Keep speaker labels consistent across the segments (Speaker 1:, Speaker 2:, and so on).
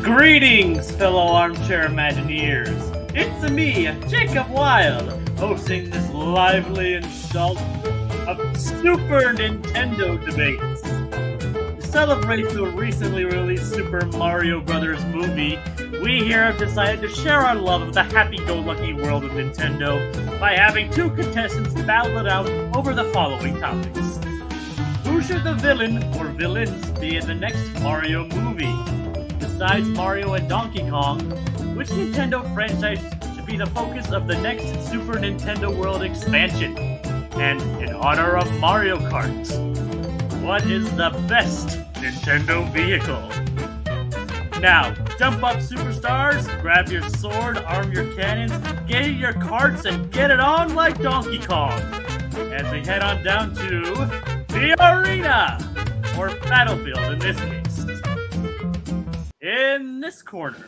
Speaker 1: Greetings, fellow armchair Imagineers. It's me, Jacob Wild, hosting this lively installment of Super Nintendo debates. To celebrate the recently released Super Mario Bros. Movie, we here have decided to share our love of the happy-go-lucky world of Nintendo by having two contestants battle it out over the following topics. Who should the villain or villains be in the next Mario movie? Besides Mario and Donkey Kong, which Nintendo franchise should be the focus of the next Super Nintendo World expansion? And in honor of Mario Kart, what is the best Nintendo vehicle? Now, jump up superstars, grab your sword, arm your cannons, get in your carts, and get it on like Donkey Kong! As we head on down to the arena! Or battlefield in this case. In this corner,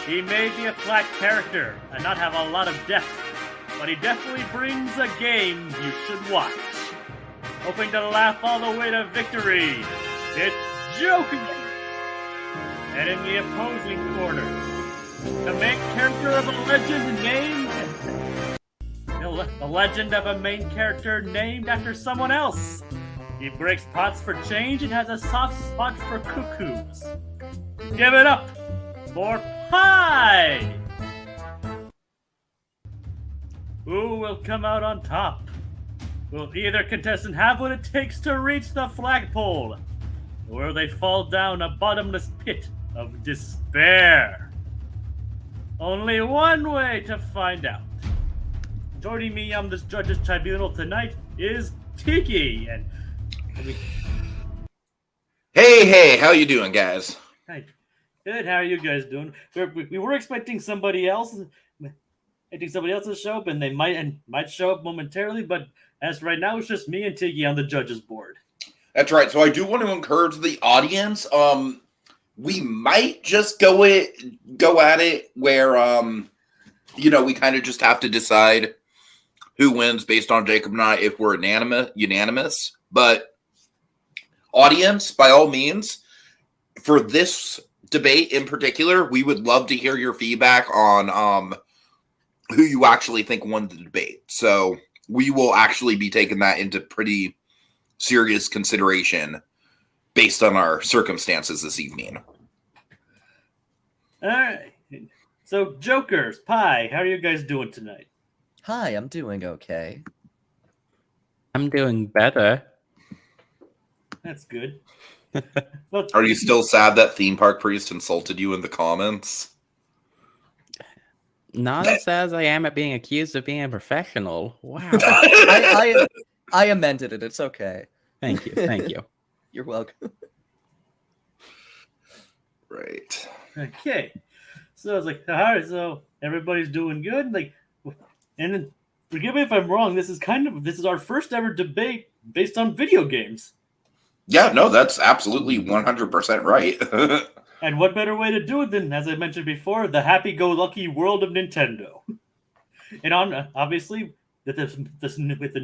Speaker 1: he may be a flat character and not have a lot of depth, but he definitely brings a game you should watch. Hoping to laugh all the way to victory, it's Joker! And in the opposing corner, the main character of a legend named... The legend of a main character named after someone else. He breaks pots for change and has a soft spot for cuckoos. Give it up for Pie! Who will come out on top? Will either contestant have what it takes to reach the flagpole? Or will they fall down a bottomless pit of despair? Only one way to find out. Joining me on this judge's tribunal tonight is Tiki. And
Speaker 2: Hey, how you doing, guys?
Speaker 1: Hi. Good, how are you guys doing? We were expecting somebody else. I think somebody else will show up, and they might show up momentarily, but as right now, it's just me and Tiki on the judges board.
Speaker 2: That's right. So I do want to encourage the audience. We might just go at it where we kind of just have to decide who wins based on Jacob and I if we're unanimous. But audience, by all means, for this debate in particular, we would love to hear your feedback on who you actually think won the debate. So we will actually be taking that into pretty serious consideration based on our circumstances this evening.
Speaker 1: All right. So, Jokers, Pie, how are you guys doing tonight?
Speaker 3: Hi, I'm doing okay.
Speaker 4: I'm doing better.
Speaker 1: That's good.
Speaker 2: Are you still sad that Theme Park Priest insulted you in the comments?
Speaker 4: Not as sad as I am at being accused of being a professional. Wow.
Speaker 3: I amended it. It's okay.
Speaker 4: Thank you.
Speaker 3: You're welcome.
Speaker 2: Right.
Speaker 1: Okay. So I was like, all right, so everybody's doing good. And then, forgive me if I'm wrong, this is our first ever debate based on video games.
Speaker 2: Yeah, no, that's absolutely 100% right.
Speaker 1: And what better way to do it than, as I mentioned before, the happy-go-lucky world of Nintendo? And obviously, with the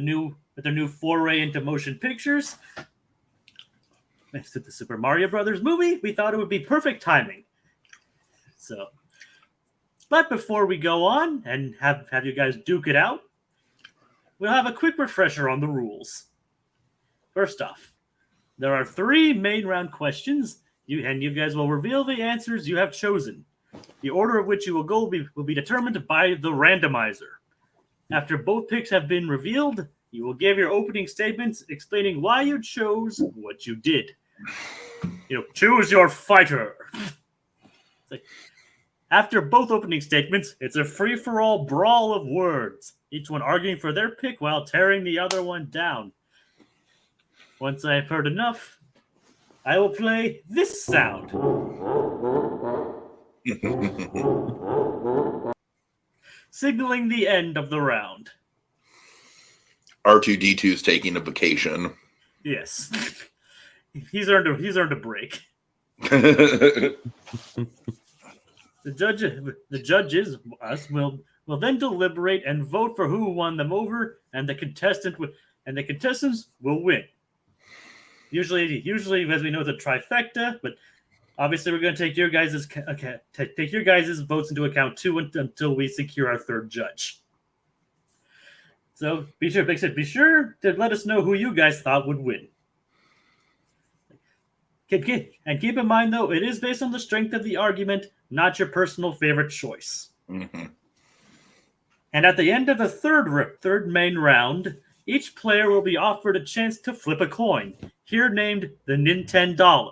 Speaker 1: new foray into motion pictures, next to the Super Mario Bros. Movie, we thought it would be perfect timing. So, but before we go on and have you guys duke it out, we'll have a quick refresher on the rules. First off, there are 3 main round questions, and you guys will reveal the answers you have chosen. The order of which you will go will be determined by the randomizer. After both picks have been revealed, you will give your opening statements explaining why you chose what you did. Choose your fighter. After both opening statements, it's a free-for-all brawl of words, each one arguing for their pick while tearing the other one down. Once I've heard enough, I will play this sound. Signaling the end of the round.
Speaker 2: R2-D2's taking a vacation.
Speaker 1: Yes. He's earned a break. The judges, us, will then deliberate and vote for who won them over, and the contestants will win. Usually, as we know, it's a trifecta, but Obviously, we're going to take your guys' take your guys' votes into account too until we secure our third judge. So be sure to let us know who you guys thought would win. And keep in mind, though, it is based on the strength of the argument, not your personal favorite choice.
Speaker 2: Mm-hmm.
Speaker 1: And at the end of the third main round, each player will be offered a chance to flip a coin, here named the Nintendo.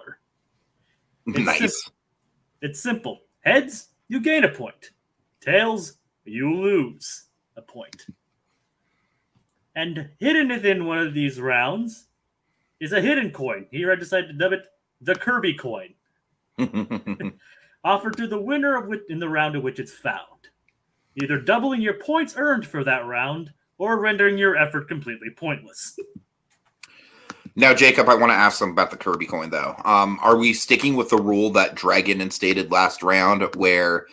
Speaker 2: Nice.
Speaker 1: It's simple. Heads, you gain a point. Tails, you lose a point. And hidden within one of these rounds is a hidden coin. Here I decided to dub it the Kirby coin, offered to the winner of in the round in which it's found, either doubling your points earned for that round or rendering your effort completely pointless.
Speaker 2: Now, Jacob, I want to ask them about the Kirby coin, though. Are we sticking with the rule that Dragon instated last round where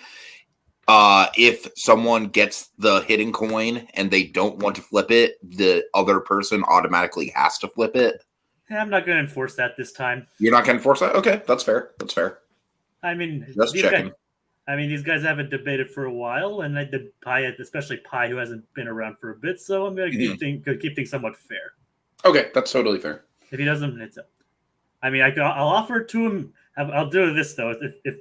Speaker 2: if someone gets the hidden coin and they don't want to flip it, the other person automatically has to flip it?
Speaker 1: I'm not going to enforce that this time.
Speaker 2: You're not going to enforce that? Okay, that's fair. That's fair.
Speaker 1: I mean,
Speaker 2: just checking.
Speaker 1: These guys haven't debated for a while, and especially Pi, who hasn't been around for a bit, so I'm going to keep things somewhat fair.
Speaker 2: Okay, that's totally fair.
Speaker 1: If he doesn't, I'll offer it to him. I'll do this though. If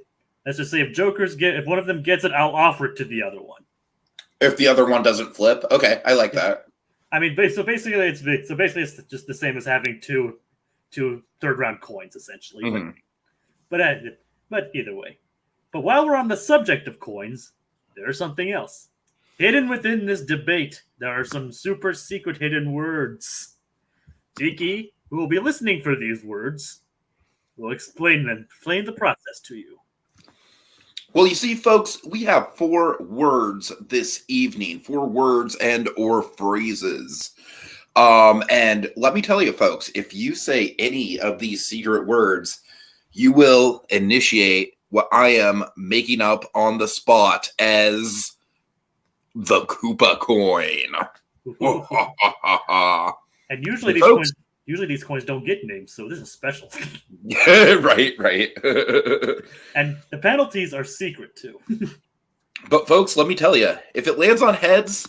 Speaker 1: let's just say if one of them gets it, I'll offer it to the other one.
Speaker 2: If the other one doesn't flip, okay, I like that.
Speaker 1: I mean, basically it's just the same as having two third round coins essentially.
Speaker 2: Mm-hmm.
Speaker 1: But either way. But while we're on the subject of coins, there's something else. Hidden within this debate, there are some super secret hidden words. Tiki, who will be listening for these words, will explain the process to you.
Speaker 2: Well, you see, folks, we have 4 words this evening, 4 words and or phrases. And let me tell you, folks, if you say any of these secret words, you will initiate what I am making up on the spot as the Koopa coin.
Speaker 1: And usually these coins don't get names, so this is special.
Speaker 2: Right.
Speaker 1: And the penalties are secret too.
Speaker 2: But folks, let me tell you, if it lands on heads,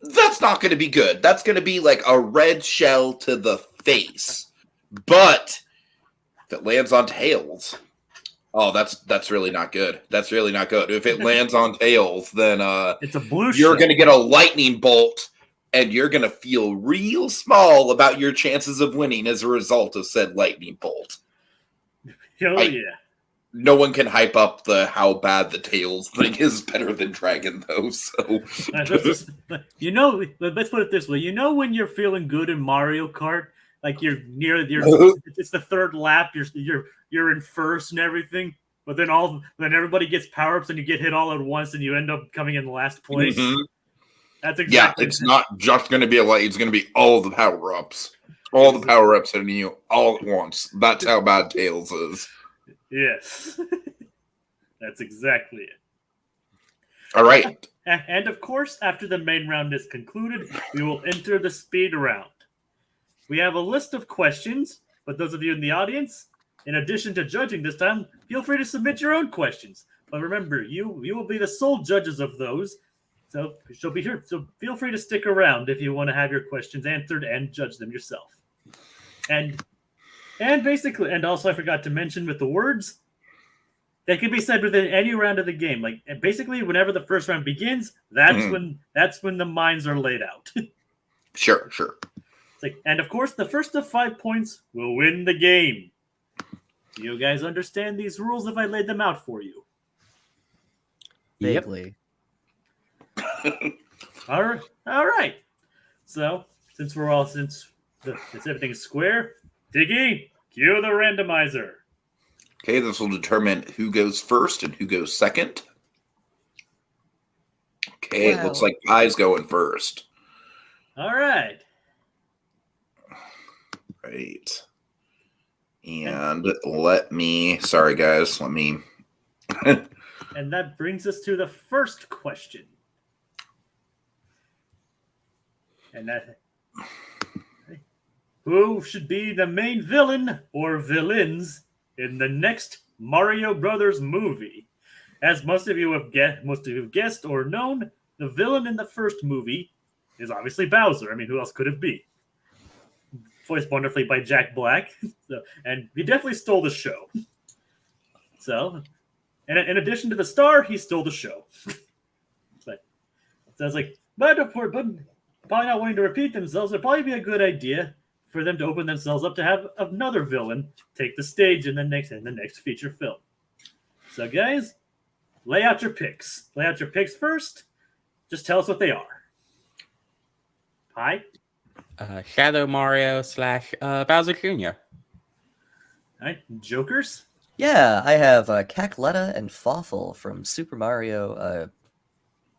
Speaker 2: that's not going to be good. That's going to be like a red shell to the face. But if it lands on tails, oh, that's really not good. That's really not good. If it lands on tails, then
Speaker 1: it's a blue
Speaker 2: you're
Speaker 1: shell.
Speaker 2: going to get a lightning bolt, and you're going to feel real small about your chances of winning as a result of said lightning bolt.
Speaker 1: Oh, yeah.
Speaker 2: No one can hype up how bad the Tails thing is better than Dragon, though. So,
Speaker 1: let's put it this way. You know when you're feeling good in Mario Kart, like you're near it's the third lap, you're in first and everything, but then everybody gets power ups and you get hit all at once and you end up coming in last place.
Speaker 2: Mm-hmm.
Speaker 1: That's exactly.
Speaker 2: Yeah, it's not just going to be a light; it's going to be all the power ups, hitting you all at once. That's how bad Tails is.
Speaker 1: Yes, that's exactly it.
Speaker 2: All right.
Speaker 1: And of course, after the main round is concluded, we will enter the speed round. We have a list of questions, but those of you in the audience, in addition to judging this time, feel free to submit your own questions. But remember, you will be the sole judges of those, so she'll be here. So feel free to stick around if you want to have your questions answered and judge them yourself. And basically, and also I forgot to mention with the words, they can be said within any round of the game. Like basically, whenever the first round begins, that's when the mines are laid out.
Speaker 2: Sure.
Speaker 1: And of course, the first of 5 points will win the game. Do you guys understand these rules if I laid them out for you?
Speaker 3: Vaguely.
Speaker 1: All right. So since everything is square, Diggy, cue the randomizer.
Speaker 2: Okay, this will determine who goes first and who goes second. Okay, It looks like Pie's going first.
Speaker 1: All right.
Speaker 2: Right. And sorry guys, let me.
Speaker 1: And that brings us to the first question. And that, who should be the main villain or villains in the next Mario Brothers movie. As most of you have guessed or known, the villain in the first movie is obviously Bowser. I mean, who else could it be? Voiced wonderfully by Jack Black, and he definitely stole the show. So, and in addition to the star, he stole the show. But so I was like, but probably not wanting to repeat themselves, it'd probably be a good idea for them to open themselves up to have another villain take the stage in the next feature film. So, guys, lay out your picks. Lay out your picks first. Just tell us what they are. Hi.
Speaker 4: Shadow Mario / Bowser Jr.
Speaker 1: All right, Jokers.
Speaker 3: Yeah, I have Cackletta and Fawful from Super Mario.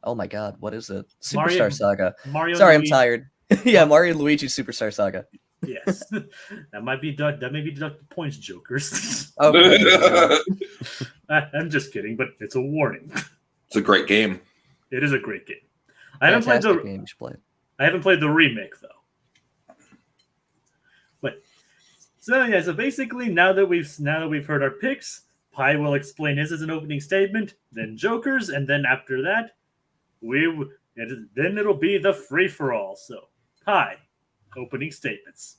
Speaker 3: Oh my God, what is it? Superstar Saga.
Speaker 1: Mario.
Speaker 3: Sorry, I'm tired. Yeah, Mario and Luigi Superstar Saga.
Speaker 1: Yes, that may be deducted points, Jokers.
Speaker 3: Okay.
Speaker 1: I'm just kidding, but it's a warning.
Speaker 2: It's a great game.
Speaker 1: It is a great game. I haven't played
Speaker 3: game. You should play it.
Speaker 1: I haven't played the remake though. But so basically, now that we've heard our picks, Pi will explain his as an opening statement, then Jokers, and then after that, then it'll be the free for all. So, Pi, opening statements.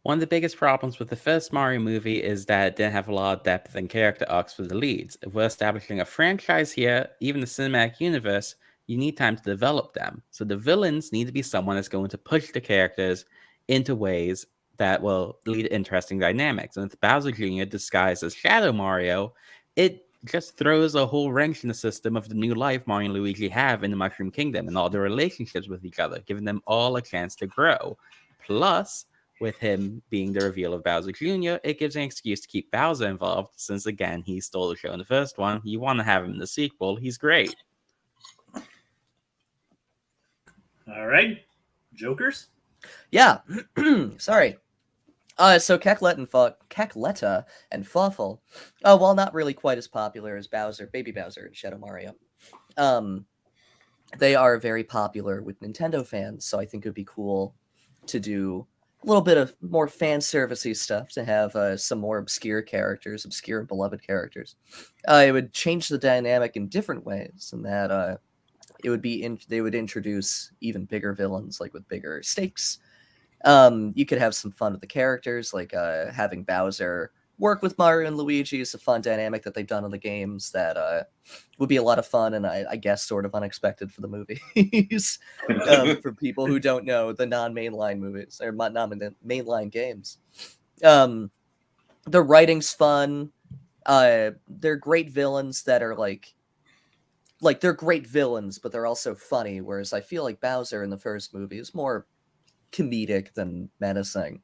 Speaker 4: One of the biggest problems with the first Mario movie is that it didn't have a lot of depth and character arcs for the leads. If we're establishing a franchise here, even the cinematic universe, you need time to develop them. So the villains need to be someone that's going to push the characters into ways that will lead to interesting dynamics. And with Bowser Jr. disguised as Shadow Mario, it just throws a whole wrench in the system of the new life Mario and Luigi have in the Mushroom Kingdom and all their relationships with each other, giving them all a chance to grow. Plus, with him being the reveal of Bowser Jr., it gives an excuse to keep Bowser involved, since again, he stole the show in the first one. You want to have him in the sequel, he's great.
Speaker 1: All right, Jokers.
Speaker 3: Yeah, sorry. So Cackletta and Fawful, while not really quite as popular as Baby Bowser and Shadow Mario, they are very popular with Nintendo fans. So I think it would be cool to do a little bit of more fan servicey stuff, to have some more obscure and beloved characters. It would change the dynamic in different ways, in that they would introduce even bigger villains, like with bigger stakes. You could have some fun with the characters, like having Bowser work with Mario and Luigi is a fun dynamic that they've done in the games that would be a lot of fun, and I guess sort of unexpected for the movies. For people who don't know the non-mainline movies or non-mainline games. The writing's fun. They're great villains that are like they're great villains, but they're also funny. Whereas I feel like Bowser in the first movie is more comedic than menacing.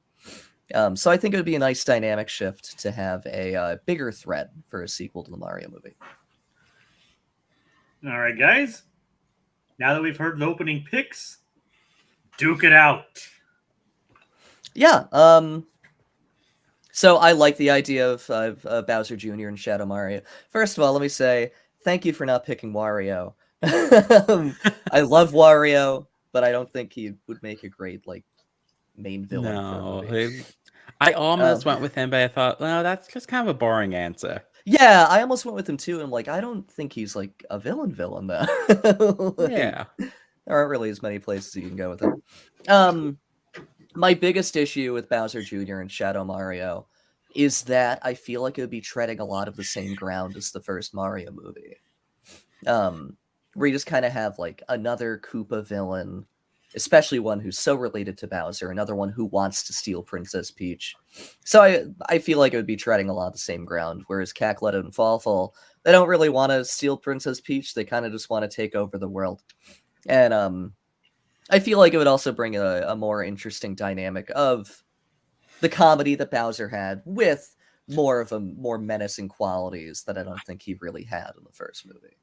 Speaker 3: So I think it would be a nice dynamic shift to have a bigger threat for a sequel to the Mario movie.
Speaker 1: All right, guys. Now that we've heard the opening picks, duke it out.
Speaker 3: Yeah. So I like the idea of Bowser Jr. and Shadow Mario. First of all, let me say thank you for not picking Wario. I love Wario, but I don't think he would make a great main villain.
Speaker 4: No, I almost went with him, but I thought, no, that's just kind of a boring answer.
Speaker 3: Yeah, I almost went with him too, and I don't think he's a villain though.
Speaker 4: Yeah,
Speaker 3: there aren't really as many places you can go with him. My biggest issue with Bowser Jr. and Shadow Mario is that I feel like it would be treading a lot of the same ground as the first Mario movie. Where you just kind of have another Koopa villain, especially one who's so related to Bowser, another one who wants to steal Princess Peach. So I feel like it would be treading a lot of the same ground, whereas Cackletta and Fawful, they don't really want to steal Princess Peach, they kind of just want to take over the world. And I feel like it would also bring a more interesting dynamic of the comedy that Bowser had with more menacing qualities that I don't think he really had in the first movie.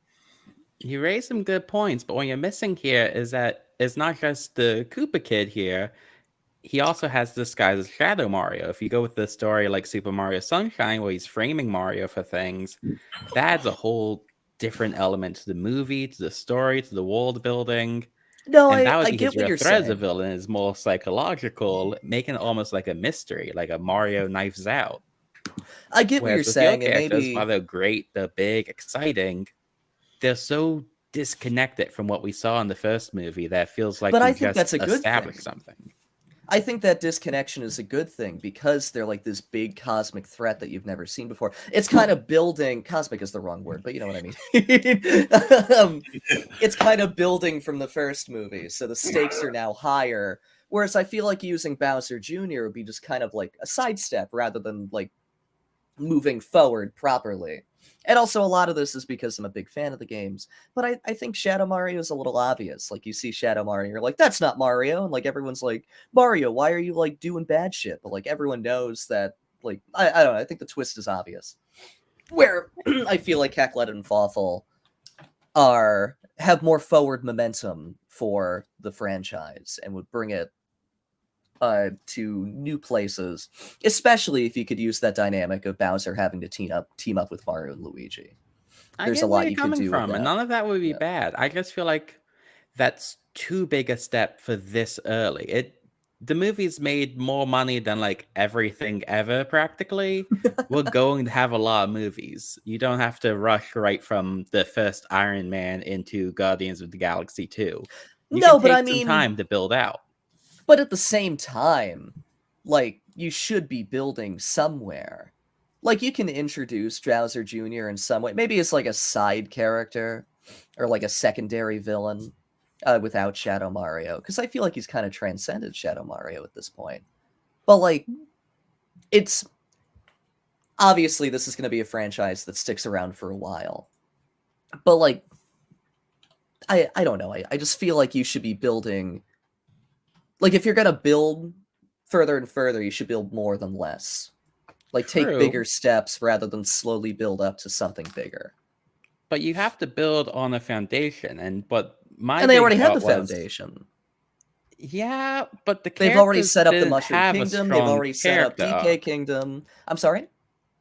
Speaker 4: You raised some good points, but what you're missing here is that it's not just the Koopa Kid here. He also has the disguise as Shadow Mario. If you go with the story like Super Mario Sunshine, where he's framing Mario for things, that adds a whole different element to the movie, to the story, to the world building.
Speaker 3: No,
Speaker 4: and that was
Speaker 3: I
Speaker 4: because
Speaker 3: get what
Speaker 4: your
Speaker 3: you're
Speaker 4: thread as
Speaker 3: saying.
Speaker 4: a villain is more psychological, making it almost like a mystery, like a Mario Knives Out.
Speaker 3: I get what you're
Speaker 4: Whereas with your
Speaker 3: saying, and
Speaker 4: characters,
Speaker 3: maybe,
Speaker 4: while they're great, they're big, exciting, they're so disconnected from what we saw in the first movie that it feels like
Speaker 3: but I
Speaker 4: we
Speaker 3: think
Speaker 4: just
Speaker 3: that's a good
Speaker 4: established
Speaker 3: thing.
Speaker 4: something.
Speaker 3: I think that disconnection is a good thing because they're like this big cosmic threat that you've never seen before. It's kind of building. Cosmic is the wrong word, but you know what I mean. It's kind of building from the first movie, so the stakes are now higher. Whereas I feel like using Bowser Jr. would be just kind of like a sidestep rather than like moving forward properly. And also, a lot of this is because I'm a big fan of the games. But I think Shadow Mario is a little obvious. Like, you see Shadow Mario, you're like, that's not Mario. And, like, everyone's like, Mario, why are you, like, doing bad shit? But, like, everyone knows that, like, I don't know. I think the twist is obvious. Where I feel like Cacklet and Fawful have more forward momentum for the franchise and would bring it to new places, especially if you could use that dynamic of Bowser having to team up with Mario and Luigi.
Speaker 4: I
Speaker 3: There's
Speaker 4: get
Speaker 3: a
Speaker 4: where
Speaker 3: lot
Speaker 4: you're
Speaker 3: you could
Speaker 4: coming
Speaker 3: do with
Speaker 4: from, and
Speaker 3: that.
Speaker 4: none of that would be
Speaker 3: Yeah.
Speaker 4: bad. I just feel like that's too big a step for this early. The movie's made more money than like everything ever practically. We're going to have a lot of movies. You don't have to rush right from the first Iron Man into Guardians of the Galaxy 2. You can
Speaker 3: No, but I
Speaker 4: take some
Speaker 3: mean,
Speaker 4: time to build out.
Speaker 3: but at the same time, like, you should be building somewhere. Like, you can introduce Bowser Jr. in some way. Maybe it's like a side character or like a secondary villain without Shadow Mario. Because I feel like he's kind of transcended Shadow Mario at this point. But, like, it's obviously this is going to be a franchise that sticks around for a while. But, like, I don't know. I just feel like you should be building. Like, if you're going to build further and further, you should build more than less. Like, take
Speaker 4: True.
Speaker 3: bigger steps rather than slowly build up to something bigger.
Speaker 4: But you have to build on a foundation, and
Speaker 3: And they already had the foundation.
Speaker 4: Yeah, but
Speaker 3: They've already
Speaker 4: characters
Speaker 3: set up the
Speaker 4: didn't
Speaker 3: Mushroom
Speaker 4: have a
Speaker 3: Kingdom. They've
Speaker 4: strong
Speaker 3: already set up
Speaker 4: character
Speaker 3: DK
Speaker 4: arc.
Speaker 3: Kingdom. I'm sorry?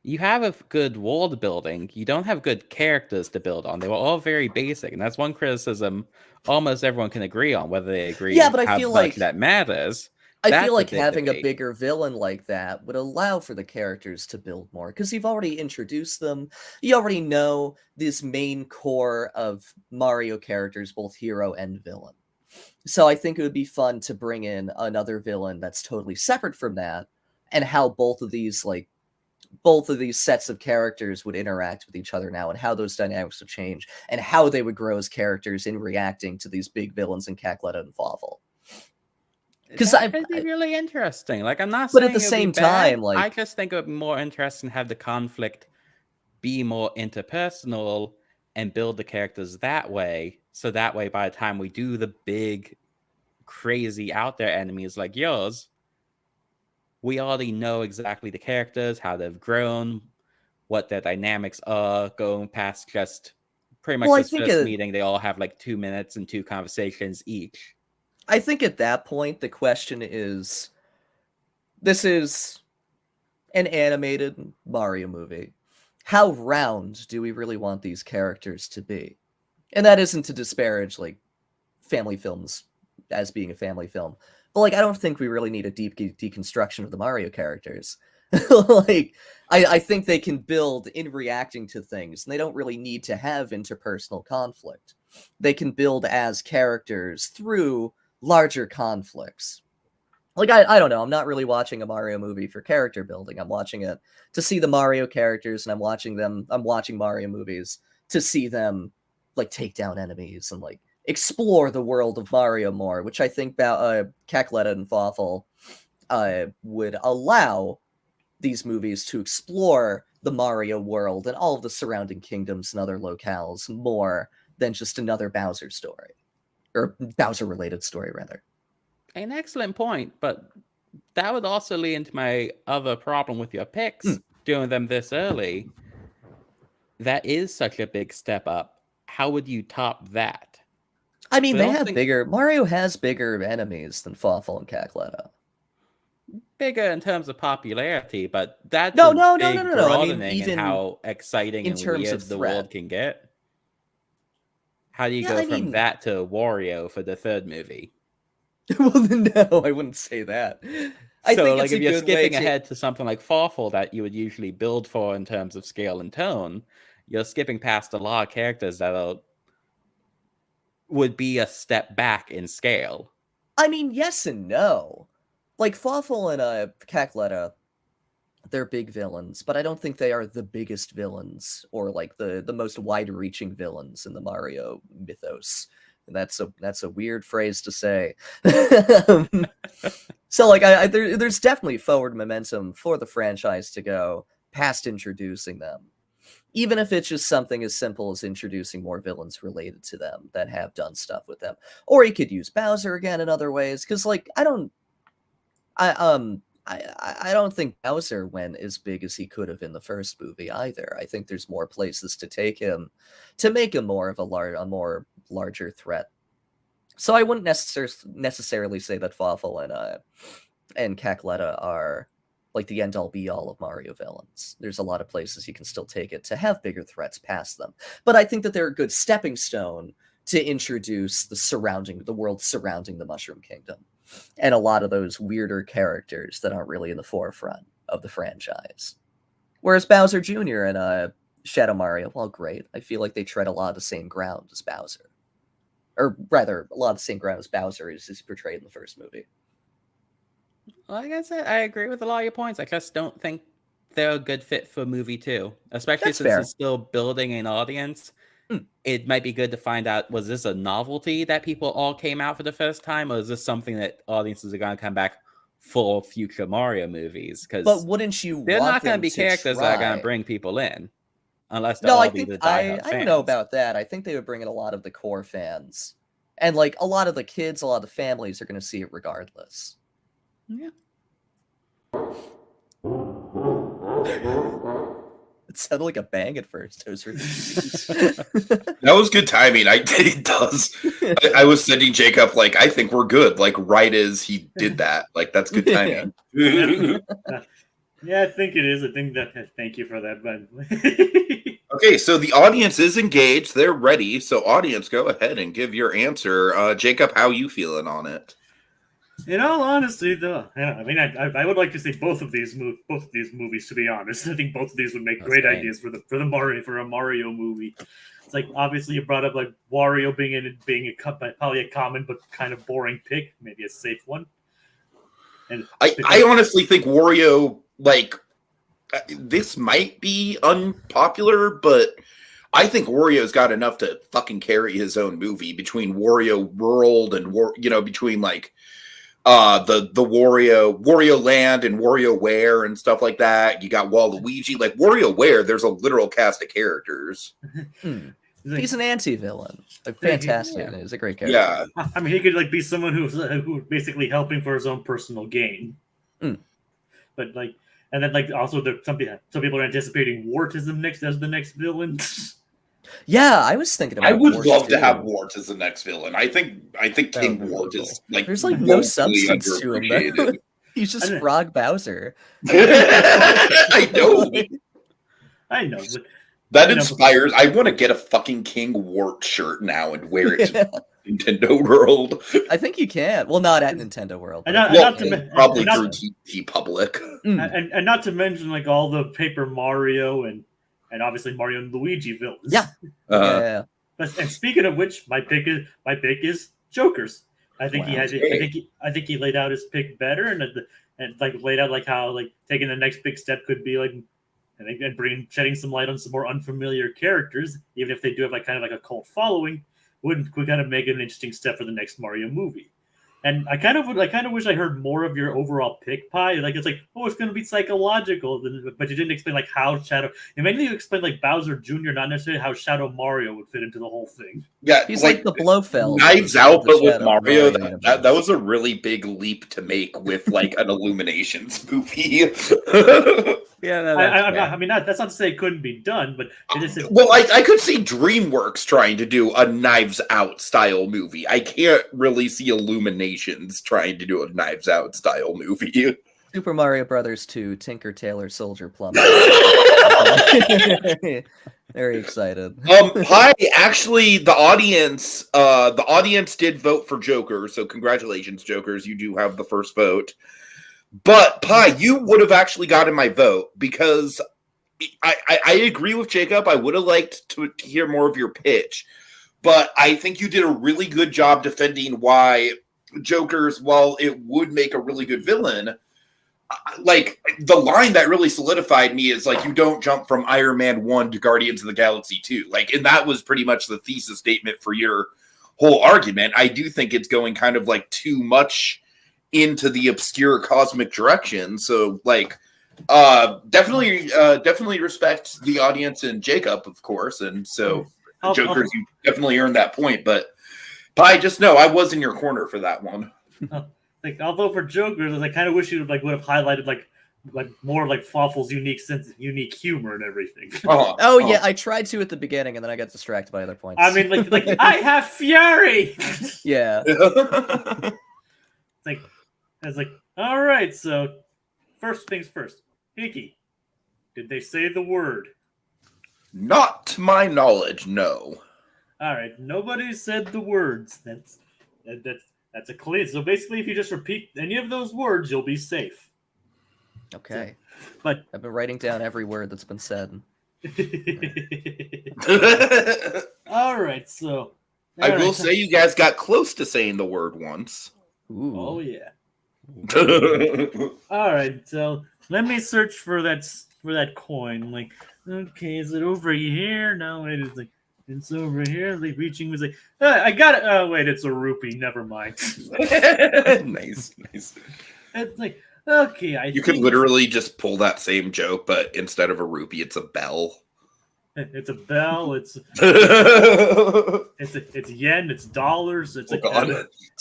Speaker 4: You have a good world building. You don't have good characters to build on. They were all very basic, and that's one criticism almost everyone can agree on. Whether they agree
Speaker 3: Yeah, but I
Speaker 4: how
Speaker 3: feel
Speaker 4: much
Speaker 3: like
Speaker 4: that matters,
Speaker 3: I
Speaker 4: that's
Speaker 3: feel
Speaker 4: a
Speaker 3: like
Speaker 4: big
Speaker 3: having a
Speaker 4: debate.
Speaker 3: bigger villain like that would allow for the characters to build more because you've already introduced them. You already know this main core of Mario characters, both hero and villain. So I think it would be fun to bring in another villain that's totally separate from that, and how both of these sets of characters would interact with each other now, and how those dynamics would change, and how they would grow as characters in reacting to these big villains in Cackletta and Fawful. Because
Speaker 4: That could be really interesting. Like, I'm not
Speaker 3: but
Speaker 4: saying
Speaker 3: at the
Speaker 4: it would be
Speaker 3: same
Speaker 4: bad.
Speaker 3: time, like,
Speaker 4: I just think it would be more interesting to have the conflict be more interpersonal and build the characters that way. So that way, by the time we do the big, crazy out there enemies like yours, we already know exactly the characters, how they've grown, what their dynamics are, going past just pretty much
Speaker 3: well,
Speaker 4: this first meeting. They all have like 2 minutes and 2 conversations each.
Speaker 3: I think at that point the question is, this is an animated Mario movie. How round do we really want these characters to be? And that isn't to disparage like family films as being a family film, but like I don't think we really need a deep deconstruction of the Mario characters. Like I think they can build in reacting to things, and they don't really need to have interpersonal conflict. They can build as characters through larger conflicts. Like I don't know, I'm not really watching a Mario movie for character building. I'm watching it to see the Mario characters, and I'm watching Mario movies to see them like take down enemies and like explore the world of Mario more, which I think Cackletta and Fawful would allow these movies to explore the Mario world and all of the surrounding kingdoms and other locales more than just another Bowser story. Or Bowser-related story, rather.
Speaker 4: An excellent point, but that would also lead into my other problem with your picks, doing them this early. That is such a big step up. How would you top that?
Speaker 3: I mean, Mario has bigger enemies than Fawful and Cackletta.
Speaker 4: Bigger in terms of popularity, but that's
Speaker 3: No.
Speaker 4: big
Speaker 3: I mean,
Speaker 4: broadening
Speaker 3: even
Speaker 4: in how exciting
Speaker 3: in
Speaker 4: and
Speaker 3: terms
Speaker 4: weird
Speaker 3: of
Speaker 4: the
Speaker 3: threat.
Speaker 4: world can get. How do you go from that to Wario for the third movie?
Speaker 3: Well, no, I wouldn't say that. I
Speaker 4: So,
Speaker 3: think
Speaker 4: like,
Speaker 3: it's
Speaker 4: if
Speaker 3: a
Speaker 4: you're
Speaker 3: good way
Speaker 4: skipping
Speaker 3: to.
Speaker 4: ahead to something like Farfall that you would usually build for in terms of scale and tone, you're skipping past a lot of characters that would be a step back in scale.
Speaker 3: I mean, yes and no. Like Fawful and Cackletta, they're big villains, but I don't think they are the biggest villains or like the most wide-reaching villains in the Mario mythos. And that's a weird phrase to say. So like there's definitely forward momentum for the franchise to go past introducing them. Even if it's just something as simple as introducing more villains related to them that have done stuff with them. Or he could use Bowser again in other ways, because like I don't think Bowser went as big as he could have in the first movie either. I think there's more places to take him to make him more of a more larger threat. So I wouldn't necessarily say that Fawful and Cackletta are like the end all be all of Mario villains. There's a lot of places you can still take it to have bigger threats past them. But I think that they're a good stepping stone to introduce the world surrounding the Mushroom Kingdom. And a lot of those weirder characters that aren't really in the forefront of the franchise. Whereas Bowser Jr. and Shadow Mario, well, great. I feel like they tread a lot of the same ground as Bowser. Or rather, a lot of the same ground as Bowser is portrayed in the first movie.
Speaker 4: Like I said, I agree with a lot of your points. I just don't think they're a good fit for movie 2, especially
Speaker 3: That's
Speaker 4: since
Speaker 3: fair.
Speaker 4: it's still building an audience. It might be good to find out, was this a novelty that people all came out for the first time, or is this something that audiences are going to come back for future Mario movies?
Speaker 3: But
Speaker 4: Because
Speaker 3: wouldn't you
Speaker 4: they're
Speaker 3: want
Speaker 4: not going
Speaker 3: them
Speaker 4: to be
Speaker 3: to
Speaker 4: characters that are going
Speaker 3: try?
Speaker 4: to bring people in, unless they're
Speaker 3: No,
Speaker 4: all
Speaker 3: I
Speaker 4: be
Speaker 3: think
Speaker 4: the diehard
Speaker 3: I don't know
Speaker 4: fans.
Speaker 3: about that. I think they would bring in a lot of the core fans. And like a lot of the kids, a lot of the families are going to see it regardless.
Speaker 4: Yeah.
Speaker 3: It sounded like a bang at first. It was
Speaker 2: That was good timing. It does. I was sending Jacob like, I think we're good. Like right as he did that. Like that's good timing.
Speaker 1: Yeah, I think it is. I think that. Thank you for that, but
Speaker 2: Okay, so the audience is engaged. They're ready. So audience, go ahead and give your answer. Jacob, how you feeling on it?
Speaker 1: in all honesty, though, I mean, I would like to see both of these movies. To be honest, I think both of these would make great ideas for a Mario movie. It's like obviously you brought up like Wario being probably a common but kind of boring pick, maybe a safe one. And
Speaker 2: I honestly think Wario, like, this might be unpopular, but I think Wario's got enough to fucking carry his own movie between Wario World and between like the Wario Land and WarioWare and stuff like that. You got Waluigi, like WarioWare. There's a literal cast of characters.
Speaker 3: He's an anti-villain. Like, fantastic. Yeah. He's a great character.
Speaker 2: Yeah,
Speaker 1: I mean, he could like be someone who's basically helping for his own personal gain. But like, and then like also some people are anticipating Wart as the next villain.
Speaker 3: Yeah, I was thinking about.
Speaker 2: I would love to have Wart as the next villain. I think King Wart is like
Speaker 3: there's like no substance to him. Though. He's just Frog Bowser.
Speaker 2: I know.
Speaker 1: I know. But,
Speaker 2: that inspires. I want to get a fucking King Wart shirt now and wear it to Nintendo World.
Speaker 3: I think you can. Well, not at Nintendo World.
Speaker 2: Probably through T-Public.
Speaker 1: And not to mention like all the Paper Mario and obviously Mario and Luigi villains.
Speaker 3: Yeah. Yeah.
Speaker 1: And speaking of which, my pick is Joker's. I think I think he laid out his pick better and like laid out like how like taking the next big step could be like and shedding some light on some more unfamiliar characters, even if they do have like kind of like a cult following, would kind of make it an interesting step for the next Mario movie. And I kind of wish I heard more of your overall pick, Pie. Like it's like, oh, it's going to be psychological, but you didn't explain like how You mainly explained like Bowser Jr., not necessarily how Shadow Mario would fit into the whole thing.
Speaker 2: Yeah,
Speaker 3: he's like the Blofeld.
Speaker 2: Knives Out, but with Mario. That was a really big leap to make with like an Illuminations movie.
Speaker 4: Yeah, no,
Speaker 1: I mean, that's not to say it couldn't be done, but
Speaker 2: I could see DreamWorks trying to do a Knives Out style movie. I can't really see Illuminations trying to do a Knives Out style movie.
Speaker 3: Super Mario Brothers 2, Tinker Tailor Soldier Plumber. Very excited.
Speaker 2: Hi, actually, the audience did vote for Joker, so congratulations, Jokers. You do have the first vote. But Pi, you would have actually gotten my vote because I agree with Jacob. I would have liked to hear more of your pitch, but I think you did a really good job defending why Joker's, while it would make a really good villain, like the line that really solidified me is like, you don't jump from Iron Man 1 to Guardians of the Galaxy 2. Like, and that was pretty much the thesis statement for your whole argument. I do think it's going kind of like too much into the obscure cosmic direction. So like, definitely respect the audience and Jacob, of course. And so Jokers, you definitely earned that point, but Pi, just know I was in your corner for that one.
Speaker 1: Like, although for Jokers, I kind of wish you would have highlighted like more of like Fawful's unique sense, unique humor and everything.
Speaker 3: Yeah, I tried to at the beginning, and then I got distracted by other points.
Speaker 1: I mean, like I have fury.
Speaker 3: Yeah.
Speaker 1: It's like, all right. So, first things first, Hickey, did they say the word?
Speaker 2: Not to my knowledge, no.
Speaker 1: All right, nobody said the words. That's a clean. So basically, if you just repeat any of those words, you'll be safe.
Speaker 3: Okay.
Speaker 1: But
Speaker 3: I've been writing down every word that's been said.
Speaker 1: All right, so
Speaker 2: I will say you guys got close to saying the word once.
Speaker 3: Ooh.
Speaker 1: Oh yeah. All right, so let me search for that coin. Like, okay, is it over here? No, it is like it's over here. Like reaching was like, I got it. Oh wait, it's a rupee. Never mind.
Speaker 2: Nice.
Speaker 1: It's like, okay,
Speaker 2: you could literally just pull that same joke, but instead of a rupee, it's a bell.
Speaker 1: It's a bell. It's yen. It's dollars. It's
Speaker 3: a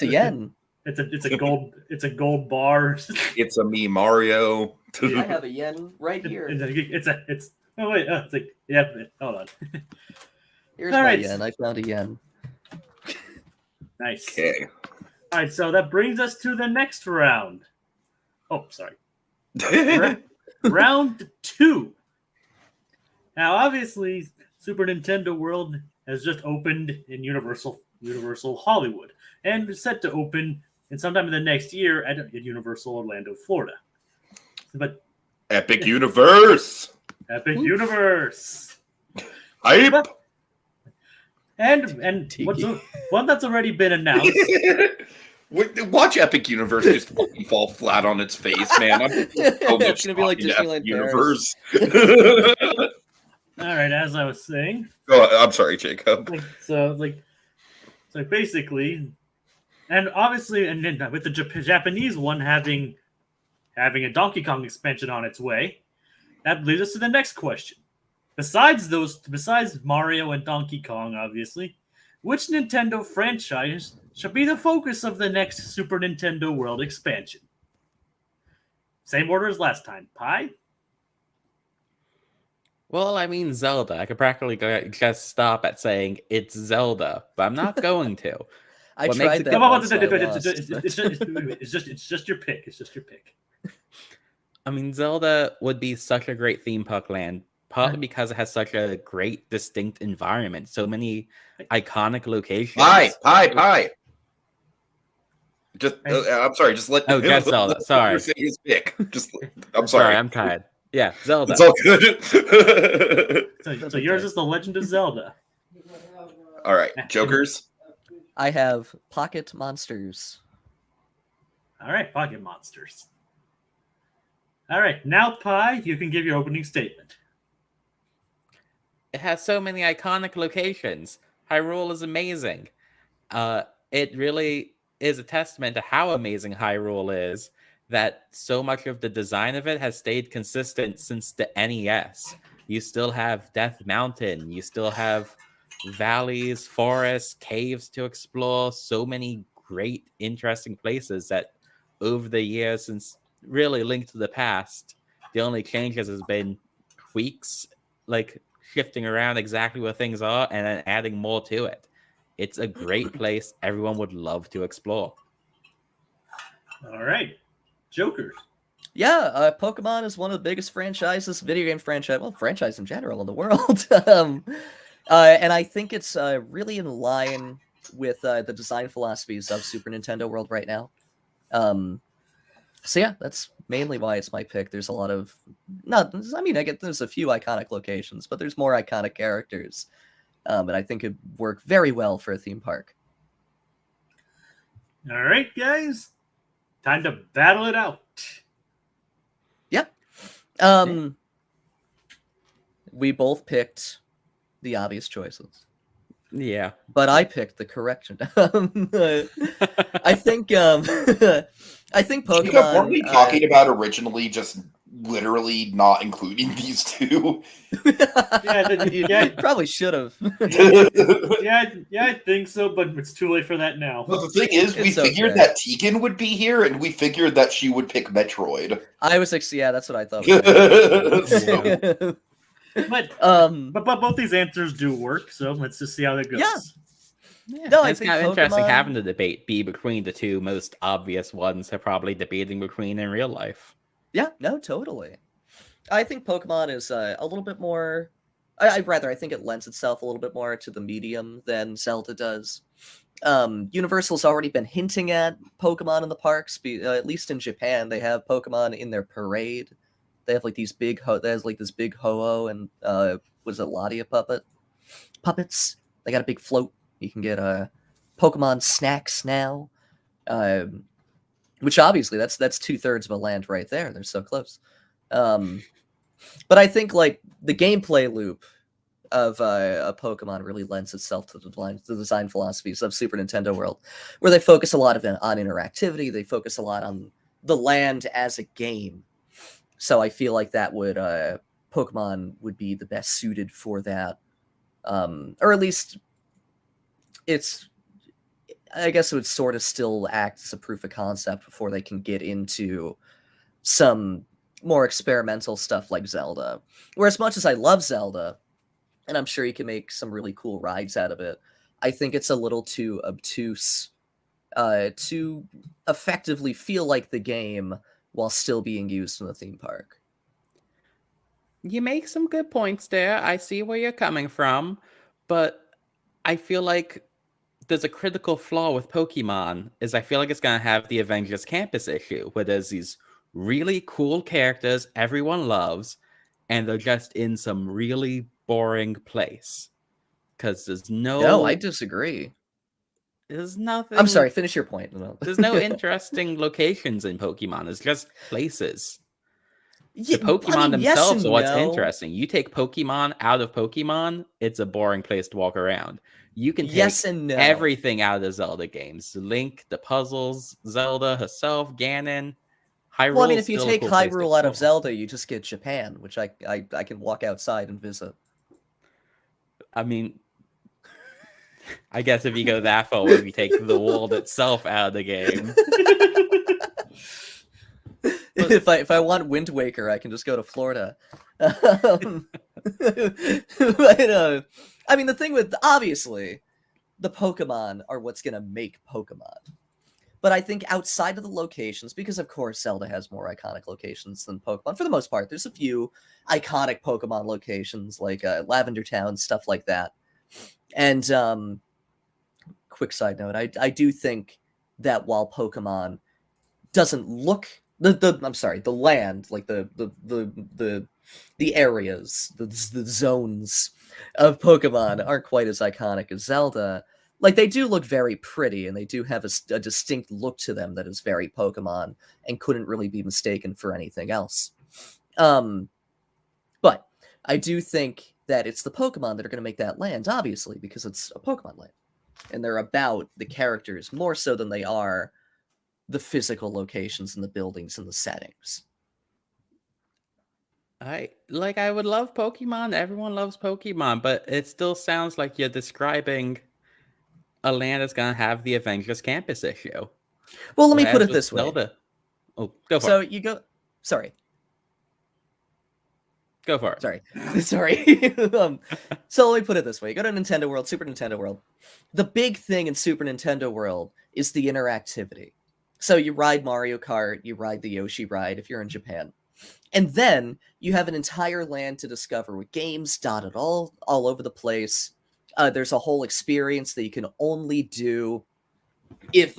Speaker 3: yen.
Speaker 1: It's a gold bar.
Speaker 2: It's a me Mario.
Speaker 3: I have a yen right here.
Speaker 1: It's oh wait, it's like yeah. Hold on.
Speaker 3: Here's my yen. I found a yen.
Speaker 1: Nice.
Speaker 2: Okay.
Speaker 1: All right, so that brings us to the next round. Oh, sorry. Round 2. Now, obviously, Super Nintendo World has just opened in Universal Hollywood and is set to open in sometime in the next year at Universal Orlando, Florida. But
Speaker 2: Epic Universe.
Speaker 1: Epic Universe.
Speaker 2: Hype.
Speaker 1: And what's one that's already been announced.
Speaker 2: Watch Epic Universe just fucking fall flat on its face, man.
Speaker 3: It's gonna be like Disneyland
Speaker 2: Universe.
Speaker 1: All right, as I was saying.
Speaker 2: Oh, I'm sorry, Jacob.
Speaker 1: So basically, and obviously, and then with the Japanese one having a Donkey Kong expansion on its way, that leads us to the next question. Besides Mario and Donkey Kong, obviously, which Nintendo franchise should be the focus of the next Super Nintendo World expansion? Same order as last time. Pi?
Speaker 4: Well, I mean Zelda. I could practically just stop at saying it's Zelda, but I'm not going to.
Speaker 3: I tried that.
Speaker 1: It's just your pick. It's just your pick.
Speaker 4: I mean, Zelda would be such a great theme park land, partly because it has such a great, distinct environment, so many iconic locations.
Speaker 2: Hi. Just, I'm sorry. Just let.
Speaker 4: Oh, just Zelda. Sorry.
Speaker 2: Say his pick. I'm
Speaker 4: sorry. I'm tired. Yeah, Zelda.
Speaker 2: It's all good.
Speaker 1: So yours is The Legend of Zelda.
Speaker 2: All right, Jokers.
Speaker 3: I have Pocket Monsters.
Speaker 1: All right, Pocket Monsters. All right, now Pi, you can give your opening statement.
Speaker 4: It has so many iconic locations. Hyrule is amazing. It really is a testament to how amazing Hyrule is, that so much of the design of it has stayed consistent since the NES. You still have Death Mountain. You still have valleys, forests, caves to explore. So many great, interesting places that over the years since really Link to the Past, the only changes has been tweaks, like shifting around exactly where things are and then adding more to it. It's a great place everyone would love to explore.
Speaker 1: All right. Jokers.
Speaker 3: Yeah, Pokemon is one of the biggest franchises, video game franchise in general in the world. And I think it's really in line with the design philosophies of Super Nintendo World right now. So yeah, that's mainly why it's my pick. There's a lot of I get there's a few iconic locations, but there's more iconic characters, and I think it'd work very well for a theme park.
Speaker 1: All right, guys, time to battle it out.
Speaker 3: Yep. We both picked the obvious choices.
Speaker 4: Yeah.
Speaker 3: But I picked the correction. I think Pokemon.
Speaker 2: Jacob, weren't we talking about originally just literally not including these two?
Speaker 3: You probably should have.
Speaker 1: Yeah, I think so, but it's too late for that now.
Speaker 2: Well, the thing is, we figured that Tegan would be here, and we figured that she would pick Metroid.
Speaker 3: I was like, yeah, that's what I thought.
Speaker 1: But both these answers do work, so let's just see how that goes.
Speaker 3: Yeah. No,
Speaker 4: it's kind of interesting having the debate be between the two most obvious ones they're probably debating between in real life.
Speaker 3: Yeah, no, totally. I think Pokemon is a little bit more. I think it lends itself a little bit more to the medium than Zelda does. Universal's already been hinting at Pokemon in the parks. At least in Japan, they have Pokemon in their parade. They have like these big this big Ho-Oh and was it Ladia puppets. They got a big float. You can get Pokemon snacks now, which obviously that's 2/3 of a land right there. They're so close. But I think like the gameplay loop of a Pokemon really lends itself to the design philosophies of Super Nintendo World, where they focus a lot on interactivity. They focus a lot on the land as a game. So I feel like that would Pokemon would be the best suited for that, or at least I guess it would sort of still act as a proof of concept before they can get into some more experimental stuff like Zelda. Where as much as I love Zelda, and I'm sure you can make some really cool rides out of it, I think it's a little too obtuse to effectively feel like the game while still being used in the theme park.
Speaker 4: You make some good points there. I see where you're coming from, but I feel like there's a critical flaw with Pokemon is I feel like it's going to have the Avengers Campus issue, where there's these really cool characters everyone loves, and they're just in some really boring place. Because there's
Speaker 3: No, I disagree.
Speaker 4: There's nothing.
Speaker 3: I'm sorry, finish your point.
Speaker 4: There's no interesting locations in Pokemon. It's just places. The Pokemon themselves are what's interesting. You take Pokemon out of Pokemon, it's a boring place to walk around. You can take everything out of the Zelda games. Link, the puzzles, Zelda herself, Ganon, Hyrule.
Speaker 3: Well, I mean, if you take Hyrule out of Zelda, you just get Japan, which I can walk outside and visit.
Speaker 4: I mean, I guess if you go that far, if you take the world itself out of the game.
Speaker 3: If I want Wind Waker, I can just go to Florida. But, I mean, the thing with, obviously, the Pokemon are what's going to make Pokemon. But I think outside of the locations, because of course Zelda has more iconic locations than Pokemon, for the most part, there's a few iconic Pokemon locations, like Lavender Town, stuff like that. And, quick side note, I do think that while Pokemon doesn't look... the land, like the areas, the zones of Pokemon aren't quite as iconic as Zelda. Like, they do look very pretty, and they do have a distinct look to them that is very Pokemon, and couldn't really be mistaken for anything else. But I do think that it's the Pokemon that are going to make that land, obviously, because it's a Pokemon land. And they're about the characters more so than they are the physical locations and the buildings and the settings.
Speaker 4: I would love Pokemon. Everyone loves Pokemon, but it still sounds like you're describing a land that's going to have the Avengers Campus issue.
Speaker 3: Well, let me put it this way.
Speaker 4: Zelda. Oh, go for it.
Speaker 3: So you go... Sorry.
Speaker 4: Go for it.
Speaker 3: Sorry. So let me put it this way. You go to Nintendo World, Super Nintendo World. The big thing in Super Nintendo World is the interactivity. So you ride Mario Kart, you ride the Yoshi ride if you're in Japan. And then you have an entire land to discover with games dotted all over the place. There's a whole experience that you can only do if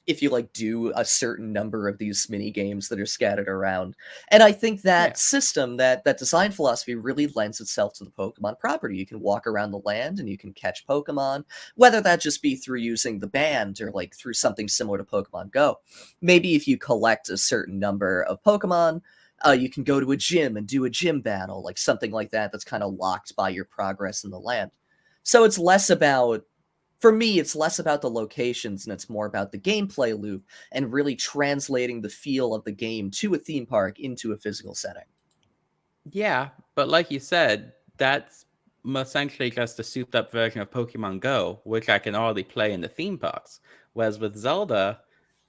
Speaker 3: if you like do a certain number of these mini games that are scattered around. And I think that system, that design philosophy really lends itself to the Pokemon property. You can walk around the land and you can catch Pokemon, whether that just be through using the band or like through something similar to Pokemon Go. Maybe if you collect a certain number of Pokemon, you can go to a gym and do a gym battle, like something like that that's kind of locked by your progress in the land. So it's less about, for me, it's less about the locations and it's more about the gameplay loop and really translating the feel of the game to a theme park into a physical setting.
Speaker 4: Yeah, but like you said, that's essentially just a souped up version of Pokemon Go, which I can already play in the theme parks. Whereas with Zelda,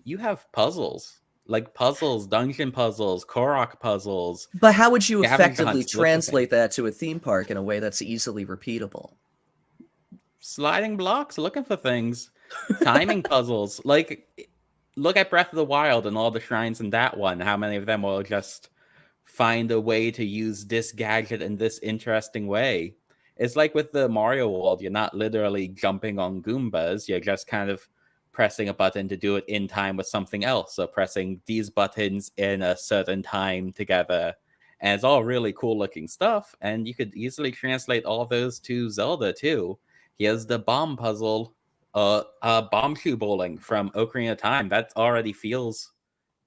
Speaker 4: you have puzzles. Like puzzles, dungeon puzzles, Korok puzzles.
Speaker 3: But how would you
Speaker 4: Scavenger
Speaker 3: effectively
Speaker 4: hunts, lots of
Speaker 3: translate that to a theme park in a way that's easily repeatable?
Speaker 4: Sliding blocks, looking for things, timing puzzles. Like, look at Breath of the Wild and all the shrines in that one. How many of them will just find a way to use this gadget in this interesting way? It's like with the Mario World, you're not literally jumping on Goombas. You're just kind of pressing a button to do it in time with something else. So pressing these buttons in a certain time together. And it's all really cool looking stuff. And you could easily translate all those to Zelda too. Here's the bomb puzzle, bomb shoe bowling from Ocarina of Time. That already feels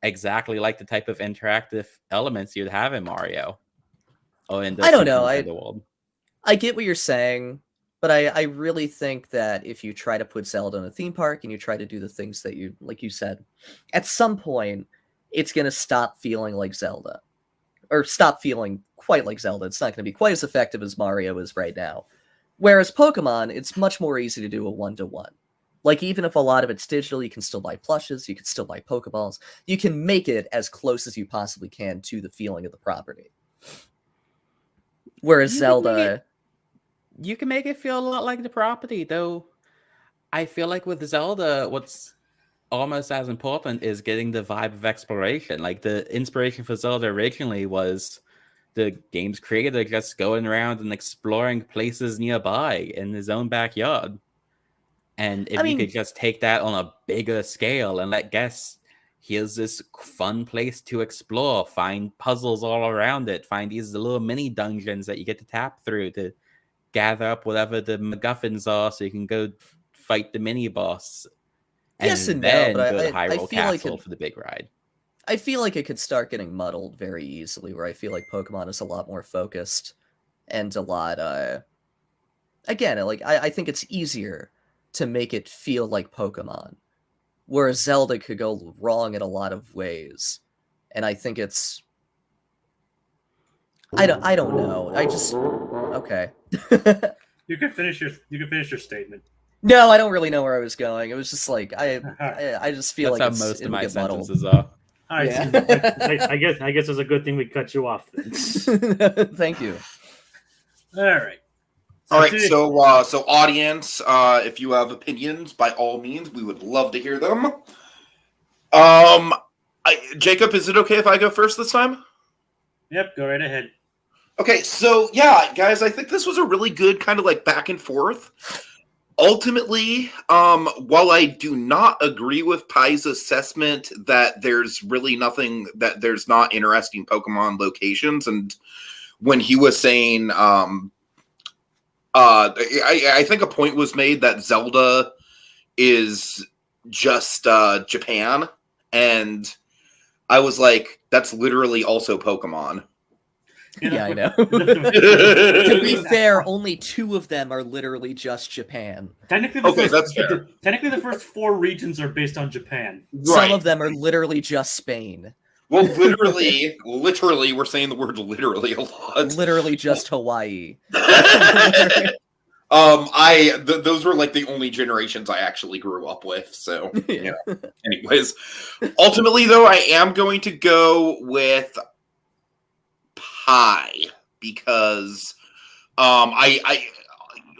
Speaker 4: exactly like the type of interactive elements you'd have in Mario. Oh, in the
Speaker 3: I don't know.
Speaker 4: Nintendo world.
Speaker 3: I get what you're saying, but I really think that if you try to put Zelda in a theme park and you try to do the things that you, like you said, at some point, it's going to stop feeling like Zelda. Or stop feeling quite like Zelda. It's not going to be quite as effective as Mario is right now. Whereas Pokemon, it's much more easy to do a one-to-one. Like, even if a lot of it's digital, you can still buy plushes, you can still buy Pokeballs. You can make it as close as you possibly can to the feeling of the property. Whereas Zelda...
Speaker 4: You can make it feel a lot like the property, though. I feel like with Zelda, what's almost as important is getting the vibe of exploration. Like, the inspiration for Zelda originally was the game's creator just going around and exploring places nearby in his own backyard. And if you could just take that on a bigger scale and let guests, here's this fun place to explore, find puzzles all around it, find these little mini dungeons that you get to tap through to gather up whatever the MacGuffins are so you can go fight the mini boss. And
Speaker 3: yes and
Speaker 4: then
Speaker 3: no, but
Speaker 4: go to
Speaker 3: I
Speaker 4: Hyrule
Speaker 3: feel
Speaker 4: Castle
Speaker 3: like
Speaker 4: for the big ride.
Speaker 3: I feel like it could start getting muddled very easily, where I feel like Pokemon is a lot more focused and a lot, again, like, I think it's easier to make it feel like Pokemon, whereas Zelda could go wrong in a lot of ways. And I think it's... I don't know. I just... Okay.
Speaker 1: You can finish your statement.
Speaker 3: No, I don't really know where I was going. It was just like, I just feel
Speaker 4: That's
Speaker 3: like
Speaker 4: how most of
Speaker 3: it'll
Speaker 4: my
Speaker 3: get muddled.
Speaker 4: sentences are.
Speaker 1: All right,
Speaker 3: Yeah.
Speaker 1: I guess it's a good thing we cut you off then.
Speaker 3: Thank you.
Speaker 1: All right.
Speaker 2: All right, so audience, if you have opinions, by all means, we would love to hear them. Jacob, is it okay if I go first this time?
Speaker 1: Yep, go right ahead.
Speaker 2: Okay, so yeah, guys, I think this was a really good kind of like back and forth. Ultimately, while I do not agree with Pai's assessment that there's really nothing, that there's not interesting Pokemon locations, and when he was saying, I think a point was made that Zelda is just Japan, and I was like, that's literally also Pokemon.
Speaker 3: Yeah, I know. To be fair, only 2 of them are literally just Japan.
Speaker 1: Technically, the first 4 regions are based on Japan.
Speaker 2: Right.
Speaker 3: Some of them are literally just Spain.
Speaker 2: Well, literally, we're saying the word literally a lot.
Speaker 3: Literally just Hawaii.
Speaker 2: Those were like the only generations I actually grew up with. So, yeah. Anyways, ultimately, though, I am going to go with Pai because I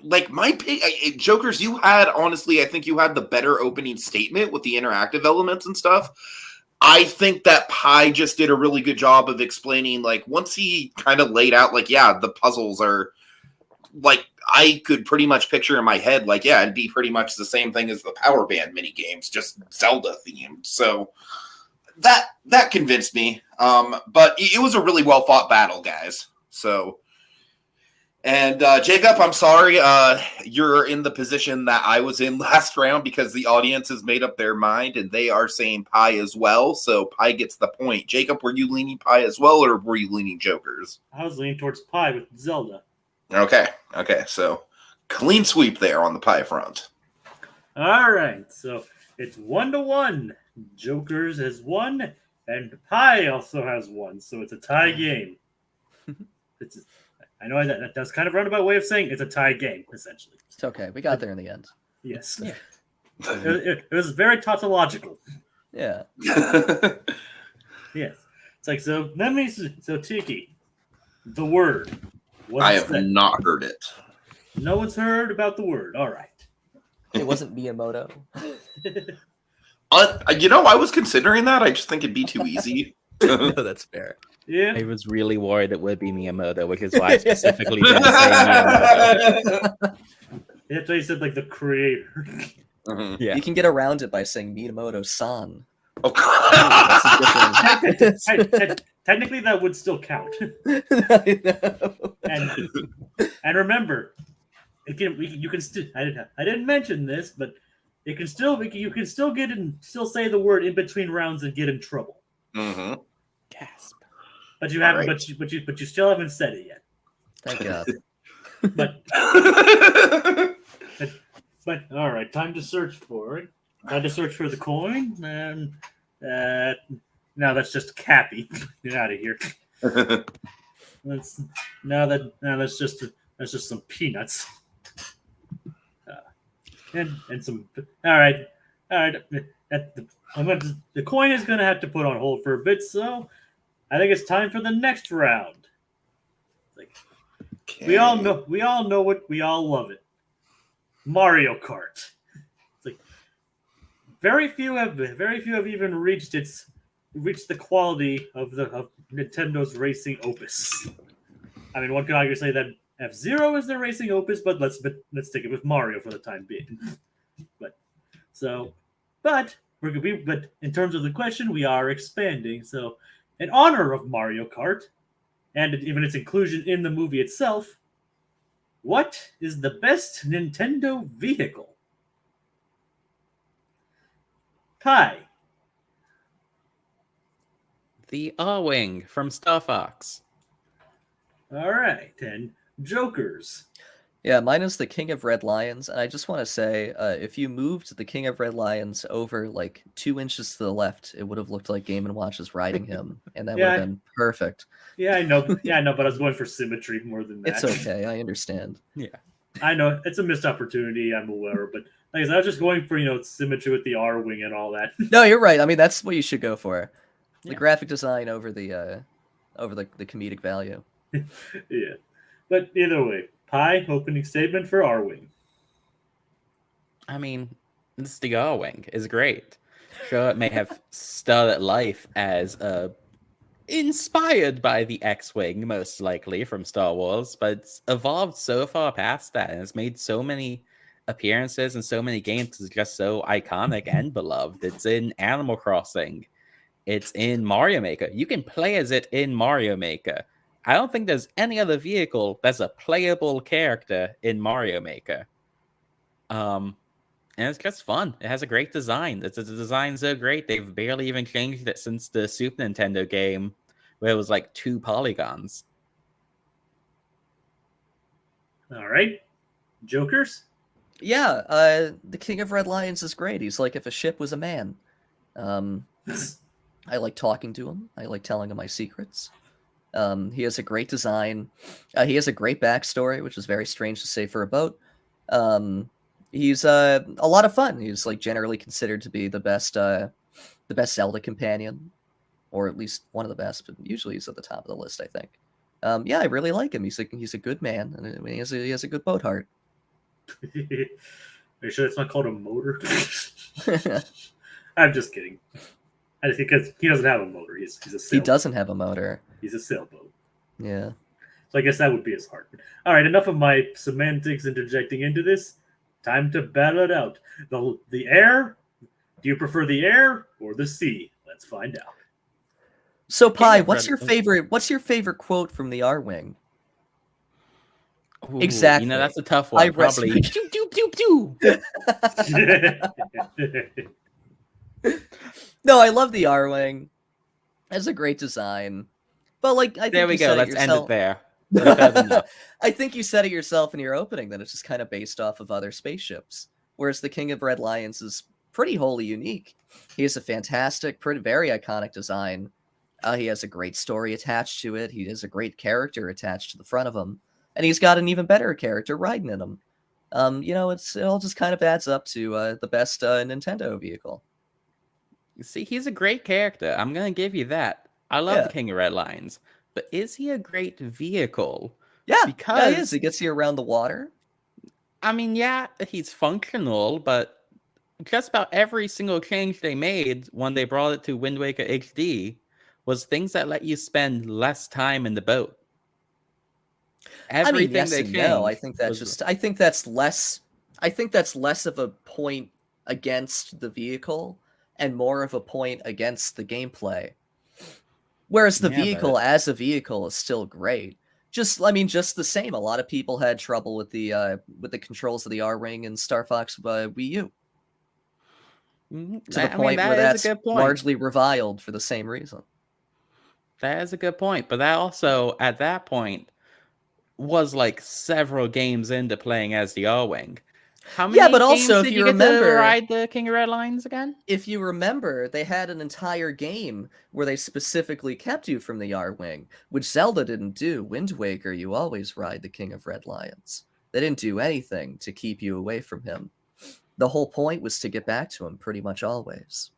Speaker 2: like my pick. Jokers, you had, honestly, I think you had the better opening statement with the interactive elements and stuff. I think that Pai just did a really good job of explaining, like, once he kind of laid out, like, yeah, the puzzles are, like, I could pretty much picture in my head, like, yeah, it'd be pretty much the same thing as the Power Band mini games, just Zelda themed. So that convinced me. But it was a really well fought battle, guys. So, and Jacob, I'm sorry, you're in the position that I was in last round because the audience has made up their mind and they are saying pie as well. So pie gets the point. Jacob, were you leaning pie as well, or were you leaning Jokers?
Speaker 1: I was leaning towards pie with Zelda.
Speaker 2: Okay. So clean sweep there on the pie front.
Speaker 1: All right, so it's 1-1. Jokers has won, and pie also has won. So it's a tie game. I know that's kind of a roundabout way of saying it's a tie game, essentially.
Speaker 3: It's okay. We got there in the end.
Speaker 1: Yes.
Speaker 4: Yeah.
Speaker 1: It was very tautological.
Speaker 3: Yeah.
Speaker 1: Yes. It's like, so Tiki, the word. What's
Speaker 2: I have
Speaker 1: that?
Speaker 2: not heard it.
Speaker 1: No one's heard about the word. All right.
Speaker 3: It wasn't Miyamoto.
Speaker 2: I was considering that. I just think it'd be too easy.
Speaker 3: No, that's fair.
Speaker 1: Yeah.
Speaker 4: I was really worried it would be Miyamoto, which is why I specifically didn't say Miyamoto.
Speaker 1: That's why you said, like, the creator.
Speaker 2: Mhm.
Speaker 4: Yeah.
Speaker 3: You can get around it by saying Miyamoto-san.
Speaker 2: Oh,
Speaker 3: That's a different...
Speaker 1: Technically, that would still count.
Speaker 3: I know.
Speaker 1: And remember, you can still. I didn't mention this, but you can still get and still say the word in between rounds and get in trouble.
Speaker 2: Mhm.
Speaker 4: Gasp.
Speaker 1: But you
Speaker 2: All
Speaker 1: haven't.
Speaker 2: right.
Speaker 1: But you still haven't said it yet.
Speaker 3: Thank God.
Speaker 1: But all right, time to search for it. Time to search for the coin, and now that's just Cappy. Get out of here. That's just some peanuts. And some. All right. The coin is gonna have to put on hold for a bit, so I think it's time for the next round. Like, we all know it. We all love it. Mario Kart. It's like very few have even reached the quality of Nintendo's racing opus. I mean, one could argue say that F-Zero is their racing opus, but let's stick it with Mario for the time being. But in terms of the question, we are expanding. So, in honor of Mario Kart, and even its inclusion in the movie itself, what is the best Nintendo vehicle? Pie.
Speaker 4: The R-Wing from Star Fox.
Speaker 1: All right, and Jokers.
Speaker 3: Yeah, mine is the King of Red Lions, and I just want to say, if you moved the King of Red Lions over like 2 inches to the left, it would have looked like Game & Watch is riding him, and that would have been perfect.
Speaker 1: Yeah, I know. But I was going for symmetry more than that.
Speaker 3: It's okay, I understand.
Speaker 4: Yeah.
Speaker 1: I know it's a missed opportunity. I'm aware, but like I said, I was just going for symmetry with the R wing and all that.
Speaker 3: No, you're right. I mean, that's what you should go for. The
Speaker 4: Yeah.
Speaker 3: graphic design over the comedic value.
Speaker 1: Yeah, but either way, Pie opening statement for R wing.
Speaker 4: I mean, this the R-Wing is great. Sure, it may have started life as inspired by the X-Wing, most likely from Star Wars, but it's evolved so far past that, and it's made so many appearances and so many games. It's just so iconic and beloved. It's in Animal Crossing. It's in Mario Maker. You can play as it in Mario Maker. I don't think there's any other vehicle that's a playable character in Mario Maker. And it's just fun. It has a great design. The design's so great, they've barely even changed it since the Super Nintendo game, where it was like 2 polygons.
Speaker 1: All right, Jokers.
Speaker 3: Yeah, the King of Red Lions is great. He's like if a ship was a man. I like talking to him. I like telling him my secrets. He has a great design. He has a great backstory, which is very strange to say for a boat. He's a lot of fun. He's like generally considered to be the best Zelda companion, or at least one of the best. But usually he's at the top of the list, I think. Yeah, I really like him. He's a good man, and he has a good boat heart.
Speaker 1: Are you sure it's not called a motor? I'm just kidding. I just think because he doesn't have a motor. He's a sailboat.
Speaker 3: He doesn't have a motor.
Speaker 1: He's a sailboat.
Speaker 3: Yeah.
Speaker 1: So I guess that would be his heart. All right, enough of my semantics interjecting into this. Time to battle it out. The air? Do you prefer the air or the sea? Let's find out.
Speaker 3: So,
Speaker 4: King
Speaker 3: Pi,
Speaker 4: of
Speaker 3: what's
Speaker 4: Red-
Speaker 3: your favorite? What's your favorite quote from the R Wing?
Speaker 4: Ooh,
Speaker 3: Exactly.
Speaker 4: that's a tough
Speaker 3: I
Speaker 4: one. Probably.
Speaker 3: rest-
Speaker 4: Pew, pew, pew, pew.
Speaker 3: No, I love the R Wing. It's a great design. But like, I
Speaker 4: There
Speaker 3: think
Speaker 4: we
Speaker 3: you
Speaker 4: go.
Speaker 3: said it
Speaker 4: Let's end it
Speaker 3: yourself.
Speaker 4: there. We said enough.
Speaker 3: I think you said it yourself in your opening that it's just kind of based off of other spaceships. Whereas the King of Red Lions is pretty wholly unique. He has a fantastic, very iconic design. He has a great story attached to it. He has a great character attached to the front of him, and he's got an even better character riding in him. It all just kind of adds up to the best Nintendo vehicle.
Speaker 4: See, he's a great character. I'm gonna give you that. I love
Speaker 3: Yeah.
Speaker 4: the King of Red Lions, but is he a great vehicle?
Speaker 3: Yeah, he is.
Speaker 4: Because
Speaker 3: He gets you around the water.
Speaker 4: I mean, yeah, he's functional, but just about every single change they made when they brought it to Wind Waker HD was things that let you spend less time in the boat.
Speaker 3: I mean,
Speaker 4: Everything
Speaker 3: yes
Speaker 4: they
Speaker 3: and no. I
Speaker 4: changed
Speaker 3: think that's
Speaker 4: was
Speaker 3: just. I think that's less. I think that's less of a point against the vehicle and more of a point against the gameplay. Whereas the
Speaker 4: Yeah,
Speaker 3: vehicle
Speaker 4: but
Speaker 3: as a vehicle is still great. I mean, just the same. A lot of people had trouble with the controls of the R Ring and Star Fox Wii U to the
Speaker 4: I mean
Speaker 3: point where
Speaker 4: that is a
Speaker 3: that's
Speaker 4: good point.
Speaker 3: largely reviled for the same reason.
Speaker 4: That is a good point, but that also at that point was like several games into playing as the R-Wing. How
Speaker 3: Yeah,
Speaker 4: many
Speaker 3: but also
Speaker 4: games
Speaker 3: if
Speaker 4: did
Speaker 3: you
Speaker 4: you get to
Speaker 3: remember,
Speaker 4: ride the King of Red Lions again?
Speaker 3: if you remember, they had an entire game where they specifically kept you from the R-Wing, which Zelda didn't do. Wind Waker, you always ride the King of Red Lions. They didn't do anything to keep you away from him. The whole point was to get back to him pretty much always.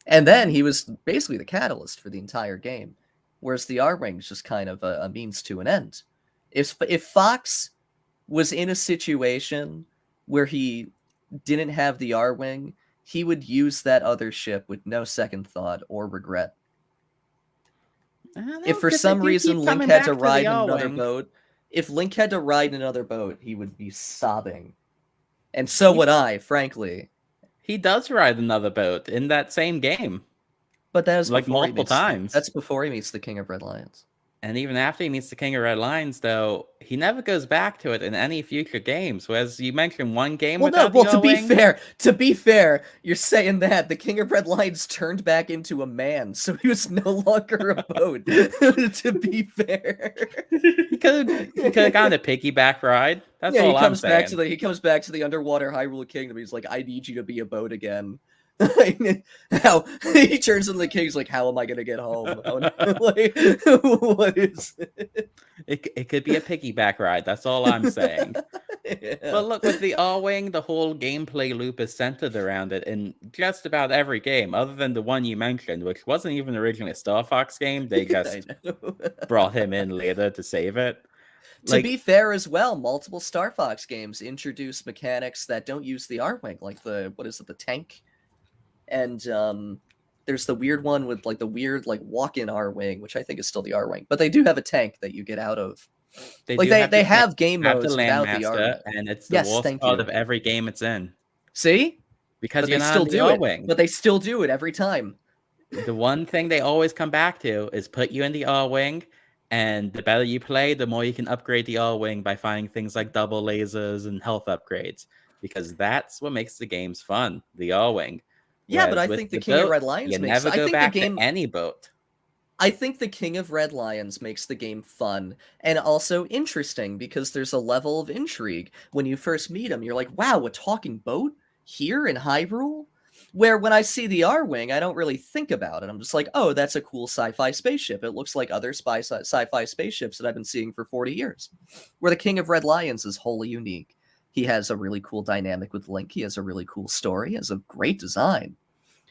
Speaker 3: And then he was basically the catalyst for the entire game, whereas the R-Wing is just kind of a means to an end. If Fox was in a situation where he didn't have the R-Wing, he would use that other ship with no second thought or regret. If for some reason Link had to ride in another boat, he would be sobbing. And so would I, frankly.
Speaker 4: He does ride another boat in that same game.
Speaker 3: But that is
Speaker 4: like
Speaker 3: before
Speaker 4: multiple times.
Speaker 3: That's before he meets the King of Red Lions.
Speaker 4: And even after he meets the King of Red Lions, though, he never goes back to it in any future games. Whereas you mentioned one game without the R-Wing.
Speaker 3: To be fair, you're saying that the King of Red Lions turned back into a man, so he was no longer a boat. To be fair,
Speaker 4: he could have gotten a piggyback ride. That's all I'm saying.
Speaker 3: He comes back to the underwater Hyrule Kingdom. He's like, I need you to be a boat again. How he turns into the king. He's like, how am I gonna get home? Oh, no. Like, what is it?
Speaker 4: It could be a piggyback ride. That's all I'm saying.
Speaker 3: Yeah.
Speaker 4: But look, with the R-Wing, the whole gameplay loop is centered around it in just about every game, other than the one you mentioned, which wasn't even originally a Star Fox game. They just brought him in later to save it.
Speaker 3: To be fair as well, multiple Star Fox games introduce mechanics that don't use the R-Wing, like the tank. And there's the weird one with like the weird like walk-in R-Wing, which I think is still the R-Wing, but they do have a tank that you get out of. They have game modes without the R-Wing,
Speaker 4: and it's the worst part of every game it's in.
Speaker 3: See,
Speaker 4: because
Speaker 3: they still do it. But they still do it every time.
Speaker 4: The one thing they always come back to is put you in the R-Wing, and the better you play, the more you can upgrade the R-Wing by finding things like double lasers and health upgrades, because that's what makes the games fun. The R-Wing.
Speaker 3: Yeah, but I think the King of Red Lions makes
Speaker 4: never go back to any boat.
Speaker 3: I think the King of Red Lions makes the game fun and also interesting because there's a level of intrigue. When you first meet him, you're like, wow, a talking boat here in Hyrule? Where when I see the R-Wing, I don't really think about it. I'm just like, oh, that's a cool sci-fi spaceship. It looks like other sci-fi spaceships that I've been seeing for 40 years. Where the King of Red Lions is wholly unique. He has a really cool dynamic with Link. He has a really cool story. He has a great design.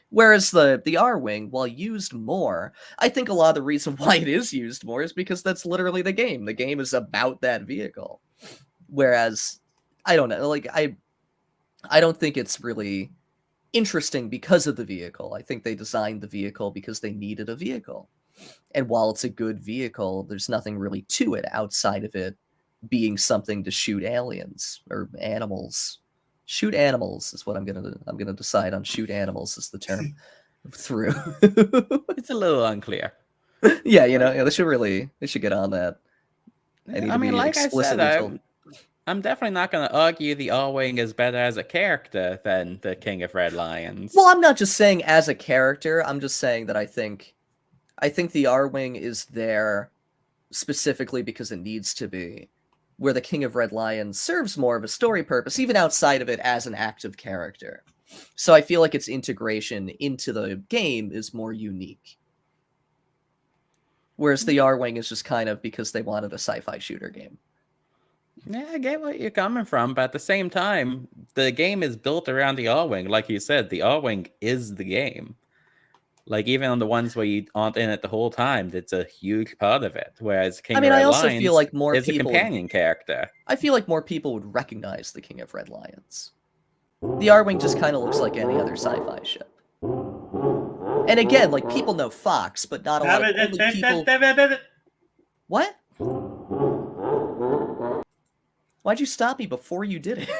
Speaker 3: Whereas the R-Wing, while used more, I think a lot of the reason why it is used more is because that's literally the game. The game is about that vehicle. Whereas, I don't know, like, I don't think it's really interesting because of the vehicle. I think they designed the vehicle because they needed a vehicle. And while it's a good vehicle, there's nothing really to it outside of it being something to shoot aliens or animals. Shoot animals is what I'm gonna decide on. Shoot animals is the term through.
Speaker 4: It's a little unclear.
Speaker 3: Yeah, they should get on that. I need
Speaker 4: I
Speaker 3: to
Speaker 4: mean,
Speaker 3: be
Speaker 4: like I
Speaker 3: explicitly
Speaker 4: said,
Speaker 3: told.
Speaker 4: I'm definitely not going to argue the R-Wing is better as a character than the King of Red Lions.
Speaker 3: Well, I'm not just saying as a character. I'm just saying that I think the R-Wing is there specifically because it needs to be, where the King of Red Lions serves more of a story purpose, even outside of it as an active character. So I feel like its integration into the game is more unique. Whereas the R-Wing is just kind of because they wanted a sci-fi shooter game.
Speaker 4: Yeah, I get what you're coming from, but at the same time, the game is built around the R-Wing. Like you said, the R-Wing is the game. Like, even on the ones where you aren't in it the whole time, it's a huge part of it. Whereas King of Red
Speaker 3: I also
Speaker 4: Lions
Speaker 3: feel like more
Speaker 4: is a
Speaker 3: people
Speaker 4: companion character.
Speaker 3: I feel like more people would recognize the King of Red Lions. The R-Wing just kind of looks like any other sci-fi ship. And again, like, people know Fox, but not a lot of only people... What? Why'd you stop me before you did it?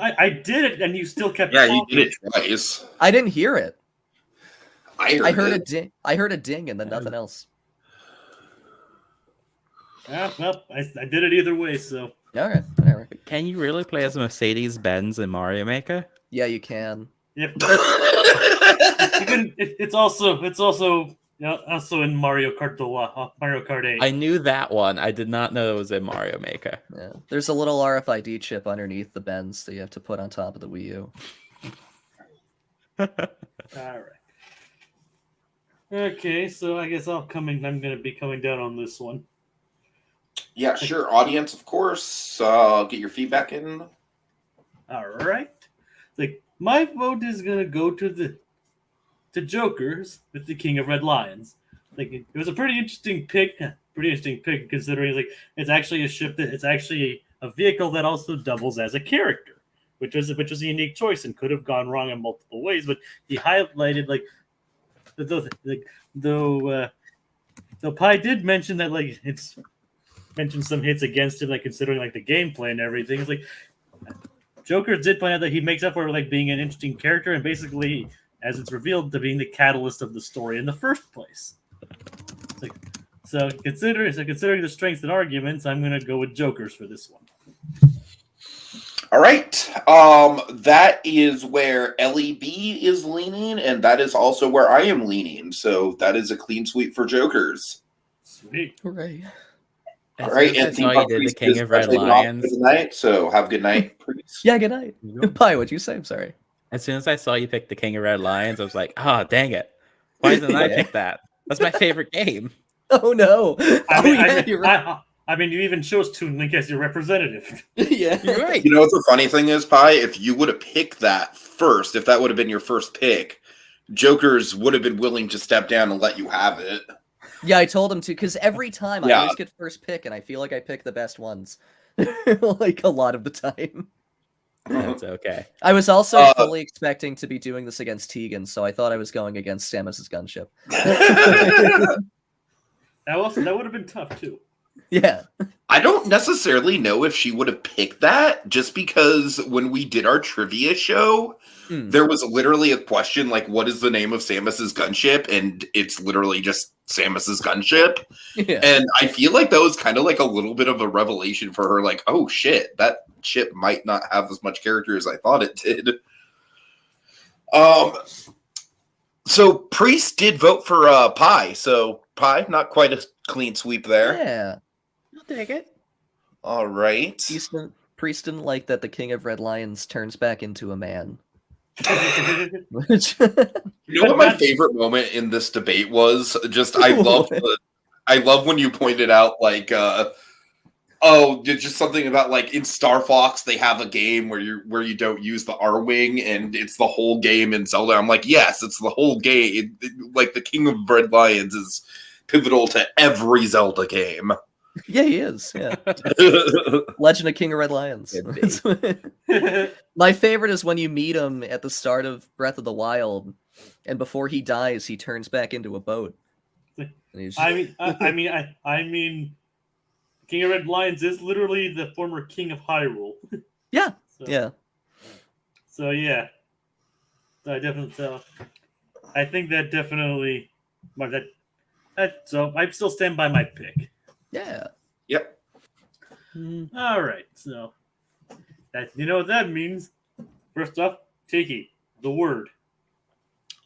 Speaker 1: I did it, and you still kept
Speaker 2: Yeah,
Speaker 1: talking.
Speaker 2: you did it twice.
Speaker 3: I didn't hear it.
Speaker 2: I heard
Speaker 3: a ding. I heard a ding and then nothing else.
Speaker 1: Well, I did it either way, so.
Speaker 3: All right, whatever.
Speaker 4: Can you really play as Mercedes-Benz in Mario Maker?
Speaker 3: Yeah, you can.
Speaker 1: Yep. It's also in Mario Kart, Mario Kart 8.
Speaker 4: I knew that one. I did not know it was in Mario Maker.
Speaker 3: Yeah, there's a little RFID chip underneath the Benz that you have to put on top of the Wii U.
Speaker 1: All right. Okay, so I guess I'm going to be coming down on this one.
Speaker 2: Yeah, sure. Audience, of course. Get your feedback in.
Speaker 1: All right. Like, my vote is going to go to Jokers with the King of Red Lions. Like, it was a pretty interesting pick considering it's actually a ship it's actually a vehicle that also doubles as a character, which was a unique choice and could have gone wrong in multiple ways. But he highlighted though Pi did mention that it's mentioned some hits against it, considering the gameplay and everything. It's Joker did point out that he makes up for being an interesting character and basically, as it's revealed, to being the catalyst of the story in the first place. So considering the strengths and arguments, I'm going to go with Jokers for this one.
Speaker 2: All right. That is where LEB is leaning, and that is also where I am leaning. So that is a clean sweep for Jokers.
Speaker 1: Sweet.
Speaker 3: Hooray.
Speaker 2: All right.
Speaker 4: And so you did the King of Red Lions.
Speaker 2: Tonight, so have a good night, Priest.
Speaker 3: Yeah, good night. Bye. What'd you say? I'm sorry.
Speaker 4: As soon as I saw you pick the King of Red Lions, I was like, oh, dang it. Why didn't I pick that? That's my favorite game.
Speaker 3: Oh, no.
Speaker 1: You're right. I mean, you even chose Toon Link as your representative.
Speaker 3: Yeah.
Speaker 4: You're right.
Speaker 2: You know what the funny thing is, Pi? If you would have picked that first, if that would have been your first pick, Jokers would have been willing to step down and let you have it.
Speaker 3: Yeah, I told him to, because every time I always get first pick, and I feel like I pick the best ones. A lot of the time.
Speaker 4: That's okay.
Speaker 3: I was also fully expecting to be doing this against Tegan, so I thought I was going against Samus's gunship.
Speaker 1: That would have been tough, too.
Speaker 3: Yeah.
Speaker 2: I don't necessarily know if she would have picked that, just because when we did our trivia show, there was literally a question what is the name of Samus's gunship? And it's literally just Samus's gunship.
Speaker 3: Yeah.
Speaker 2: And I feel like that was kind of a little bit of a revelation for her. Oh shit, that ship might not have as much character as I thought it did. So Priest did vote for Pi. So Pi, not quite a clean sweep there.
Speaker 3: Yeah.
Speaker 4: I'll take it.
Speaker 2: All right.
Speaker 3: Priest didn't like that the King of Red Lions turns back into a man.
Speaker 2: You know what my favorite moment in this debate was? I love when you pointed out just something about in Star Fox they have a game where you don't use the R-Wing and it's the whole game in Zelda. I'm like, yes, it's the whole game. The King of Red Lions is pivotal to every Zelda game.
Speaker 3: Yeah, he is. Yeah. Legend of King of Red Lions. My favorite is when you meet him at the start of Breath of the Wild, and before he dies, he turns back into a boat. And he's
Speaker 1: I mean, King of Red Lions is literally the former king of Hyrule.
Speaker 3: yeah,
Speaker 1: So,
Speaker 3: yeah.
Speaker 1: So yeah, so I think that definitely, but so I still stand by my pick.
Speaker 3: Yeah.
Speaker 2: Yep.
Speaker 1: All right, so that what that means. First off, Tiki, the word.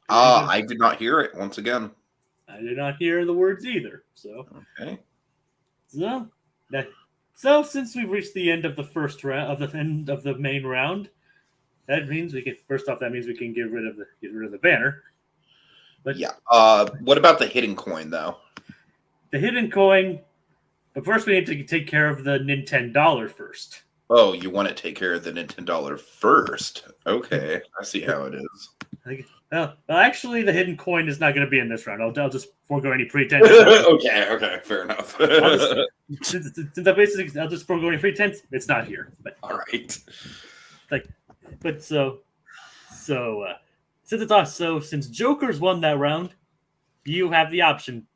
Speaker 2: I did not hear it once again.
Speaker 1: I did not hear the words either. So
Speaker 2: Okay.
Speaker 1: so that so since we've reached the end of the first round of the end of the main round, that means we can first off that means we can get rid of the banner. But
Speaker 2: Yeah. What about the hidden coin though?
Speaker 1: the hidden coin. But first, we need to take care of the Nintendo first.
Speaker 2: Oh, you want to take care of the Nintendo first? Okay, I see how it is.
Speaker 1: Well, actually, the hidden coin is not going to be in this round. I'll just forego any pretense.
Speaker 2: Okay, fair enough.
Speaker 1: I'll just forego any pretense. It's not here. But
Speaker 2: all right.
Speaker 1: Since Joker's won that round, you have the option.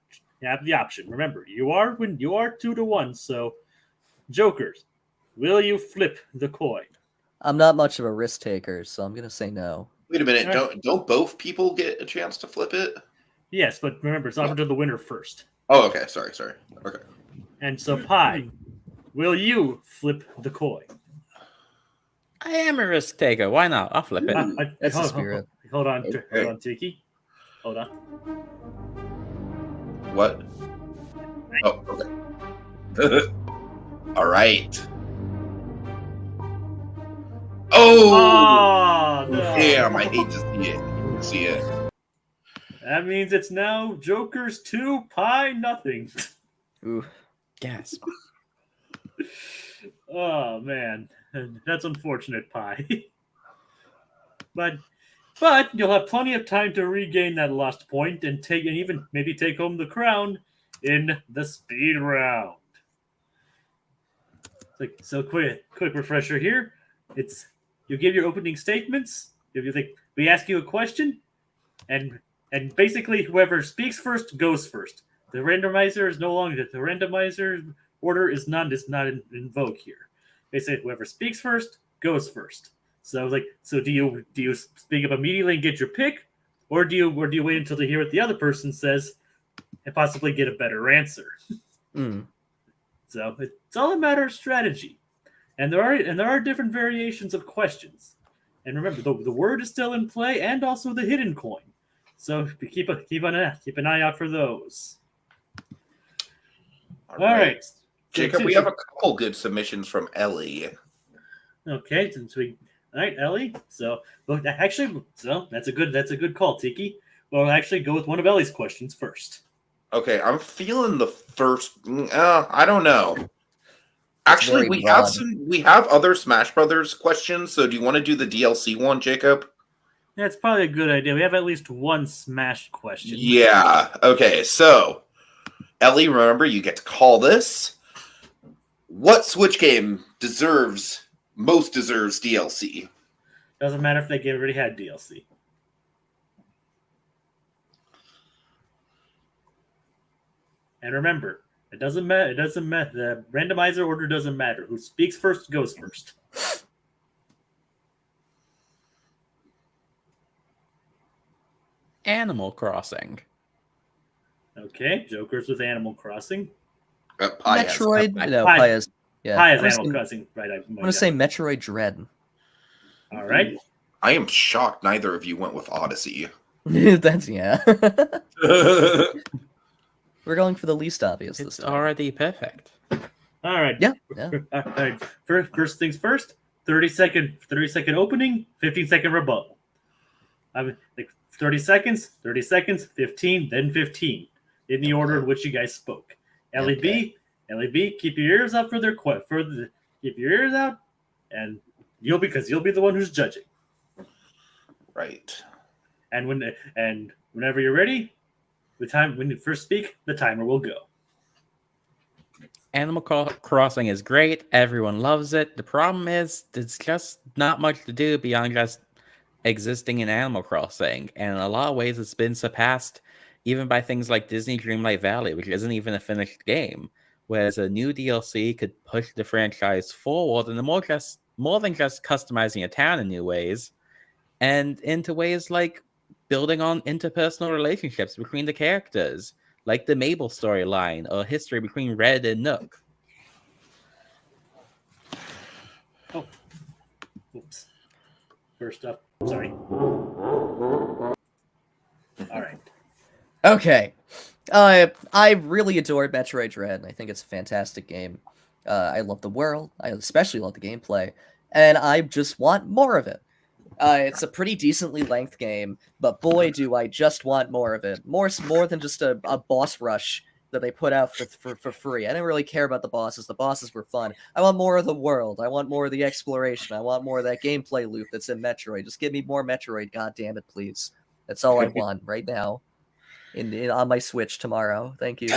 Speaker 1: Remember, you are 2-1. So, Jokers, will you flip the coin?
Speaker 3: I'm not much of a risk taker, so I'm gonna say no.
Speaker 2: Wait a minute. Don't both people get a chance to flip it?
Speaker 1: Yes, but remember, it's offered to the winner first.
Speaker 2: Oh, okay. Sorry. Okay.
Speaker 1: And so, Pi, will you flip the coin?
Speaker 4: I am a risk taker. Why not? I'll flip it.
Speaker 3: That's the spirit.
Speaker 1: Hold on, Tiki. Hold on.
Speaker 2: What? Oh, okay. All right. Oh,
Speaker 1: no.
Speaker 2: Damn! I hate to see it.
Speaker 1: That means it's now Joker's 2, Pi nothing.
Speaker 3: Ooh.
Speaker 4: Gasp.
Speaker 1: Oh man, that's unfortunate, Pi. but you'll have plenty of time to regain that lost point and even maybe take home the crown in the speed round. So quick refresher here. It's you give your opening statements. We ask you a question, and basically whoever speaks first goes first. The randomizer is no longer the randomizer order is not in vogue here. Basically, whoever speaks first goes first. So do you speak up immediately and get your pick, or do you wait until to hear what the other person says and possibly get a better answer? So it's all a matter of strategy, and there are different variations of questions. And remember, the word is still in play, and also the hidden coin. So keep an eye out for those. All right.
Speaker 2: Jacob, we have a couple good submissions from Ellie.
Speaker 1: Okay, all right, Ellie. So that's a good call, Tiki. We'll actually go with one of Ellie's questions first.
Speaker 2: Okay, I'm feeling the first. I don't know. Actually, we have other Smash Brothers questions. So, do you want to do the DLC one, Jacob?
Speaker 1: That's probably a good idea. We have at least one Smash question.
Speaker 2: Yeah. Okay. So, Ellie, remember you get to call this. What Switch game most deserves DLC?
Speaker 1: Doesn't matter if they already had DLC. And remember, it doesn't matter. The randomizer order doesn't matter. Who speaks first goes first.
Speaker 4: Animal Crossing.
Speaker 1: Okay, Joker's with Animal Crossing.
Speaker 3: Metroid.
Speaker 1: Pi has
Speaker 3: Animal
Speaker 1: Crossing. Right.
Speaker 3: I'm gonna say Metroid Dread.
Speaker 1: All right.
Speaker 2: I am shocked neither of you went with Odyssey.
Speaker 3: That's We're going for the least obvious this
Speaker 4: It's
Speaker 3: time.
Speaker 4: already perfect.
Speaker 1: All right.
Speaker 3: Yeah.
Speaker 1: All right. First things first. 30-second opening. 15-second rebuttal. 30 seconds. 15. Then 15. In the order in which you guys spoke. Ellie B, keep your ears out keep your ears out, and you'll be the one who's judging.
Speaker 2: Right.
Speaker 1: And whenever you're ready, when you first speak, the timer will go.
Speaker 4: Animal Crossing is great. Everyone loves it. The problem is there's just not much to do beyond just existing in Animal Crossing. And in a lot of ways, it's been surpassed even by things like Disney Dreamlight Valley, which isn't even a finished game. Whereas a new DLC could push the franchise forward in more than just customizing a town in new ways, and into ways like building on interpersonal relationships between the characters, like the Mabel storyline or history between Red and Nook.
Speaker 1: Oh, oops. First up, sorry. All right.
Speaker 3: Okay. I really adored Metroid Dread, and I think it's a fantastic game. I love the world. I especially love the gameplay, and I just want more of it. It's a pretty decently length game, but boy, do I just want more of it. More than just a boss rush that they put out for free. I didn't really care about the bosses. The bosses were fun. I want more of the world. I want more of the exploration. I want more of that gameplay loop that's in Metroid. Just give me more Metroid, god damn it, please. That's all I want right now. On my Switch tomorrow. Thank you.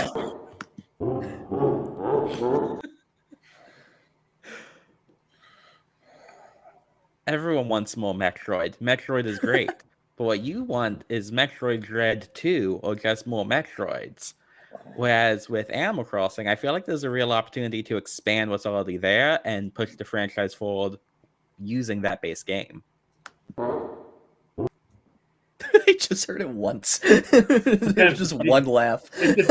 Speaker 4: Everyone wants more Metroid. Metroid is great. But what you want is Metroid Dread 2 or just more Metroids. Whereas with Animal Crossing, I feel like there's a real opportunity to expand what's already there and push the franchise forward using that base game.
Speaker 3: I just heard it once. There's just one laugh.
Speaker 1: It's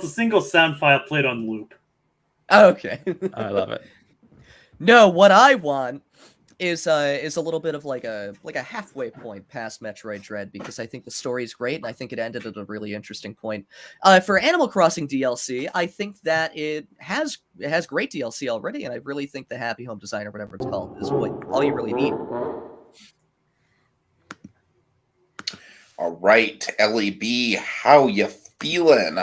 Speaker 1: a single sound file played on loop.
Speaker 3: Okay.
Speaker 4: I love it.
Speaker 3: No, what I want is a little bit of like a halfway point past Metroid Dread, because I think the story is great and I think it ended at a really interesting point. For Animal Crossing DLC, I think that it has great DLC already, and I really think the Happy Home Design or whatever it's called is all you really need.
Speaker 2: All right, LEB, how you feeling?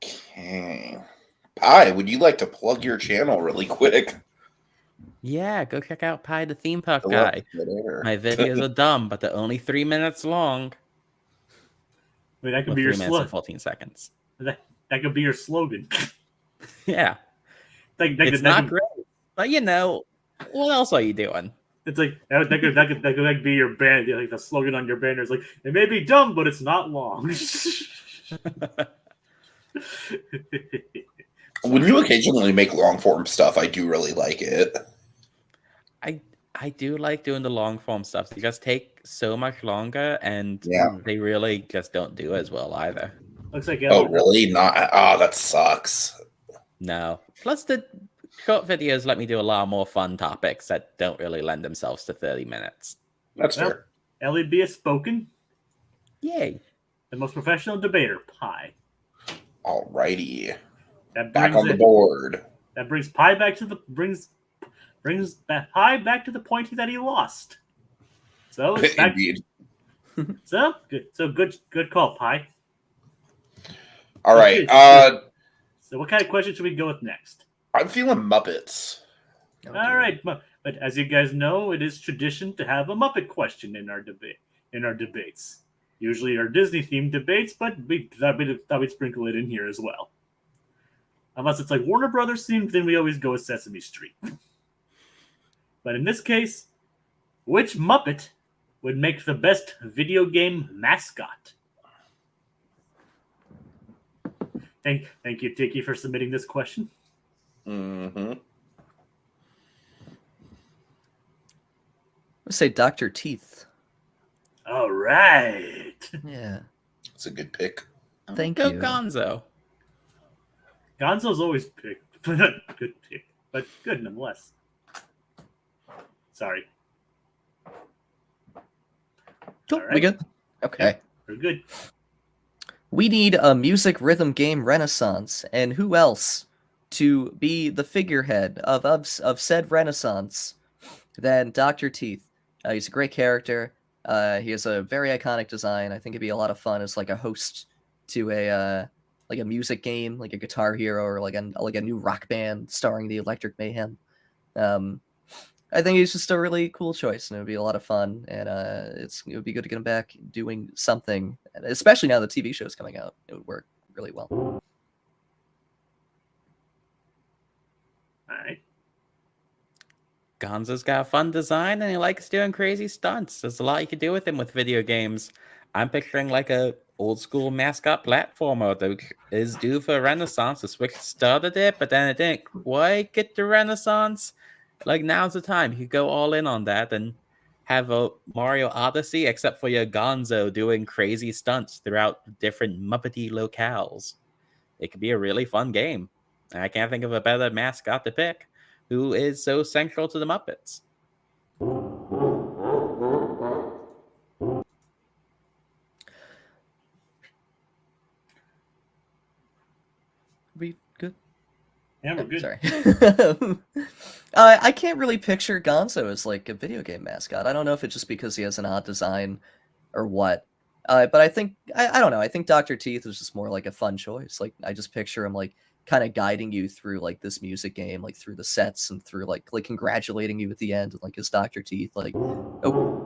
Speaker 2: Okay. Pi, would you like to plug your channel really quick?
Speaker 4: Yeah, go check out Pi the Theme Park Guy. My videos are dumb, but they're only 3 minutes long.
Speaker 1: Wait, that could
Speaker 4: Well,
Speaker 1: be your
Speaker 4: 3 minutes and 14 seconds.
Speaker 1: That could be your slogan.
Speaker 4: Yeah. It's not great, but you know, what else are you doing?
Speaker 1: It's like that could like be your band, like the slogan on your banner is like, it may be dumb, but it's not long.
Speaker 2: When you occasionally make long form stuff, I do really like it.
Speaker 4: I do like doing the long form stuff. They just take so much longer, and they really just don't do as well either.
Speaker 1: Looks like
Speaker 2: really? Not? Oh, that sucks.
Speaker 4: No. Plus, the short videos let me do a lot more fun topics that don't really lend themselves to 30 minutes.
Speaker 2: That's fair.
Speaker 1: LEB has spoken.
Speaker 4: Yay.
Speaker 1: The most professional debater, Pi.
Speaker 2: Alrighty.
Speaker 1: Back
Speaker 2: on the board.
Speaker 1: That brings Pi back to the Pi back to the point that he lost. So
Speaker 2: indeed.
Speaker 1: So good call, Pi.
Speaker 2: All right.
Speaker 1: So what kind of question should we go with next?
Speaker 2: I'm feeling Muppets.
Speaker 1: All right, but as you guys know, it is tradition to have a Muppet question in our debates. Usually our Disney themed debates, but we thought we'd sprinkle it in here as well. Unless it's like Warner Brothers themed, then we always go with Sesame Street. But in this case, which Muppet would make the best video game mascot? Thank you, Tiki, for submitting this question.
Speaker 2: Mm-hmm.
Speaker 3: Let's say Dr. Teeth.
Speaker 1: All right.
Speaker 3: Yeah.
Speaker 2: It's a good pick.
Speaker 3: Thank
Speaker 4: Go
Speaker 3: you.
Speaker 4: Gonzo.
Speaker 1: Gonzo's always picked. Good pick, but good nonetheless. Sorry.
Speaker 3: Cool.
Speaker 1: All right.
Speaker 3: We good? Okay.
Speaker 1: Yeah, we're good.
Speaker 3: We need a music rhythm game renaissance, and who else to be the figurehead of said renaissance than Dr. Teeth? He's a great character. He has a very iconic design. I think it'd be a lot of fun as like a host to a music game, like a Guitar Hero or like a new rock band starring the Electric Mayhem. I think he's just a really cool choice, and it would be a lot of fun. And it would be good to get him back doing something, especially now the TV show's coming out. It would work really well.
Speaker 1: All right.
Speaker 4: Gonzo's got a fun design and he likes doing crazy stunts. There's a lot you can do with him with video games. I'm picturing like a old school mascot platformer that is due for a renaissance. The Switch started it, but then it didn't quite get the renaissance. Like now's the time. You could go all in on that and have a Mario Odyssey, except for your Gonzo doing crazy stunts throughout different Muppety locales. It could be a really fun game. And I can't think of a better mascot to pick who is so central to the Muppets.
Speaker 3: We good?
Speaker 1: Yeah, we're good.
Speaker 3: Sorry. I can't really picture Gonzo as like a video game mascot. I don't know if it's just because he has an odd design or what. But I think I don't know. I think Dr. Teeth was just more like a fun choice. Like I just picture him like kind of guiding you through like this music game, like through the sets and through like congratulating you at the end, like his Dr. Teeth, like oh.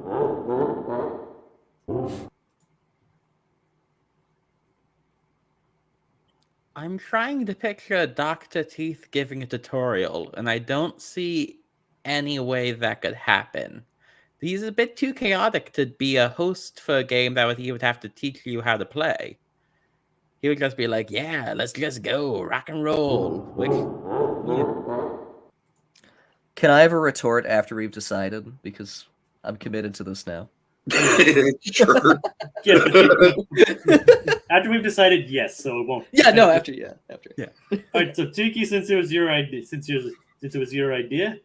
Speaker 4: I'm trying to picture Dr. Teeth giving a tutorial, and I don't see any way that could happen. He's a bit too chaotic to be a host for a game that he would have to teach you how to play. He would just be like, yeah, let's just go, rock and roll.
Speaker 3: Can I have a retort after we've decided? Because I'm committed to this now.
Speaker 2: Sure.
Speaker 1: Yes, but after we've decided, yes, so it won't.
Speaker 3: Yeah, no, after.
Speaker 1: All right, so Tiki, since it was your idea, since it was your idea,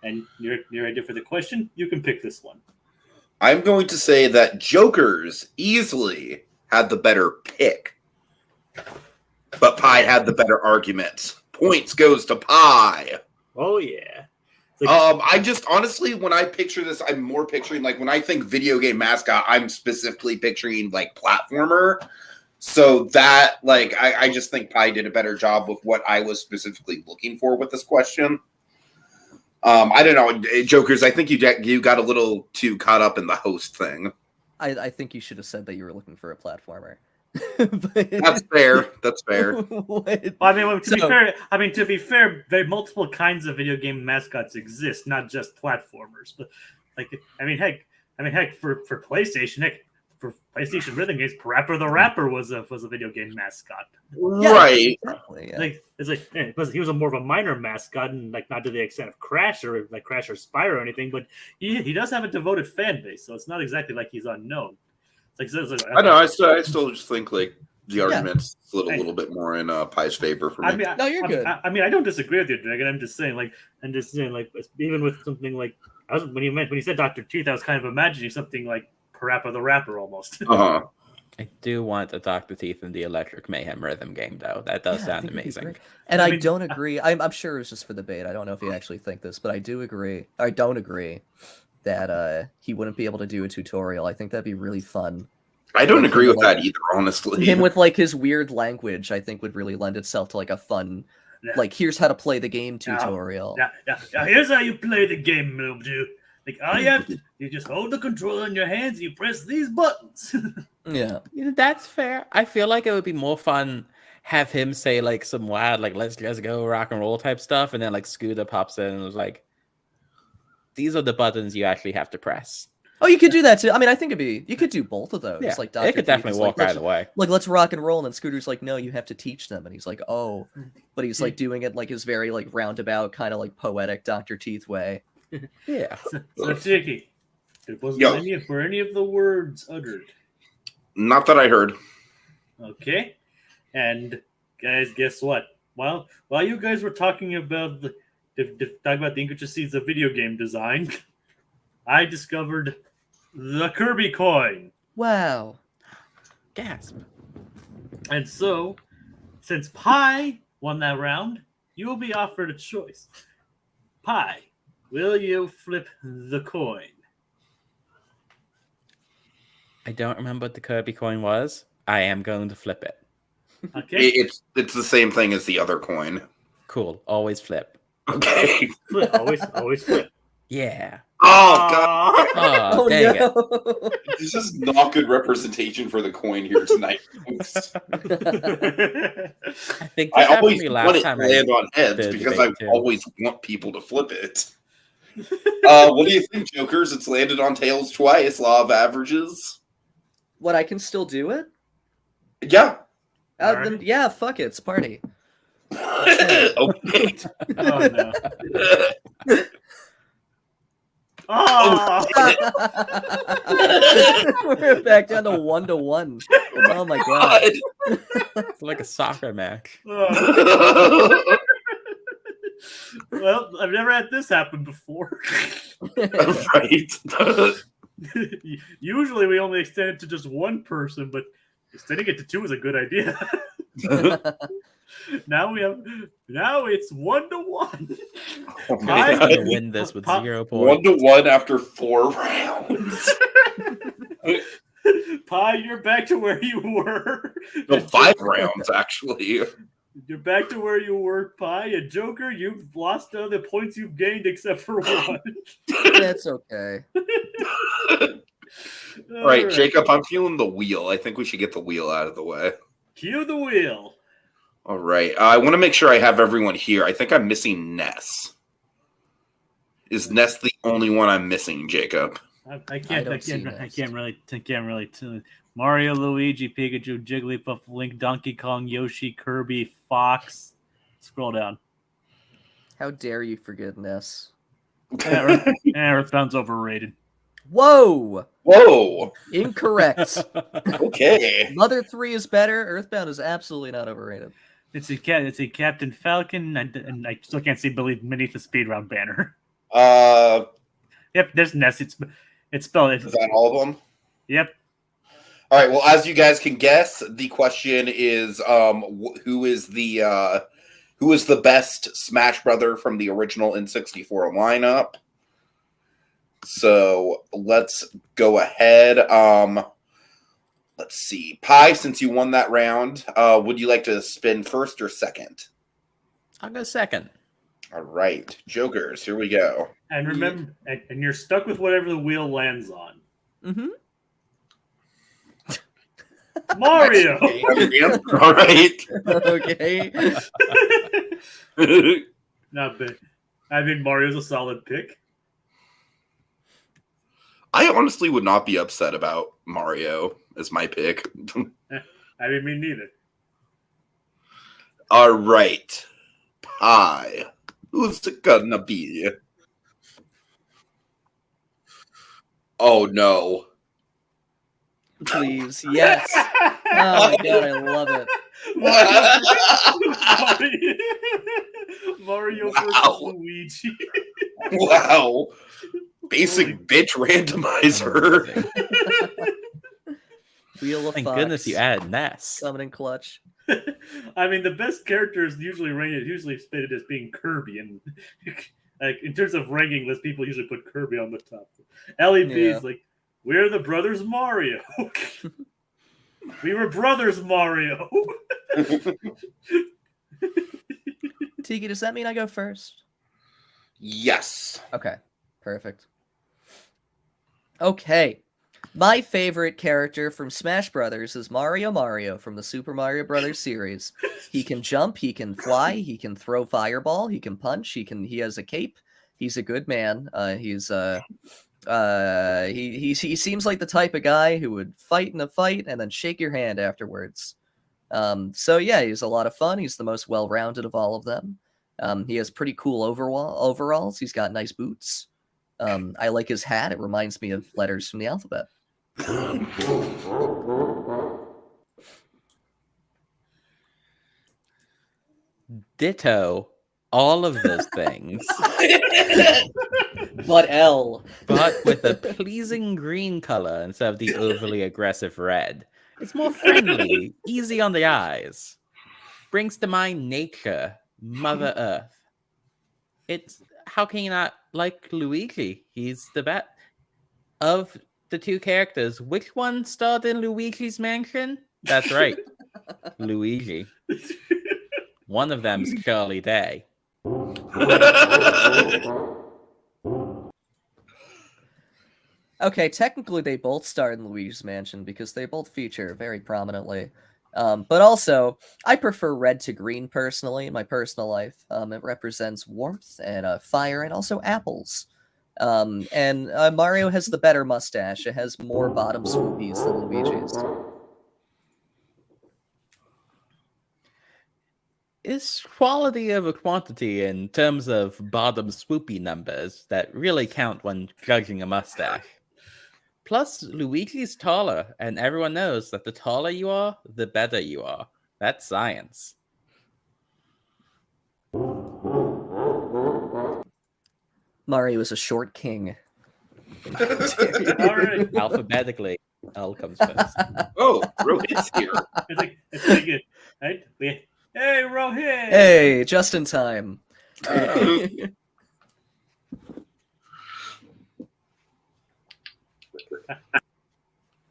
Speaker 1: and your idea for the question, you can pick this one.
Speaker 2: I'm going to say that Jokers easily had the better pick, but Pie had the better arguments. Points goes to Pie.
Speaker 1: Oh yeah.
Speaker 2: I just honestly, when I picture this, I'm more picturing like when I think video game mascot, I'm specifically picturing like platformer. So that like I just think Pie did a better job with what I was specifically looking for with this question. I don't know, Jokers. I think you got a little too caught up in the host thing.
Speaker 3: I think you should have said that you were looking for a platformer.
Speaker 2: That's fair. That's fair.
Speaker 1: Well, to be fair, multiple kinds of video game mascots exist, not just platformers. But heck, for PlayStation, for PlayStation rhythm games, Parappa the Rapper was a video game mascot.
Speaker 2: Right.
Speaker 3: Exactly, yeah.
Speaker 1: He was more of a minor mascot, and like not to the extent of Crash or Spyro or anything, but he does have a devoted fan base, so it's not exactly like he's unknown.
Speaker 2: I know. I still just think like the argument's a little bit more in Pie's favor for me.
Speaker 3: No, you're good.
Speaker 1: I don't disagree with you, Dragon. I'm just saying, even with something like when you said Dr. Teeth, I was kind of imagining something like Parappa the Rapper almost.
Speaker 2: Uh-huh.
Speaker 4: I do want a Dr. Teeth in the Electric Mayhem rhythm game, though. That does sound amazing.
Speaker 3: And I don't agree. I'm sure it was just for debate. I don't know if you actually think this, but I don't agree that he wouldn't be able to do a tutorial. I think that'd be really fun.
Speaker 2: I don't agree with that either, honestly.
Speaker 3: Him with like his weird language, I think would really lend itself to like a fun, like here's how to play the game tutorial.
Speaker 1: Now here's how you play the game, dude. Like all you just hold the controller in your hands and you press these buttons.
Speaker 3: Yeah,
Speaker 4: that's fair. I feel like it would be more fun have him say like some wild like let's just go rock and roll type stuff, and then like Scooter pops in and was like, these are the buttons you actually have to press.
Speaker 3: Oh, you could do that too. I mean, I think you could do both of those.
Speaker 4: Yeah,
Speaker 3: like Dr.
Speaker 4: it could definitely walk either way.
Speaker 3: Like, let's rock and roll, and then Scooter's like, no, you have to teach them, and he's like, oh, but he's like doing it like his very like roundabout kind of like poetic Dr. Teeth way.
Speaker 4: Yeah.
Speaker 1: So Tiki, were any of the words uttered?
Speaker 2: Not that I heard.
Speaker 1: Okay, and guys, guess what? While you guys were talking about the intricacies of video game design, I discovered the Kirby coin.
Speaker 3: Wow.
Speaker 4: Gasp.
Speaker 1: And so, since Pie won that round, you will be offered a choice. Pie, will you flip the coin?
Speaker 4: I don't remember what the Kirby coin was. I am going to flip it.
Speaker 1: Okay.
Speaker 2: It's the same thing as the other coin.
Speaker 4: Cool. Always flip.
Speaker 2: Okay.
Speaker 1: Always flip.
Speaker 4: Yeah.
Speaker 2: Oh god.
Speaker 4: Oh, dang it.
Speaker 2: This is not good representation for the coin here tonight.
Speaker 4: I think
Speaker 2: I always
Speaker 4: me
Speaker 2: want
Speaker 4: last
Speaker 2: it to
Speaker 4: time
Speaker 2: land on heads
Speaker 4: did
Speaker 2: because
Speaker 4: debate
Speaker 2: I
Speaker 4: too.
Speaker 2: always want people to flip it. What do you think, Jokers? It's landed on Tails twice. Law of averages.
Speaker 3: What, I can still do it?
Speaker 2: Yeah.
Speaker 3: Then, yeah, fuck it. It's party.
Speaker 2: Okay.
Speaker 1: Oh no. Oh!
Speaker 3: We're back down to 1-1. Oh my god.
Speaker 4: It's like a soccer match.
Speaker 1: Oh. Well, I've never had this happen before.
Speaker 2: Right.
Speaker 1: Usually we only extend it to just one person, but extending it to two is a good idea. Now it's 1-1.
Speaker 2: Oh,
Speaker 1: I'm
Speaker 4: I'm
Speaker 2: man.
Speaker 4: gonna win this with 0 points.
Speaker 2: 1-1 after 4 rounds.
Speaker 1: Pie, you're back to where you were.
Speaker 2: No, 5 rounds actually.
Speaker 1: You're back to where you were, Pie. And Joker, you've lost all the points you've gained except for one.
Speaker 3: That's okay.
Speaker 2: All right, Jacob, I'm feeling the wheel. I think we should get the wheel out of the way.
Speaker 1: Cue the wheel.
Speaker 2: All right. I want to make sure I have everyone here. I think I'm missing Ness. Is Ness the only one I'm missing, Jacob?
Speaker 1: I can't really. Mario, Luigi, Pikachu, Jigglypuff, Link, Donkey Kong, Yoshi, Kirby, Fox. Scroll down.
Speaker 3: How dare you forget Ness?
Speaker 1: Earthbound's overrated.
Speaker 3: Whoa!
Speaker 2: Whoa.
Speaker 3: Incorrect.
Speaker 2: Okay.
Speaker 3: Mother 3 is better. Earthbound is absolutely not overrated.
Speaker 1: It's a Captain Falcon, and I still can't see Billy beneath the speed round banner. Yep, there's Ness. It's spelled.
Speaker 2: Is that all of them?
Speaker 1: Yep.
Speaker 2: All right. Well, as you guys can guess, the question is, who is the best Smash Brother from the original N64 lineup? So let's go ahead. Let's see. Pie, since you won that round, would you like to spin first or second?
Speaker 4: I'll go second.
Speaker 2: All right. Jokers, here we go.
Speaker 1: And remember, and you're stuck with whatever the wheel lands on.
Speaker 3: Mm-hmm.
Speaker 1: Mario!
Speaker 2: All right.
Speaker 3: Okay.
Speaker 1: Not bad. I think Mario's a solid pick.
Speaker 2: I honestly would not be upset about Mario as my pick.
Speaker 1: I mean, me neither.
Speaker 2: All right. Pie. Who's it gonna be? Oh, no.
Speaker 3: Please, yes. Oh my god, I love it.
Speaker 1: Mario
Speaker 2: Wow.
Speaker 1: versus Luigi.
Speaker 2: Wow. Basic bitch randomizer.
Speaker 3: Wheel of
Speaker 4: Thank
Speaker 3: Fox.
Speaker 4: goodness you added Ness.
Speaker 3: Summoning clutch.
Speaker 1: I mean, the best characters usually stated as being Kirby, and like in terms of ranking list, people usually put Kirby on the top. LEB
Speaker 3: Yeah.
Speaker 1: is like, we're the brothers Mario. We were brothers Mario.
Speaker 3: Tiki, does that mean I go first?
Speaker 2: Yes.
Speaker 3: Okay, perfect. Okay. My favorite character from Smash Brothers is Mario from the Super Mario Brothers series. He can jump, he can fly, he can throw fireball, he can punch, he has a cape. He's a good man. He seems like the type of guy who would fight in a fight and then shake your hand afterwards. So yeah, he's a lot of fun. He's the most well-rounded of all of them. He has pretty cool overalls. He's got nice boots. I like his hat. It reminds me of letters from the alphabet.
Speaker 4: Ditto all of those things,
Speaker 3: But L.
Speaker 4: but with a pleasing green color instead of the overly aggressive red. It's more friendly, easy on the eyes. Brings to mind nature, Mother Earth. It's how can you not like Luigi? He's the best of the two characters. Which one starred in Luigi's Mansion? That's right, Luigi. One of them's Charlie Day.
Speaker 3: Okay, technically they both star in Luigi's Mansion because they both feature very prominently. But also, I prefer red to green personally in my personal life. It represents warmth and fire and also apples. And Mario has the better mustache. It has more bottom swoopies than Luigi's.
Speaker 4: It's quality over quantity in terms of bottom swoopy numbers that really count when judging a mustache. Plus, Luigi's taller, and everyone knows that the taller you are, the better you are. That's science.
Speaker 3: Mario is a short king.
Speaker 1: All right.
Speaker 4: Alphabetically, L comes first.
Speaker 2: Oh, Rohit's here.
Speaker 1: It's pretty good. Right? Hey, Rohit!
Speaker 3: Hey, just in time.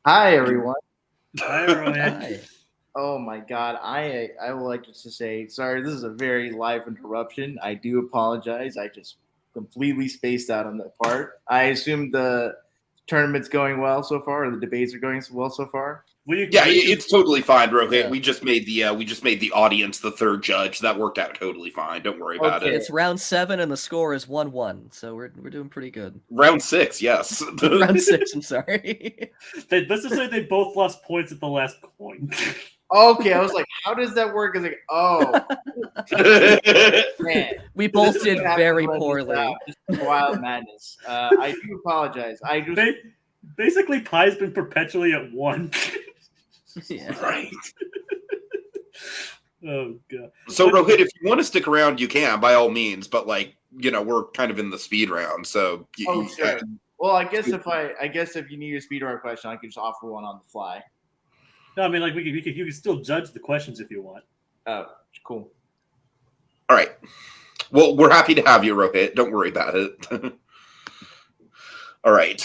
Speaker 5: Hi, everyone.
Speaker 1: Hi, Rohit.
Speaker 3: Hi.
Speaker 5: Oh my God, I would like just to say sorry. This is a very live interruption. I do apologize. I just completely spaced out on that part. I assume the tournament's going well so far, or the debates are going well so far.
Speaker 2: Yeah, it's totally fine, Rohit.
Speaker 3: Yeah.
Speaker 2: We just made the audience the third judge. That worked out totally fine. Don't worry about
Speaker 5: Okay.
Speaker 2: it.
Speaker 3: It's round 7 and the score is 1-1, so we're doing pretty good.
Speaker 2: Round 6, yes.
Speaker 3: Round 6, I'm sorry.
Speaker 1: Let's just say they both lost points at the last coin.
Speaker 5: Okay, I was like, how does that work? I was like, oh man,
Speaker 3: We both
Speaker 5: This is
Speaker 3: did
Speaker 5: what happens
Speaker 3: very
Speaker 5: when this,
Speaker 3: poorly.
Speaker 5: Just wild madness. I do apologize. I just
Speaker 1: Basically, Pie's been perpetually at 1.
Speaker 3: Yeah.
Speaker 2: Right.
Speaker 1: Oh, God.
Speaker 2: So, Rohit, if you want to stick around, you can, by all means. But, we're kind of in the speed round, so...
Speaker 5: sure. Well, I guess if you need a speed round question, I can just offer one on the fly.
Speaker 1: No, I mean, you can still judge the questions if you want.
Speaker 5: Oh, cool.
Speaker 2: All right. Well, we're happy to have you, Rohit. Don't worry about it. All right.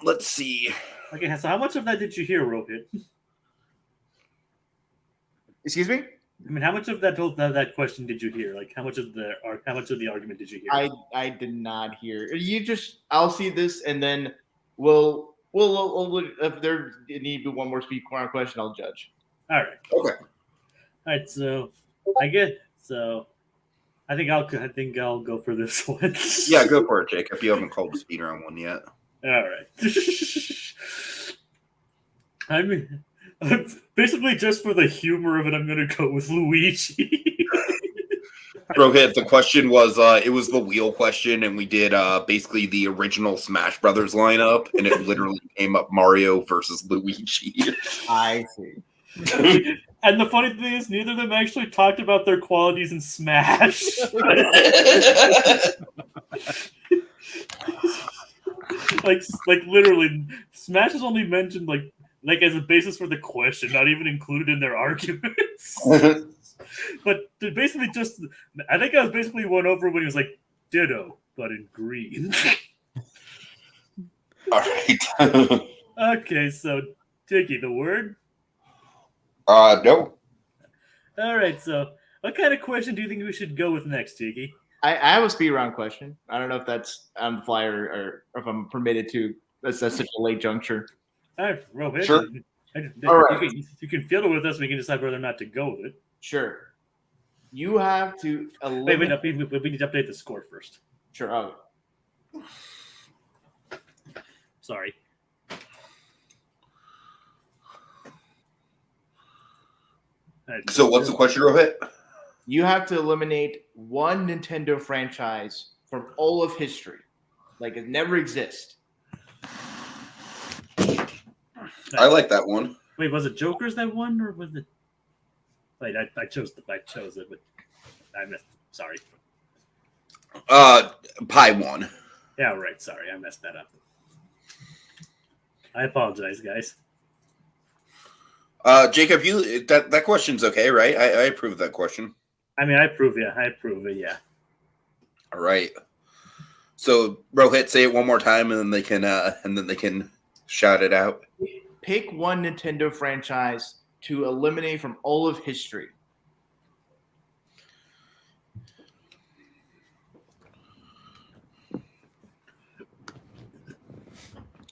Speaker 2: Let's see.
Speaker 1: Okay, so how much of that did you hear, Rohit?
Speaker 5: Excuse me?
Speaker 1: I mean, how much of that question did you hear? Like, how much of the argument did you hear?
Speaker 5: I did not hear. I'll see this, and then we'll if there need to be one more speed round question, I'll judge.
Speaker 1: All right.
Speaker 2: Okay.
Speaker 1: All right. So I think I'll go for this one.
Speaker 2: Yeah, go for it, Jacob. You haven't called the speed round one yet.
Speaker 1: All right. I mean, basically just for the humor of it, I'm going to go with Luigi.
Speaker 2: Rohit, the question was, it was the wheel question, and we did basically the original Smash Brothers lineup, and it literally came up Mario versus Luigi.
Speaker 5: I see.
Speaker 1: And the funny thing is, neither of them actually talked about their qualities in Smash. like literally, Smash is only mentioned like as a basis for the question, not even included in their arguments. But basically, I think I was basically won over when he was like, "Ditto, but in green."
Speaker 2: All right.
Speaker 1: Okay, so Tiki, the word.
Speaker 2: No.
Speaker 1: All right, so what kind of question do you think we should go with next, Tiki?
Speaker 5: I have a speed round question. I don't know if that's on the fly or if I'm permitted to. That's such a late juncture.
Speaker 1: All right, Rohit.
Speaker 2: Sure.
Speaker 5: All right.
Speaker 1: You can field it with us. And we can decide whether or not to go with it.
Speaker 5: Sure. You have to
Speaker 1: Wait,
Speaker 5: eliminate.
Speaker 1: we need to update the score first.
Speaker 5: Sure. Oh.
Speaker 1: Sorry.
Speaker 2: So what's the question, Rohit?
Speaker 5: You have to eliminate one Nintendo franchise from all of history, like it never exists.
Speaker 2: I like that one.
Speaker 1: Wait, was it Joker's that one, or was it? Wait, I chose it, but I missed. Sorry.
Speaker 2: Pie one.
Speaker 1: Yeah, right. Sorry, I messed that up. I apologize, guys.
Speaker 2: Jacob, that question's okay, right? I approve that question.
Speaker 1: I mean, I approve it. Yeah.
Speaker 2: All right. So Rohit, say it one more time, and then they can shout it out.
Speaker 5: Pick one Nintendo franchise to eliminate from all of history.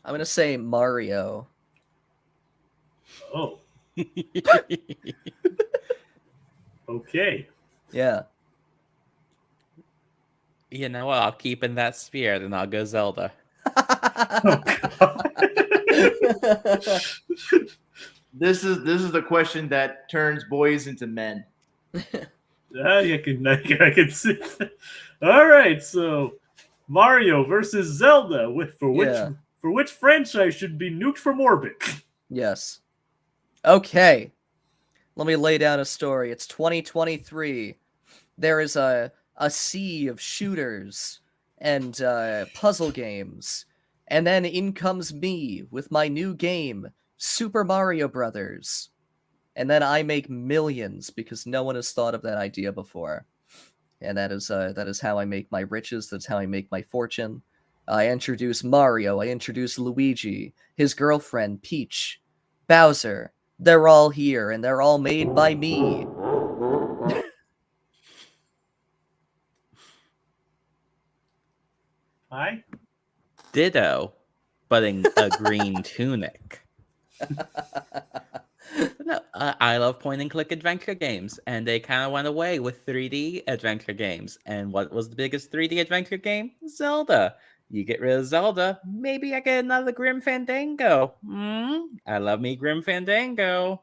Speaker 3: I'm going to say Mario.
Speaker 1: Oh. Okay.
Speaker 3: Yeah.
Speaker 4: You know what? I'll keep in that spirit and I'll go Zelda.
Speaker 1: Oh, God.
Speaker 5: This is the question that turns boys into men.
Speaker 1: I can see that. All right, so Mario versus Zelda.
Speaker 3: Yeah.
Speaker 1: For which franchise should be nuked from orbit?
Speaker 3: Yes. Okay. Let me lay down a story. It's 2023. There is a sea of shooters and puzzle games. And then in comes me with my new game, Super Mario Brothers. And then I make millions because no one has thought of that idea before. And that is how I make my riches. That's how I make my fortune. I introduce Mario. I introduce Luigi, his girlfriend Peach, Bowser. They're all here, and they're all made by me.
Speaker 1: Hi.
Speaker 4: Ditto, but in a green tunic. No, I love point and click adventure games, and they kind of went away with 3D adventure games. And what was the biggest 3D adventure game? Zelda. You get rid of Zelda, maybe I get another Grim Fandango. I love me Grim Fandango.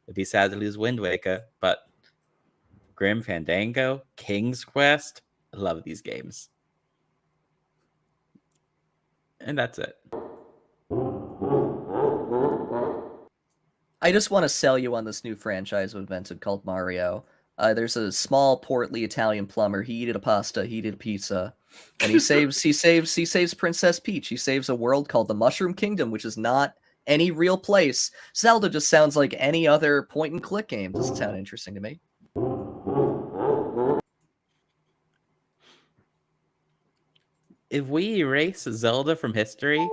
Speaker 4: It'd be sad to lose Wind Waker, but Grim Fandango, King's Quest, I love these games. And that's it.
Speaker 3: I just want to sell you on this new franchise I've invented called Mario. There's a small, portly Italian plumber. He eated a pasta. He eated a pizza, and he saves Princess Peach. He saves a world called the Mushroom Kingdom, which is not any real place. Zelda just sounds like any other point and click game. Doesn't sound interesting to me.
Speaker 4: If we erase Zelda from history,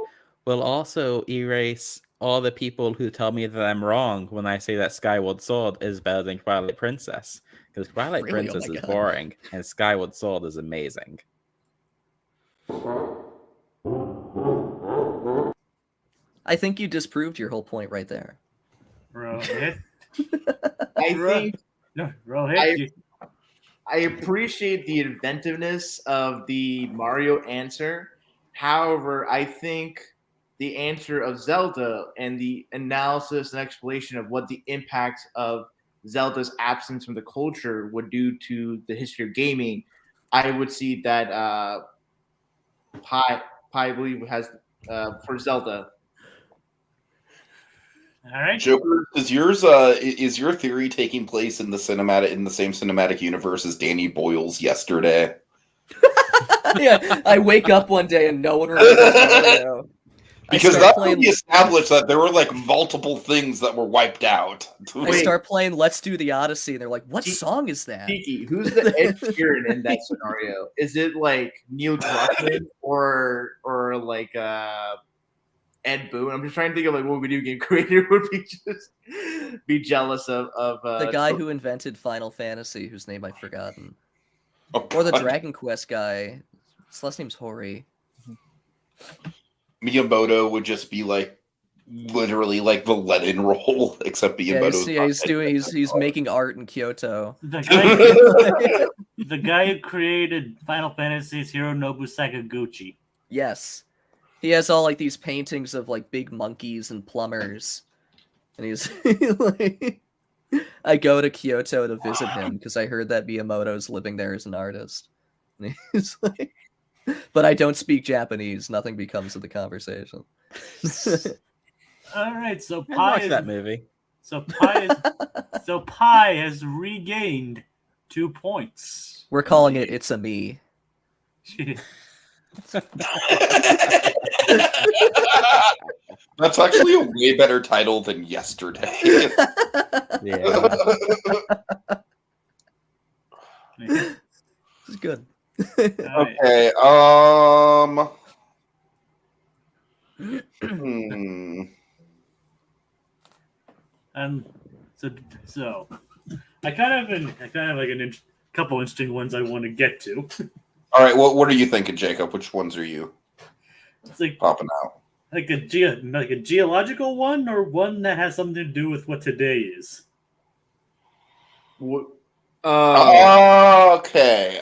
Speaker 4: we'll also erase all the people who tell me that I'm wrong when I say that Skyward Sword is better than Twilight Princess. Because Twilight
Speaker 3: Really? Oh
Speaker 4: Princess
Speaker 3: my
Speaker 4: is
Speaker 3: God.
Speaker 4: boring, and Skyward Sword is amazing.
Speaker 3: I think you disproved your whole point right there.
Speaker 1: Bro, hit.
Speaker 5: I think
Speaker 1: No, bro, hit you.
Speaker 5: I appreciate the inventiveness of the Mario answer. However, I think the answer of Zelda and the analysis and explanation of what the impact of Zelda's absence from the culture would do to the history of gaming, I would see that Pi, I believe, has for Zelda.
Speaker 1: All right.
Speaker 2: Joker, is your theory taking place in the same cinematic universe as Danny Boyle's Yesterday?
Speaker 3: Yeah, I wake up one day and no one remembers Mario.
Speaker 2: Because
Speaker 3: start
Speaker 2: that's
Speaker 3: playing-
Speaker 2: when we established that there were like multiple things that were wiped out.
Speaker 3: I start playing Let's Do the Odyssey, and they're like, "What
Speaker 5: T-
Speaker 3: song is that?"
Speaker 5: Tiki, who's the Ed Sheeran in that scenario? Is it like Neil Druckmann or like Ed Boon? I'm just trying to think of like what video game creator would be jealous of
Speaker 3: The guy who invented Final Fantasy, whose name I've forgotten,
Speaker 2: Oh,
Speaker 3: or the
Speaker 2: God.
Speaker 3: Dragon Quest guy. His last name's Hori.
Speaker 2: Miyamoto would just be like literally like the Lenin role, except
Speaker 3: Yeah,
Speaker 2: Miyamoto's
Speaker 3: he's making art in Kyoto.
Speaker 1: The guy who created Final Fantasy's Hironobu Sakaguchi.
Speaker 3: Yes, he has all like these paintings of like big monkeys and plumbers, and he's like, I go to Kyoto to visit him because I heard that Miyamoto's living there as an artist, and he's like, but I don't speak Japanese. Nothing becomes of the conversation.
Speaker 1: All right, so
Speaker 4: I
Speaker 1: Pi
Speaker 4: watched that movie.
Speaker 1: So Pi has regained 2 points.
Speaker 3: We're calling it "It's a Me."
Speaker 2: That's actually a way better title than Yesterday.
Speaker 4: Yeah.
Speaker 3: It's good.
Speaker 2: Okay.
Speaker 1: And so I kind of like a couple interesting ones I want to get to.
Speaker 2: All right. What are you thinking, Jacob? Which ones are you
Speaker 1: It's like
Speaker 2: popping out?
Speaker 1: like a geological one, or one that has something to do with what today is.
Speaker 2: Okay.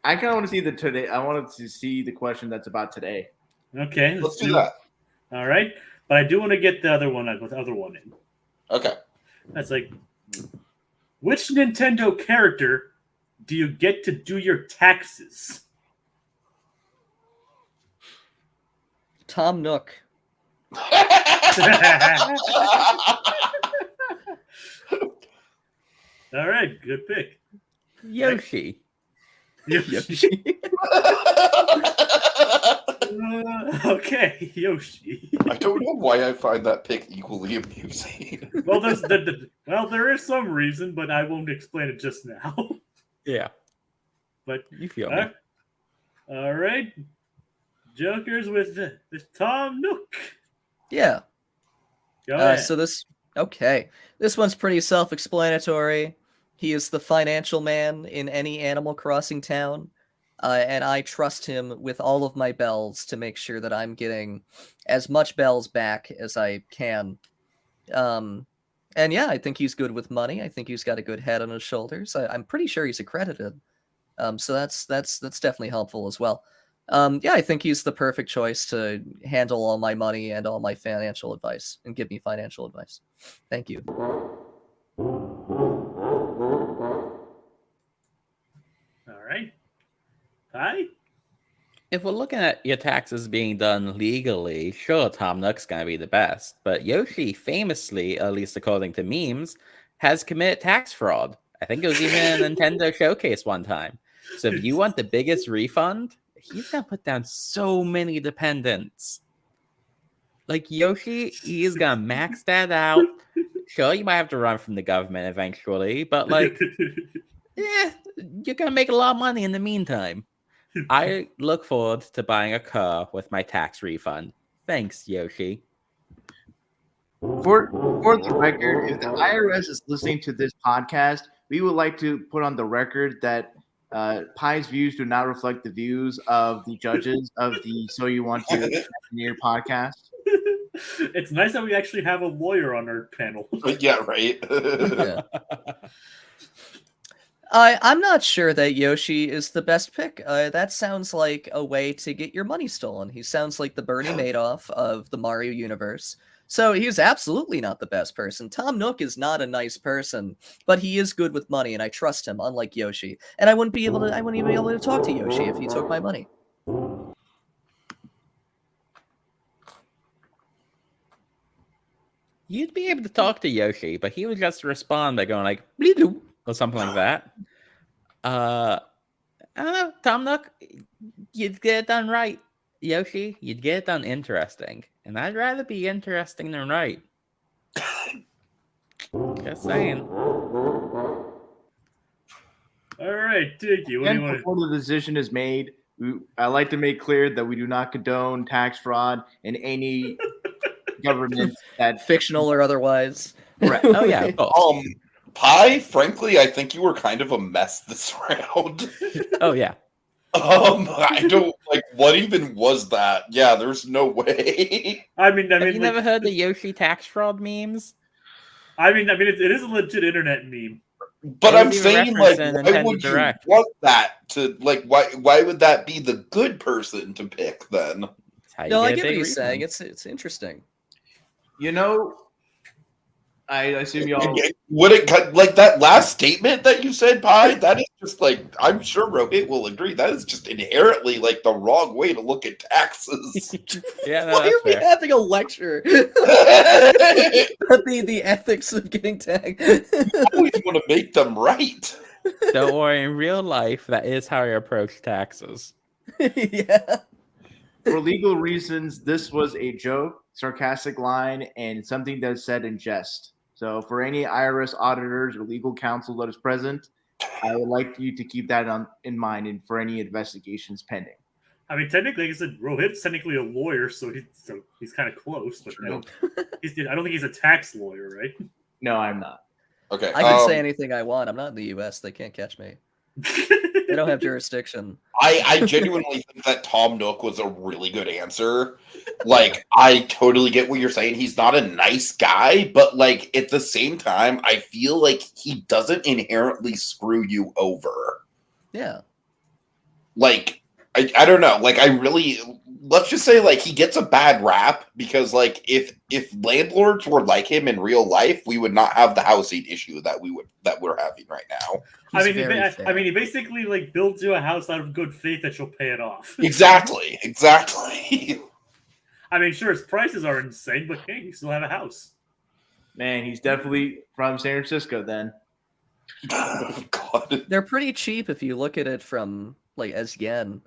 Speaker 5: I kind of want to see the today. I wanted to see the question that's about today.
Speaker 1: Okay,
Speaker 2: Let's do that.
Speaker 1: All right, but I do want to get the other one in.
Speaker 2: Okay.
Speaker 1: That's like, which Nintendo character do you get to do your taxes?
Speaker 3: Tom Nook.
Speaker 1: All right, good pick.
Speaker 4: Yoshi.
Speaker 1: Yoshi. Okay, Yoshi.
Speaker 2: I don't know why I find that pick equally amusing.
Speaker 1: Well, there is some reason, but I won't explain it just now.
Speaker 4: Yeah.
Speaker 1: But
Speaker 4: You feel me.
Speaker 1: All right, Jokers with Tom Nook.
Speaker 3: Yeah.
Speaker 1: Go ahead.
Speaker 3: So this one's pretty self-explanatory. He is the financial man in any Animal Crossing town, and I trust him with all of my bells to make sure that I'm getting as much bells back as I can. And yeah, I think he's good with money. I think he's got a good head on his shoulders. I'm pretty sure he's accredited. So that's definitely helpful as well. Yeah, I think he's the perfect choice to handle all my money and all my financial advice and give me financial advice. Thank you.
Speaker 1: All right. Hi.
Speaker 4: If we're looking at your taxes being done legally, sure, Tom Nook's gonna be the best. But Yoshi famously, at least according to memes, has committed tax fraud. I think it was even in a Nintendo showcase one time. So if you want the biggest refund, he's gonna put down so many dependents. Like Yoshi, he's gonna max that out. Sure, you might have to run from the government eventually, but like, yeah, you're gonna make a lot of money in the meantime. I look forward to buying a car with my tax refund. Thanks, Yoshi.
Speaker 5: For the record, if the IRS is listening to this podcast, we would like to put on the record that Pie's views do not reflect the views of the judges of the So You Want to Engineer podcast.
Speaker 1: It's nice that we actually have a lawyer on our panel.
Speaker 2: Yeah, right.
Speaker 3: Yeah. I'm not sure that Yoshi is the best pick. That sounds like a way to get your money stolen. He sounds like the Bernie Madoff of the Mario universe. So he's absolutely not the best person. Tom Nook is not a nice person, but he is good with money, and I trust him, unlike Yoshi. And I wouldn't even be able to talk to Yoshi if he took my money.
Speaker 4: You'd be able to talk to Yoshi, but he would just respond by going like "bleedoo" or something like that. I don't know, Tom Nook, you'd get it done right. Yoshi, you'd get it done interesting. And I'd rather be interesting than right. Just saying.
Speaker 1: All right, Tiki, what do
Speaker 5: And
Speaker 1: you want
Speaker 5: before the decision is made, I like to make clear that we do not condone tax fraud in any government that
Speaker 3: Fictional or otherwise.
Speaker 5: Right.
Speaker 4: Oh yeah, of course.
Speaker 2: Pie, frankly, I think you were kind of a mess this round.
Speaker 4: Oh yeah.
Speaker 2: I don't like what even was that? Yeah, there's no way.
Speaker 1: I mean,
Speaker 4: Have you
Speaker 1: like,
Speaker 4: never heard the Yoshi tax fraud memes?
Speaker 1: it is a legit internet meme.
Speaker 2: But
Speaker 4: It
Speaker 2: I'm
Speaker 4: was even
Speaker 2: saying, like,
Speaker 4: referenced in
Speaker 2: why
Speaker 4: Nintendo
Speaker 2: would you
Speaker 4: Direct.
Speaker 2: want that to like? Why would that be the good person to pick then?
Speaker 4: That's how you
Speaker 3: No, I
Speaker 4: a
Speaker 3: get what
Speaker 4: big
Speaker 3: he's saying.
Speaker 4: refund.
Speaker 3: It's interesting.
Speaker 5: you know. I assume y'all.
Speaker 2: Would it cut like that last statement that you said, Pie? That is just like I'm sure Rohit will agree. That is just inherently like the wrong way to look at taxes.
Speaker 4: Yeah, no,
Speaker 3: Why
Speaker 4: that's
Speaker 3: are we
Speaker 4: fair.
Speaker 3: having a lecture? the ethics of getting tagged.
Speaker 2: Always want to make them right.
Speaker 4: Don't worry, in real life, that is how you approach taxes.
Speaker 3: Yeah.
Speaker 5: For legal reasons, this was a joke, sarcastic line, and something that's said in jest. So, for any IRS auditors or legal counsel that is present, I would like you to keep that in mind and for any investigations pending.
Speaker 1: I mean, technically, like I said, Rohit's technically a lawyer, so he's kind of close. But I don't think he's a tax lawyer, right?
Speaker 5: No, I'm not.
Speaker 2: Okay.
Speaker 3: I can say anything I want. I'm not in the U.S. They can't catch me. They don't have jurisdiction.
Speaker 2: I genuinely think that Tom Nook was a really good answer. Like, I totally get what you're saying. He's not a nice guy, but like at the same time, I feel like he doesn't inherently screw you over.
Speaker 3: Yeah.
Speaker 2: like I don't know, like I really, let's just say like he gets a bad rap because like if landlords were like him in real life, we would not have the housing issue that we're having right now.
Speaker 3: He's
Speaker 1: I mean,
Speaker 3: very fair.
Speaker 1: he basically like builds you a house out of good faith that you'll pay it off.
Speaker 2: Exactly.
Speaker 1: I mean, sure, his prices are insane, but hey, you still have a house.
Speaker 5: Man, he's definitely from San Francisco then.
Speaker 2: God.
Speaker 3: They're pretty cheap if you look at it from like as yen.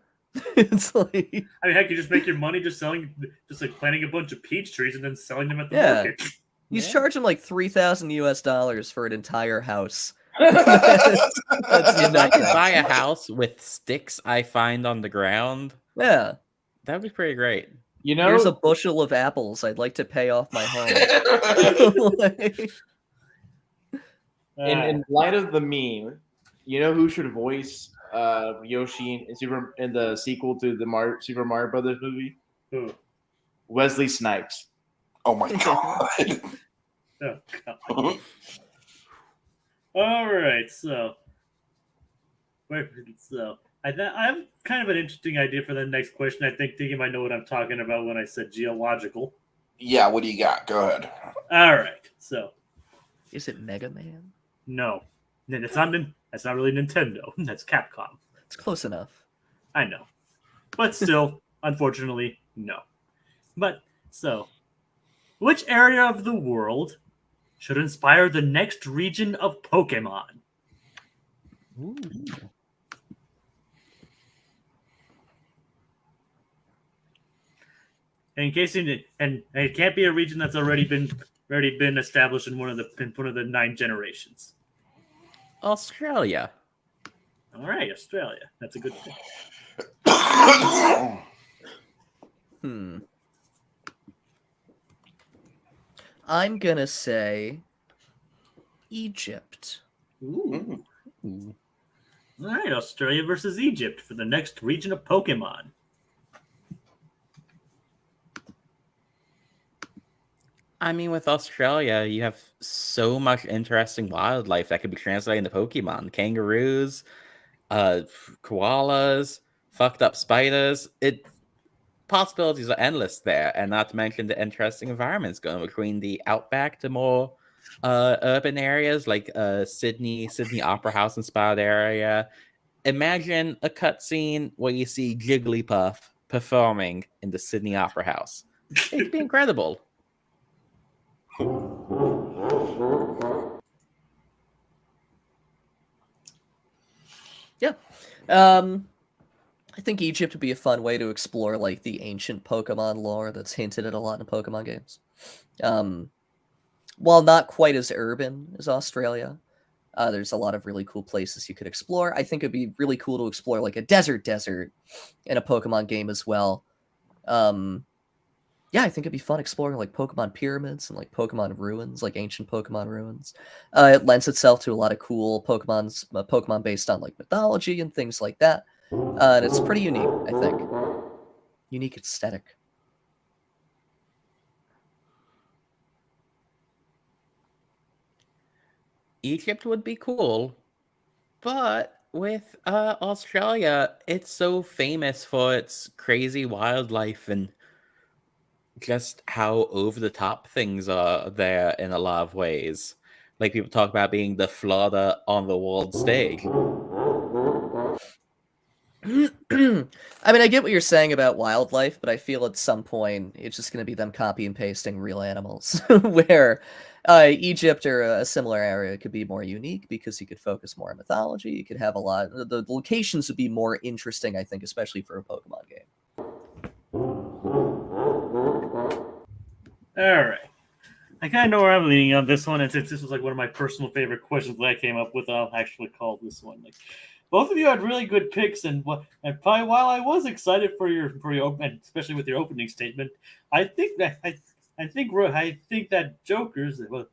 Speaker 3: It's like,
Speaker 1: I mean, heck, you just make your money just planting a bunch of peach trees and then selling them at the
Speaker 3: Yeah.
Speaker 1: market.
Speaker 3: he's charging like $3,000 for an entire house. That's
Speaker 4: If I could
Speaker 3: nothing.
Speaker 4: buy a house with sticks I find on the ground,
Speaker 3: Yeah,
Speaker 4: that would be pretty great.
Speaker 5: You know,
Speaker 3: here's a bushel of apples. I'd like to pay off my home. Like,
Speaker 5: in light of the meme, you know who should voice Yoshi in the sequel to the Super Mario Brothers movie?
Speaker 1: Who?
Speaker 5: Wesley Snipes.
Speaker 2: Oh my God.
Speaker 1: Oh, God. All right, so I have kind of an interesting idea for the next question. I think you might know what I'm talking about when I said geological.
Speaker 2: Yeah, what do you got? Go ahead.
Speaker 1: All right, so
Speaker 3: is it Mega Man?
Speaker 1: no, that's not really Nintendo. That's Capcom.
Speaker 3: It's close enough.
Speaker 1: I know, but still, unfortunately, no. But so, which area of the world should inspire the next region of Pokemon?
Speaker 4: Ooh.
Speaker 1: In case you did, and it can't be a region that's already been established in one of the 9 generations.
Speaker 4: Australia.
Speaker 1: All right, Australia. That's a good thing.
Speaker 3: I'm gonna say Egypt.
Speaker 1: Ooh. All right, Australia versus Egypt for the next region of Pokemon.
Speaker 4: I mean, with Australia, you have so much interesting wildlife that could be translated into Pokemon. Kangaroos, koalas, fucked up spiders. Possibilities are endless there, and not to mention the interesting environments going between the outback to more urban areas like Sydney Opera House inspired area. Imagine a cutscene where you see Jigglypuff performing in the Sydney Opera House. It'd be incredible.
Speaker 3: Yeah. I think Egypt would be a fun way to explore like the ancient Pokemon lore that's hinted at a lot in Pokemon games. While not quite as urban as Australia, there's a lot of really cool places you could explore. I think it'd be really cool to explore like a desert in a Pokemon game as well. Yeah, I think it'd be fun exploring like Pokemon pyramids and like Pokemon ruins, like ancient Pokemon ruins. It lends itself to a lot of cool Pokemon based on like mythology and things like that. And it's pretty unique, I think. Unique aesthetic.
Speaker 4: Egypt would be cool, but with Australia, it's so famous for its crazy wildlife and just how over the top things are there in a lot of ways. Like people talk about being the Florida on the world stage.
Speaker 3: I mean, I get what you're saying about wildlife, but I feel at some point it's just going to be them copy and pasting real animals, where Egypt or a similar area could be more unique because you could focus more on mythology. You could have the locations would be more interesting, I think, especially for a Pokemon game.
Speaker 1: All right. I kind of know where I'm leaning on this one, and since this was like one of my personal favorite questions that I came up with, I'll actually call this one. Like, both of you had really good picks, and probably while I was excited for your and especially with your opening statement, I think that Joker's. Well,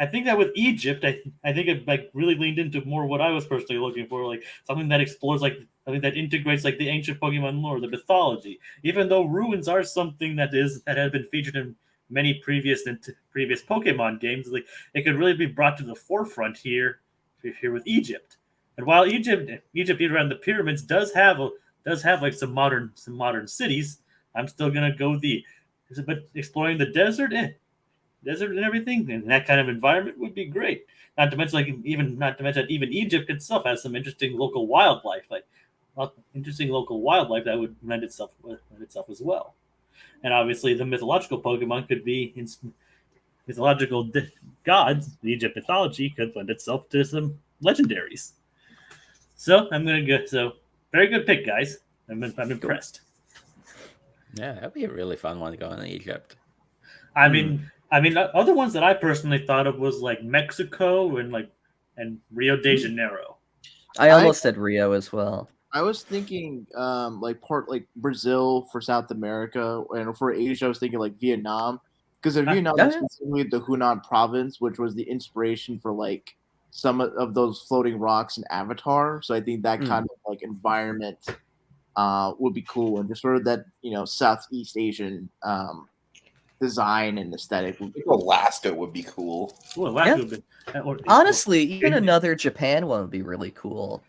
Speaker 1: I think that with Egypt, I think it like really leaned into more what I was personally looking for, like something that explores like something that integrates like the ancient Pokemon lore, the mythology. Even though ruins are something that has been featured in many previous Pokemon games, like it could really be brought to the forefront here with Egypt. And while Egypt around the pyramids does have like some modern cities, I'm still gonna go but exploring the desert and everything, and that kind of environment would be great. Not to mention even Egypt itself has some interesting local wildlife, that would lend itself as well. And obviously, the mythological Pokemon could be mythological gods. The Egypt mythology could lend itself to some legendaries. So I'm gonna go. So very good pick, guys. I'm impressed.
Speaker 4: Yeah, that'd be a really fun one to go in Egypt.
Speaker 1: I mean, other ones that I personally thought of was like Mexico and Rio de Janeiro.
Speaker 3: I almost said Rio as well.
Speaker 5: I was thinking like Brazil for South America, and for Asia I was thinking like Vietnam, because in Vietnam
Speaker 3: yeah.
Speaker 5: is specifically the Hunan province, which was the inspiration for like some of those floating rocks in Avatar. So I think that kind of like environment would be cool, and just sort of that Southeast Asian design and aesthetic.
Speaker 2: I think Alaska would be cool.
Speaker 1: Ooh, Alaska
Speaker 3: Yeah. Honestly, even another Japan one would be really cool.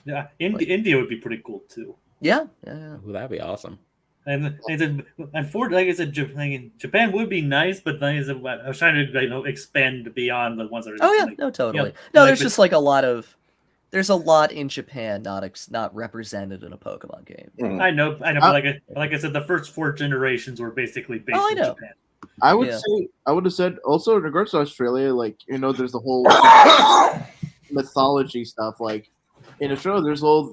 Speaker 1: Yeah, India would be pretty cool too.
Speaker 3: Yeah.
Speaker 4: Ooh, that'd be awesome.
Speaker 1: And like I said, Japan would be nice, but like I was trying to expand beyond the ones that are.
Speaker 3: Oh yeah, no, totally. No, there's just like there's a lot in Japan not represented in a Pokemon game.
Speaker 1: I know. But like I said, the first 4 generations were basically based in Japan.
Speaker 5: I would have said also in regards to Australia, like there's the whole mythology stuff. Like in Australia,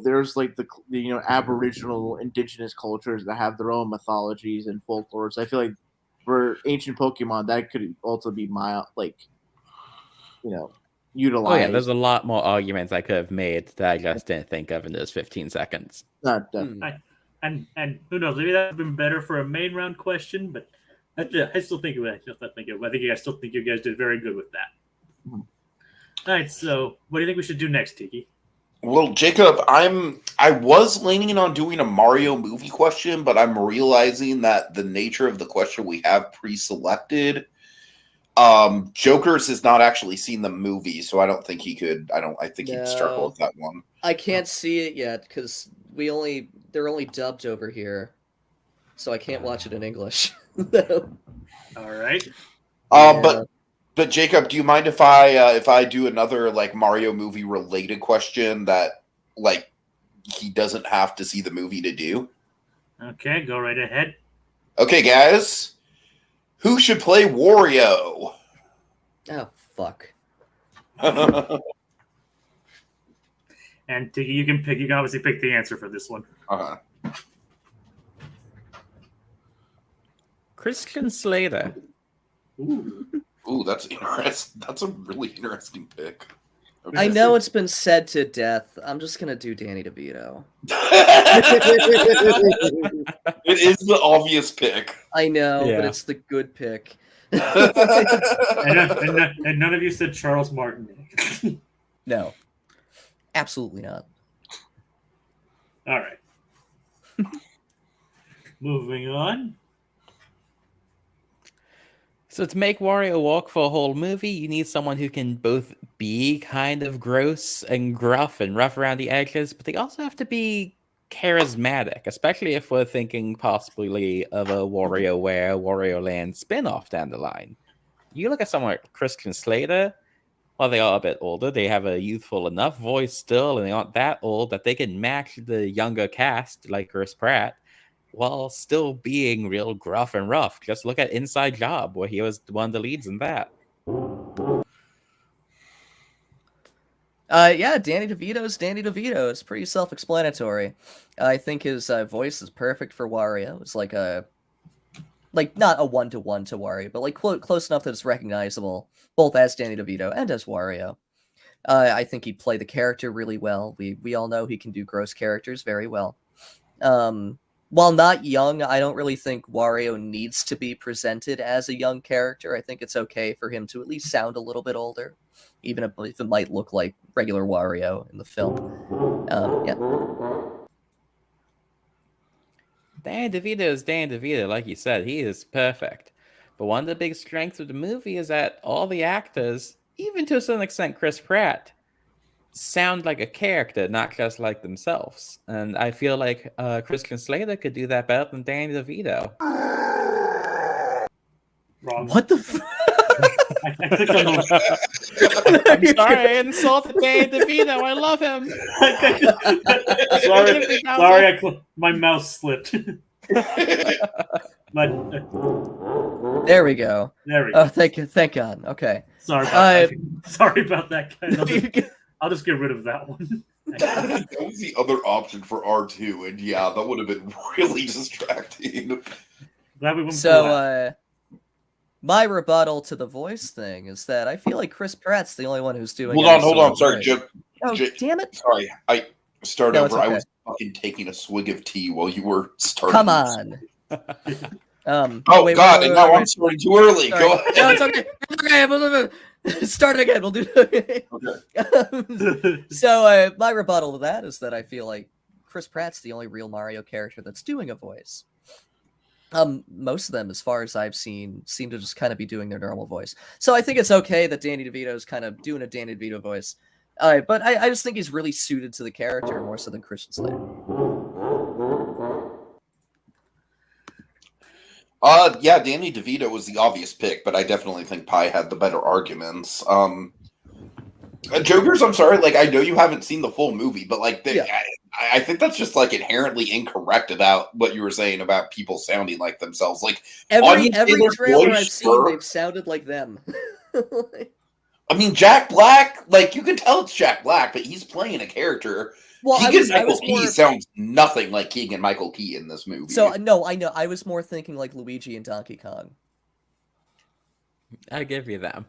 Speaker 5: there's like the Aboriginal indigenous cultures that have their own mythologies and folklore. So I feel like for ancient Pokemon, that could also be utilized.
Speaker 4: Oh yeah, there's a lot more arguments I could have made that I just didn't think of in those 15 seconds.
Speaker 1: And who knows? Maybe that would have been better for a main round question, but I still think I still think you guys did very good with that. All right, so what do you think we should do next, Tiki?
Speaker 2: Well, Jacob, I was leaning on doing a Mario movie question, but I'm realizing that the nature of the question we have pre-selected, Jokers has not actually seen the movie, so I don't think he could. I think he'd struggle with that one.
Speaker 3: I can't see it yet because they're only dubbed over here, so I can't watch it in English.
Speaker 1: All right.
Speaker 2: But Jacob, do you mind if I do another like Mario movie related question that like he doesn't have to see the movie to do?
Speaker 1: Okay, go right ahead.
Speaker 2: Okay, guys. Who should play Wario?
Speaker 3: Oh fuck.
Speaker 1: And Tiki, you can obviously pick the answer for this one.
Speaker 4: Christian Slater.
Speaker 2: Ooh, that's interesting. That's a really interesting pick. Okay.
Speaker 3: I know it's been said to death. I'm just gonna do Danny DeVito.
Speaker 2: It is the obvious pick.
Speaker 3: I know, but it's the good pick.
Speaker 1: And none of you said Charles Martin.
Speaker 3: No, absolutely not.
Speaker 1: All right. Moving on.
Speaker 4: So to make Wario walk for a whole movie, you need someone who can both be kind of gross and gruff and rough around the edges, but they also have to be charismatic, especially if we're thinking possibly of a WarioWare, Wario Land spin-off down the line. You look at someone like Christian Slater, while they are a bit older, they have a youthful enough voice still, and they aren't that old that they can match the younger cast like Chris Pratt, while still being real gruff and rough. Just look at Inside Job, where he was one of the leads in that.
Speaker 3: Danny DeVito's Danny DeVito. It's pretty self-explanatory. I think his voice is perfect for Wario. It's like not a one-to-one to Wario, but like close enough that it's recognizable, both as Danny DeVito and as Wario. I think he'd play the character really well. We all know he can do gross characters very well. While not young, I don't really think Wario needs to be presented as a young character. I think it's okay for him to at least sound a little bit older, even if it might look like regular Wario in the film.
Speaker 4: Dan DeVito is Dan DeVito, like you said. He is perfect. But one of the big strengths of the movie is that all the actors, even to a certain extent Chris Pratt, sound like a character, not just like themselves. And I feel like Christian Slater could do that better than Danny DeVito.
Speaker 1: Wrong.
Speaker 3: What the? F-
Speaker 1: I clicked on the.
Speaker 4: I'm sorry, I insulted Danny DeVito. I love him.
Speaker 1: sorry, my mouse slipped. But
Speaker 3: There we go.
Speaker 1: there we
Speaker 3: Oh,
Speaker 1: go.
Speaker 3: thank God. Okay.
Speaker 1: Sorry about that. Sorry about that. I'll just get rid of that one.
Speaker 2: That was the other option for R2, and yeah, that would have been really distracting.
Speaker 1: Glad we went
Speaker 3: So, my rebuttal to the voice thing is that I feel like Chris Pratt's the only one who's doing.
Speaker 2: Hold on. Sorry, Jim.
Speaker 3: Oh, damn it!
Speaker 2: Sorry, I start
Speaker 3: No,
Speaker 2: over.
Speaker 3: it's okay.
Speaker 2: I was fucking taking a swig of tea while you were starting.
Speaker 3: Come on.
Speaker 2: Oh
Speaker 3: wait,
Speaker 2: God!
Speaker 3: wait,
Speaker 2: And now
Speaker 3: wait.
Speaker 2: I'm starting too early.
Speaker 3: Sorry.
Speaker 2: Go ahead.
Speaker 3: No, it's okay. It's okay. Start it again. We'll do it.
Speaker 2: Okay.
Speaker 3: So my rebuttal to that is that I feel like Chris Pratt's the only real Mario character that's doing a voice. Most of them, as far as I've seen, seem to just kind of be doing their normal voice. So I think it's okay that Danny DeVito is kind of doing a Danny DeVito voice. But I just think he's really suited to the character more so than Christian Slater.
Speaker 2: Yeah, Danny DeVito was the obvious pick, but I definitely think Pi had the better arguments. Jokers, I'm sorry, like I know you haven't seen the full movie, but like I think that's just like inherently incorrect about what you were saying about people sounding like themselves. Like
Speaker 3: Every
Speaker 2: Taylor's
Speaker 3: trailer
Speaker 2: voice,
Speaker 3: I've seen,
Speaker 2: sure.
Speaker 3: they've sounded like them.
Speaker 2: I mean, Jack Black, like you can tell it's Jack Black, but he's playing a character.
Speaker 3: Well,
Speaker 2: Keegan-Michael Key sounds nothing like Keegan-Michael Key in this movie.
Speaker 3: So no, I know. I was more thinking like Luigi and Donkey Kong.
Speaker 4: I'll give you them.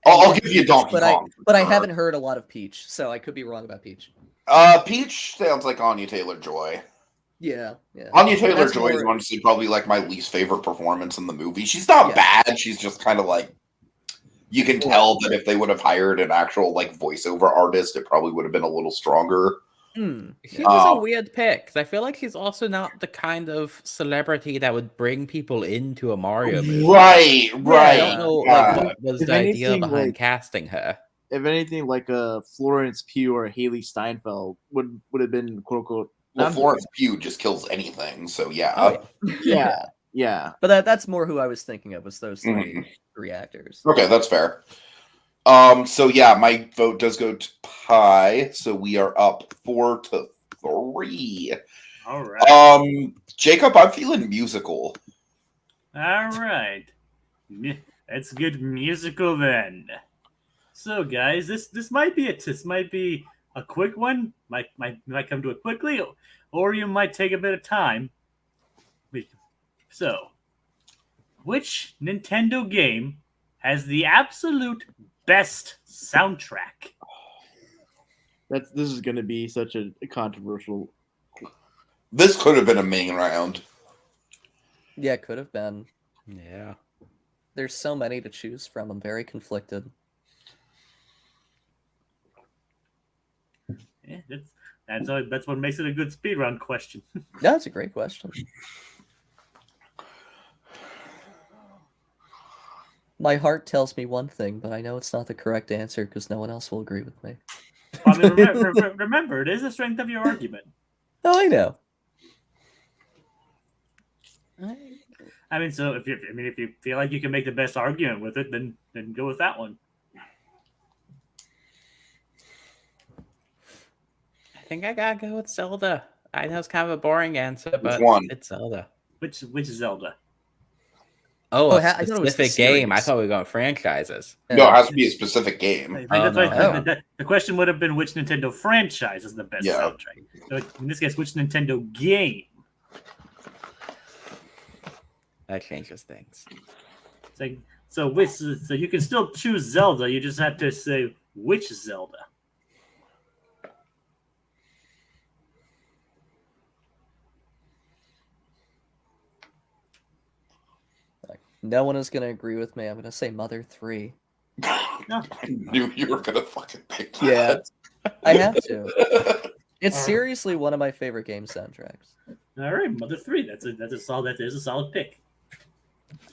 Speaker 2: I'll give you Donkey Kong.
Speaker 3: But I haven't heard a lot of Peach, so I could be wrong about Peach.
Speaker 2: Peach sounds like Anya Taylor-Joy.
Speaker 3: Yeah.
Speaker 2: Anya Taylor-Joy is honestly probably like my least favorite performance in the movie. She's not bad. She's just kind of like, you can tell that if they would have hired an actual like voiceover artist, it probably would have been a little stronger.
Speaker 4: He was a weird pick because I feel like he's also not the kind of celebrity that would bring people into a Mario movie.
Speaker 2: Right.
Speaker 4: I don't know what was the idea behind casting her.
Speaker 5: If anything, like a Florence Pugh or a Haley Steinfeld would have been quote unquote.
Speaker 2: Well, Florence Pugh just kills anything, so yeah.
Speaker 5: Oh, yeah.
Speaker 3: But that's more who I was thinking of was those three actors.
Speaker 2: Okay, that's fair. So yeah, my vote does go to Pi, so we are up 4-3.
Speaker 1: All right.
Speaker 2: Jacob, I'm feeling musical.
Speaker 1: All right. Let's get musical then. So guys, this might be a quick one. Might come to it quickly, or you might take a bit of time. So, which Nintendo game has the absolute best soundtrack?
Speaker 5: This is going to be such a controversial.
Speaker 2: This could have been a main round.
Speaker 3: Yeah, it could have been.
Speaker 4: Yeah.
Speaker 3: There's so many to choose from. I'm very conflicted.
Speaker 1: Yeah, that's what makes it a good speedrun question.
Speaker 3: That's a great question. My heart tells me one thing, but I know it's not the correct answer because no one else will agree with me.
Speaker 1: I mean, remember, it is the strength of your argument.
Speaker 3: Oh, I know.
Speaker 1: I mean, so if you feel like you can make the best argument with it, then go with that one.
Speaker 4: I think I gotta go with Zelda. I know it's kind of a boring answer, but it's Zelda.
Speaker 1: Which Zelda?
Speaker 4: Oh,
Speaker 3: I
Speaker 4: a
Speaker 3: thought it was the
Speaker 4: specific game. I
Speaker 3: series.
Speaker 4: thought we were going franchises.
Speaker 2: No, it has to be a specific game.
Speaker 1: I think
Speaker 4: no.
Speaker 1: the question would have been which Nintendo franchise is the best soundtrack. So in this case, which Nintendo game?
Speaker 4: That changes things.
Speaker 1: So you can still choose Zelda. You just have to say which Zelda.
Speaker 3: No one is going to agree with me. I'm going to say Mother 3.
Speaker 1: No.
Speaker 2: I knew you were gonna fucking pick that.
Speaker 3: Yeah, I have to. It's seriously one of my favorite game soundtracks.
Speaker 1: All right, Mother 3. That is a solid pick.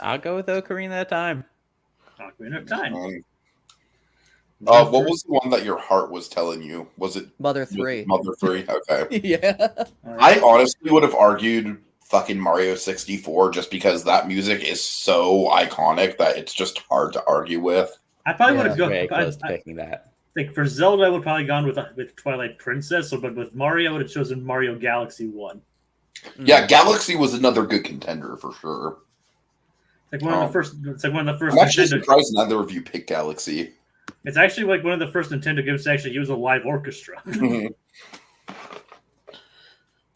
Speaker 4: I'll go with Ocarina of Time.
Speaker 1: Ocarina of Time.
Speaker 2: What was the one that your heart was telling you? Was it
Speaker 3: Mother 3.
Speaker 2: Mother 3? Okay.
Speaker 3: Yeah.
Speaker 1: All
Speaker 2: I
Speaker 1: right.
Speaker 2: honestly would have argued fucking Mario 64 just because that music is so iconic that it's just hard to argue with.
Speaker 1: I probably would
Speaker 3: Yeah.
Speaker 1: have gone.
Speaker 4: Very close to picking that.
Speaker 1: Like for Zelda, I would probably gone with Twilight Princess, but with Mario, I would have chosen Mario Galaxy 1.
Speaker 2: Yeah, Galaxy was another good contender for sure.
Speaker 1: It's like one of the first. It's like one of the first.
Speaker 2: I'm actually
Speaker 1: Nintendo,
Speaker 2: surprised neither of you picked Galaxy.
Speaker 1: it's actually like one of the first Nintendo games to actually use a live orchestra.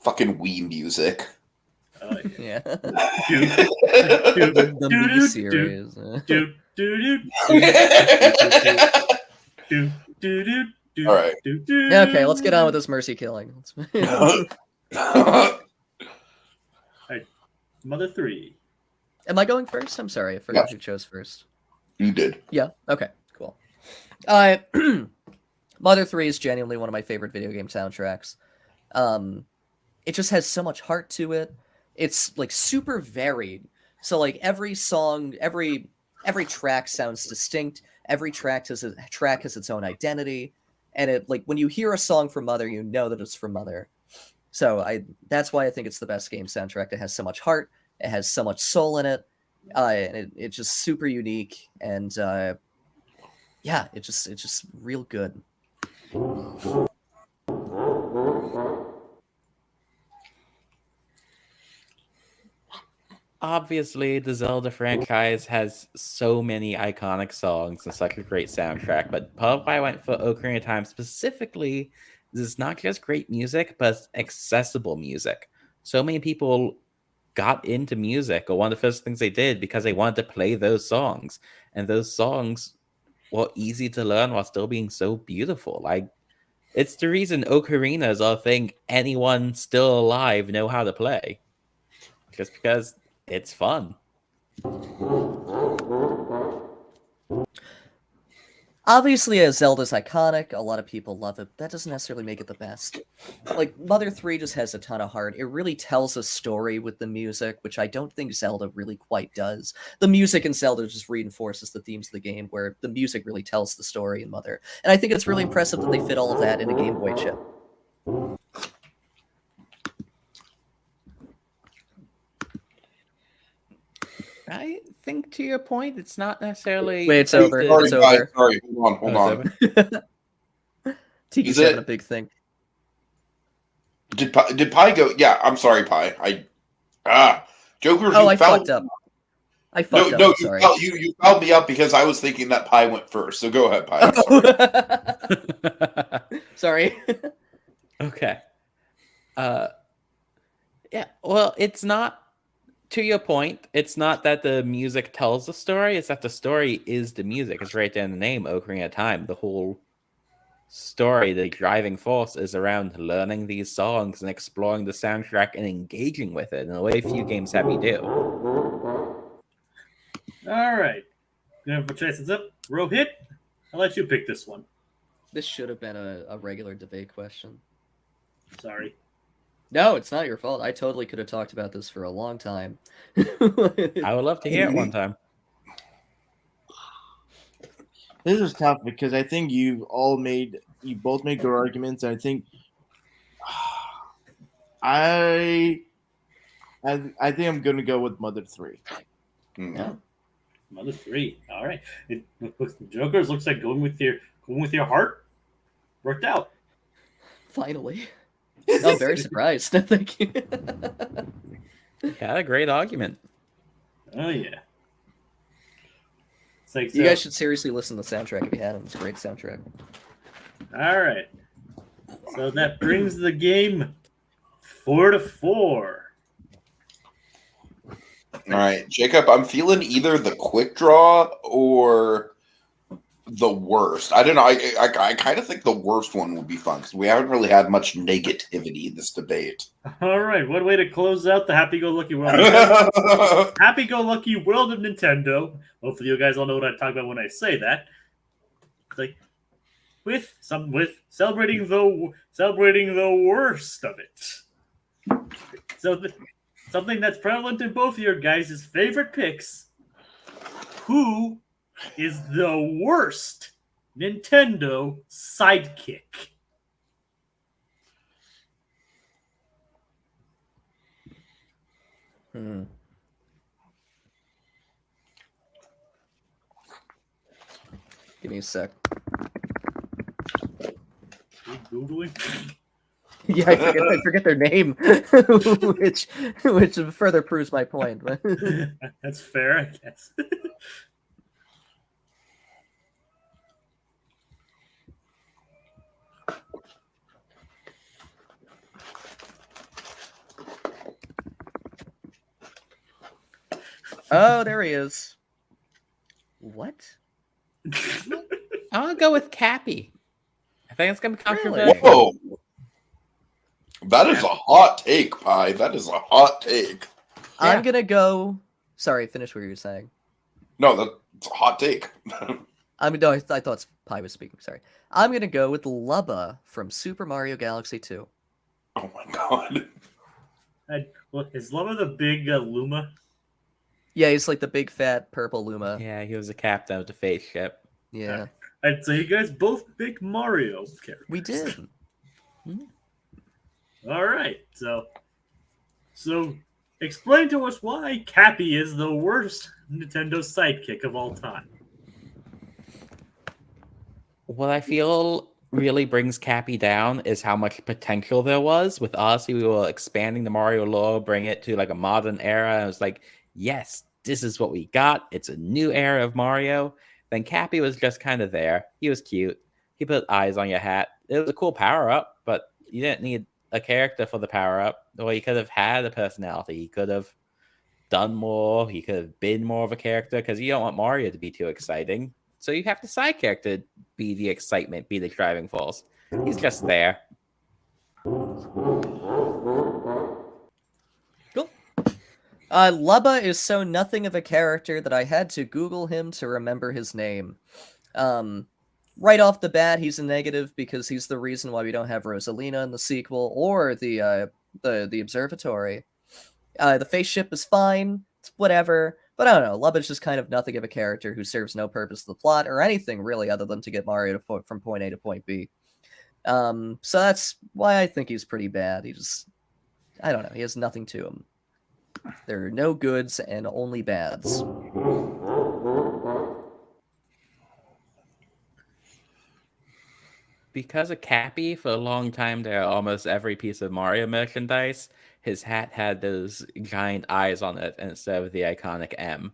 Speaker 2: Fucking Wii music.
Speaker 3: Yeah. The
Speaker 1: Doo-doo,
Speaker 3: Mii series.
Speaker 2: All right.
Speaker 3: Okay, let's get on with this mercy killing.
Speaker 1: Mother 3.
Speaker 3: Am I going first? I'm sorry, I forgot who chose first.
Speaker 2: You did.
Speaker 3: Yeah. Okay. Cool. Mother 3 is genuinely one of my favorite video game soundtracks. It just has so much heart to it. It's like super varied. So like every song, every track sounds distinct. Every track has its own identity, and it like when you hear a song from Mother, you know that it's from Mother. So that's why I think it's the best game soundtrack. It has so much heart. It has so much soul in it. And it's just super unique, and yeah, it's just real good.
Speaker 4: Obviously, the Zelda franchise has so many iconic songs and such a great soundtrack, but part of why I went for Ocarina of Time specifically is it's not just great music, but it's accessible music. So many people got into music, or one of the first things they did because they wanted to play those songs, and those songs were easy to learn while still being so beautiful. Like, it's the reason ocarinas are a thing anyone still alive know how to play, just because it's fun.
Speaker 3: Obviously, as Zelda's iconic, a lot of people love it. That doesn't necessarily make it the best. Like, Mother 3 just has a ton of heart. It really tells a story with the music, which I don't think Zelda really quite does. The music in Zelda just reinforces the themes of the game, where the music really tells the story in Mother. And I think it's really impressive that they fit all of that in a Game Boy chip.
Speaker 4: I think to your point, it's not necessarily.
Speaker 3: Wait, it's over.
Speaker 2: Sorry,
Speaker 3: It's over.
Speaker 2: sorry, hold on.
Speaker 3: Tiki's
Speaker 2: Is it-
Speaker 3: having a big thing.
Speaker 2: Did Pi go? Yeah, I'm sorry, Pi. Joker.
Speaker 3: Oh, I fucked up. I fucked up. I'm sorry.
Speaker 2: You fouled me up because I was thinking that Pi went first. So go ahead, Pi.
Speaker 3: Sorry.
Speaker 4: Okay. Yeah, well, it's not, to your point, it's not that the music tells the story, it's that the story is the music. It's right there in the name, Ocarina of Time. The whole story, the driving force, is around learning these songs and exploring the soundtrack and engaging with it in a way few games have you do.
Speaker 1: All right. Gonna put chances up. Rohit, I'll let you pick this one.
Speaker 3: This should have been a regular debate question.
Speaker 1: Sorry.
Speaker 3: No, it's not your fault. I totally could have talked about this for a long time.
Speaker 4: I would love to hear it one time.
Speaker 5: This is tough because I think you both made good arguments. I think I think I'm gonna go with Mother 3.
Speaker 3: Yeah.
Speaker 1: Mother 3. All right. Jokers looks like going with your heart. Worked out.
Speaker 3: Finally. I'm very surprised. Thank you.
Speaker 4: Had a great argument.
Speaker 1: Oh yeah. It's like
Speaker 3: You guys should seriously listen to the soundtrack if you hadn't. It's a great soundtrack.
Speaker 1: All right. So that brings the game 4-4.
Speaker 2: All right, Jacob. I'm feeling either the quick draw or the worst. I don't know. I kind of think the worst one would be fun because we haven't really had much negativity in this debate.
Speaker 1: All right. What way to close out the happy-go-lucky world? Happy-go-lucky world of Nintendo. Hopefully, you guys all know what I talk about when I say that. It's like with celebrating the worst of it. So something that's prevalent in both of your guys' favorite picks. Who is the worst Nintendo sidekick.
Speaker 3: Hmm. Give me a sec.
Speaker 1: Are you Googling?
Speaker 3: Yeah, I forget their name, which further proves my point.
Speaker 1: That's fair, I guess.
Speaker 3: Oh, there he is. What?
Speaker 4: I want to go with Cappy. I think it's going to be
Speaker 3: Really?
Speaker 4: controversial.
Speaker 2: Whoa. That is a hot take, Pi. That is a hot take.
Speaker 3: I'm gonna go. Sorry, finish what you were saying.
Speaker 2: No, that's a hot take.
Speaker 3: No, I thought Pi was speaking. Sorry. I'm gonna go with Lubba from Super Mario Galaxy 2.
Speaker 2: Oh my god.
Speaker 1: Is Luma the big Luma?
Speaker 3: Yeah, he's like the big fat purple Luma.
Speaker 4: Yeah, he was the captain of the face ship.
Speaker 3: Yeah,
Speaker 1: I'd say you guys both big Mario characters.
Speaker 3: we did.
Speaker 1: All right, so explain to us why Cappy is the worst Nintendo sidekick of all time.
Speaker 4: What I feel really brings Cappy down is how much potential there was. With Odyssey, we were expanding the Mario lore, bring it to like a modern era. It was like, yes, this is what we got. It's a new era of Mario. Then Cappy was just kind of there. He was cute. He put eyes on your hat. It was a cool power up, but you didn't need a character for the power up. Or he could have had a personality. He could have done more. He could have been more of a character because you don't want Mario to be too exciting. So you have the side character be the excitement, be the driving force. He's just there.
Speaker 3: Cool. Lubba is so nothing of a character that I had to Google him to remember his name. Right off the bat, he's a negative because he's the reason why we don't have Rosalina in the sequel or the observatory. The face ship is fine, it's whatever, but I don't know. Lubba's just kind of nothing of a character who serves no purpose to the plot or anything really other than to get Mario from point A to point B. So that's why I think he's pretty bad. I don't know, he has nothing to him. There are no goods and only bads.
Speaker 4: Because of Cappy, for a long time there, almost every piece of Mario merchandise, his hat had those giant eyes on it instead of the iconic M.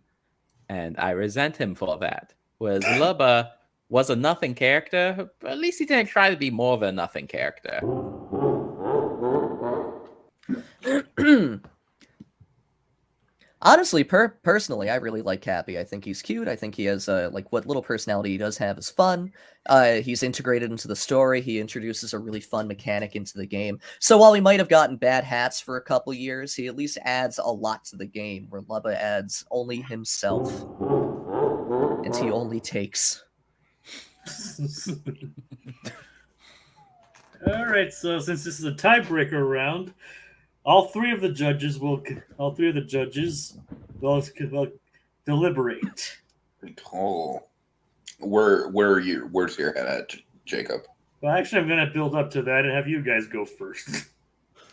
Speaker 4: And I resent him for that. Whereas Lubba was a nothing character, but at least he didn't try to be more of a nothing character.
Speaker 3: Honestly, personally, I really like Cappy. I think he's cute. I think he has like what little personality he does have is fun. He's integrated into the story. He introduces a really fun mechanic into the game. So while he might have gotten bad hats for a couple years, he at least adds a lot to the game. Where Lubba adds only himself, and he only takes.
Speaker 1: All right, so since this is a tiebreaker round, all three of the judges will deliberate.
Speaker 2: Cool. Where's your head at, Jacob?
Speaker 1: Well, actually, I'm going to build up to that and have you guys go first.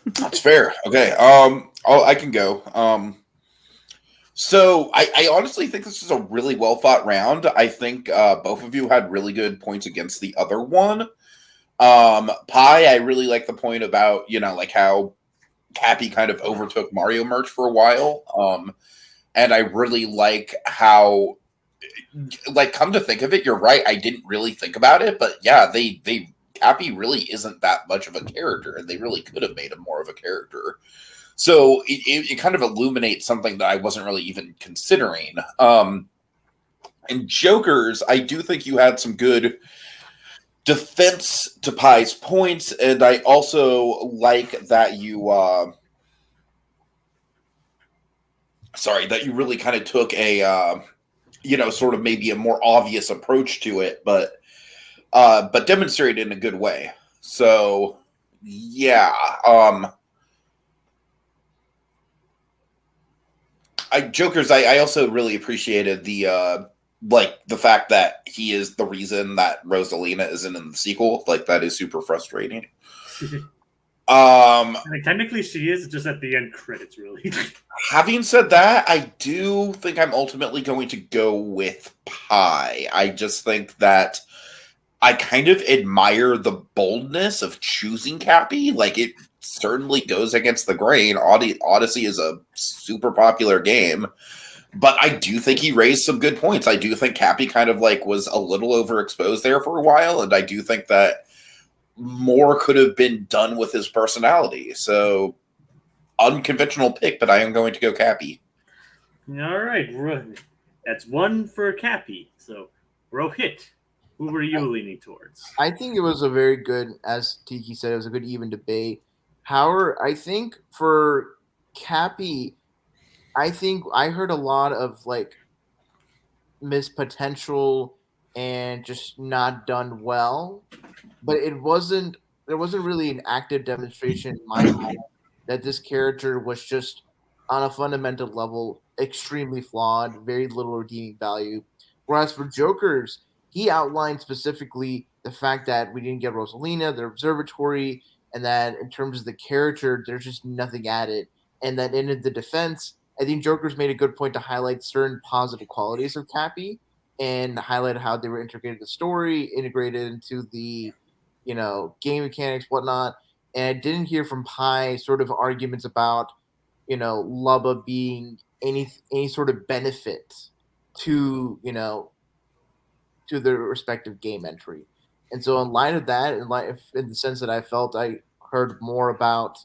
Speaker 2: That's fair. Okay. I can go. So I honestly think this is a really well fought round. I think both of you had really good points against the other one. Pi, I really like the point about like how Cappy kind of overtook Mario merch for a while. And I really like how, like, come to think of it, you're right. I didn't really think about it, but yeah, Cappy really isn't that much of a character, and they really could have made him more of a character. So it kind of illuminates something that I wasn't really even considering. And Jokers, I do think you had some good defense to Pi's points, and I also like that you that you really kind of took a sort of maybe a more obvious approach to it, but demonstrated in a good way. So yeah, Jokers, I also really appreciated the like the fact that he is the reason that Rosalina isn't in the sequel. Like that is super frustrating.
Speaker 1: Like, technically, she is just at the end credits, really.
Speaker 2: Having said that, I do think I'm ultimately going to go with Pi. I just think that I kind of admire the boldness of choosing Cappy. Like, it certainly goes against the grain. Odyssey is a super popular game, but I do think he raised some good points. I do think Cappy kind of like was a little overexposed there for a while, and I do think that more could have been done with his personality. So, unconventional pick, but I am going to go Cappy.
Speaker 1: All right, that's one for Cappy. So, Rohit, who were you leaning towards?
Speaker 5: I think it was a very good, as Tiki said, it was a good even debate. However, I think for Cappy, I think I heard a lot of like missed potential and just not done well, but there wasn't really an active demonstration in my mind that this character was just on a fundamental level extremely flawed, very little redeeming value. Whereas for Joker's, he outlined specifically the fact that we didn't get Rosalina, the observatory, and that in terms of the character, there's just nothing added. And that in the defense, I think Joker's made a good point to highlight certain positive qualities of Cappy and highlight how they were integrated in the story, integrated into the, game mechanics, whatnot. And I didn't hear from Pi sort of arguments about, Lubba being any sort of benefit to, to their respective game entry. And so in light of that, in the sense that I felt I heard more about,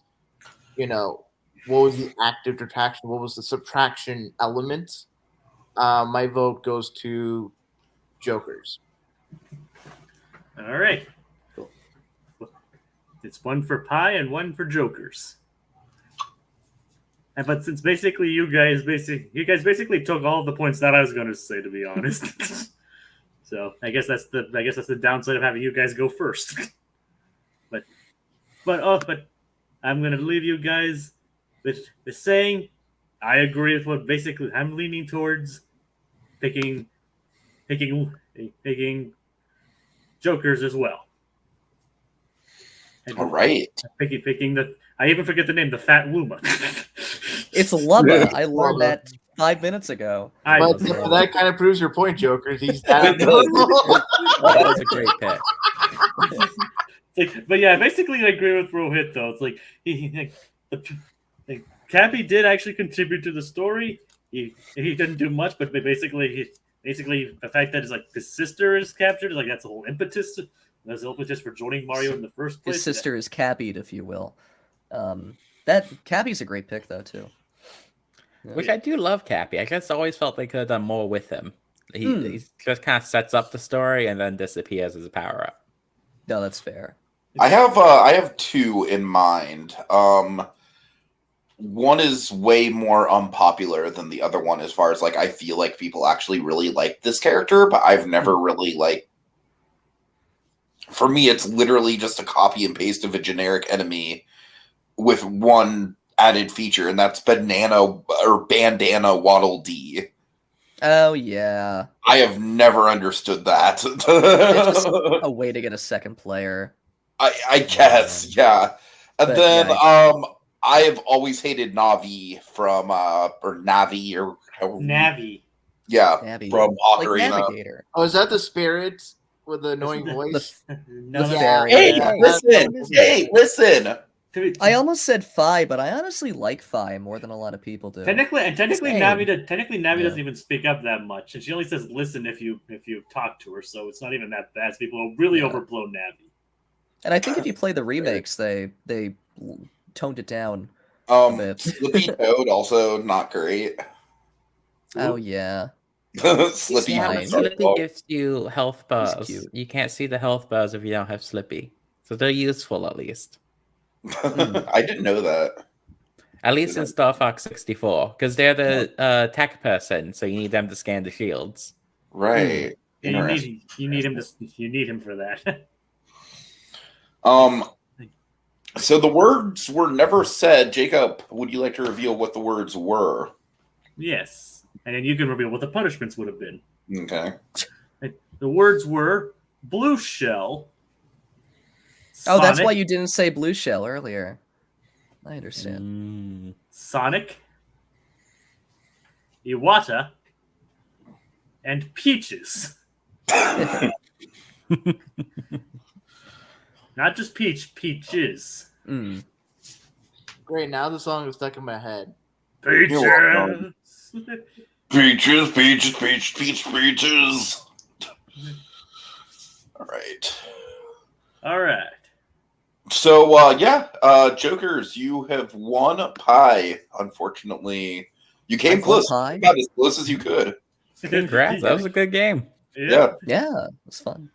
Speaker 5: what was the active detraction, what was the subtraction element, my vote goes to Jokers.
Speaker 1: All right. Cool. It's one for Pi and one for Jokers. But since basically you guys basically took all the points that I was going to say, to be honest. So I guess that's the downside of having you guys go first. but I'm going to leave you guys with saying I agree with what basically I'm leaning towards picking Jokers as well.
Speaker 2: All right.
Speaker 1: Picking I even forget the name, the fat Luma.
Speaker 3: It's Lubba. I learned that 5 minutes ago.
Speaker 5: But that kind of proves your point, Jokers. He's that.
Speaker 4: That was a great pick.
Speaker 1: But yeah, I basically agree with Rohit though. It's like Cappy did actually contribute to the story. He didn't do much, but basically the fact that his sister is captured, like that's the whole impetus. That's the impetus for joining Mario in the first place.
Speaker 3: His sister is Cappied, if you will. That Cappy's a great pick though too.
Speaker 4: Which I do love Cappy. I just always felt they could have done more with him. He just kind of sets up the story and then disappears as a power up.
Speaker 3: No, that's fair.
Speaker 2: I have two in mind. One is way more unpopular than the other one as far as like I feel like people actually really like this character, but I've never really like. For me, it's literally just a copy and paste of a generic enemy with one added feature, and that's Bandana Waddle Dee.
Speaker 3: Oh yeah.
Speaker 2: I have never understood that.
Speaker 3: It's just a way to get a second player.
Speaker 2: I guess, yeah. And
Speaker 3: But,
Speaker 2: then
Speaker 3: yeah.
Speaker 2: I have always hated Navi from or Navi or however.
Speaker 1: Navi.
Speaker 2: Yeah,
Speaker 3: Navi.
Speaker 2: from
Speaker 3: Like
Speaker 2: Ocarina.
Speaker 3: Navigator.
Speaker 5: Oh, is that the spirit with the annoying voice?
Speaker 1: No,
Speaker 3: The
Speaker 1: no,
Speaker 3: fairy.
Speaker 2: Hey,
Speaker 3: Yeah.
Speaker 2: listen!
Speaker 3: I almost said Fi, but I honestly like Fi more than a lot of people do.
Speaker 1: Technically,
Speaker 3: Same.
Speaker 1: Navi
Speaker 3: Yeah.
Speaker 1: doesn't even speak up that much, and she only says "listen" if you talk to her. So it's not even that bad. So people really overblow Navi.
Speaker 3: And I think if you play the remakes, they toned it down a bit.
Speaker 2: Slippy Toad also not great.
Speaker 3: Oh yeah.
Speaker 2: Slippy
Speaker 3: Yeah,
Speaker 2: from
Speaker 3: fine.
Speaker 2: Star
Speaker 4: Slippy
Speaker 2: Fox.
Speaker 4: gives you health bars.
Speaker 3: cute.
Speaker 4: You can't see the health bars if you don't have Slippy. So they're useful at least.
Speaker 2: I didn't know that.
Speaker 4: At least in Star Fox 64. Because they're the tech person, so you need them to scan the shields.
Speaker 2: Right.
Speaker 1: Yeah, you need him for that.
Speaker 2: So the words were never said. Jacob, would you like to reveal what the words were?
Speaker 1: Yes. And then you can reveal what the punishments would have been.
Speaker 2: Okay.
Speaker 1: The words were blue shell.
Speaker 3: Oh, that's
Speaker 1: Sonic,
Speaker 3: why you didn't say blue shell earlier. I understand.
Speaker 1: Sonic, Iwata, and Peaches. Not just Peach, Peaches.
Speaker 3: Mm.
Speaker 5: Great, now the song is stuck in my head.
Speaker 1: Peaches.
Speaker 2: welcome. Peaches, peaches, peaches. All right.
Speaker 1: All right.
Speaker 2: So, Jokers, you have won pie. Unfortunately, you came
Speaker 3: I've won
Speaker 2: close.
Speaker 3: pie?
Speaker 2: About as close as you could.
Speaker 4: Congrats. That was a good game.
Speaker 2: Yeah.
Speaker 3: Yeah, it was fun.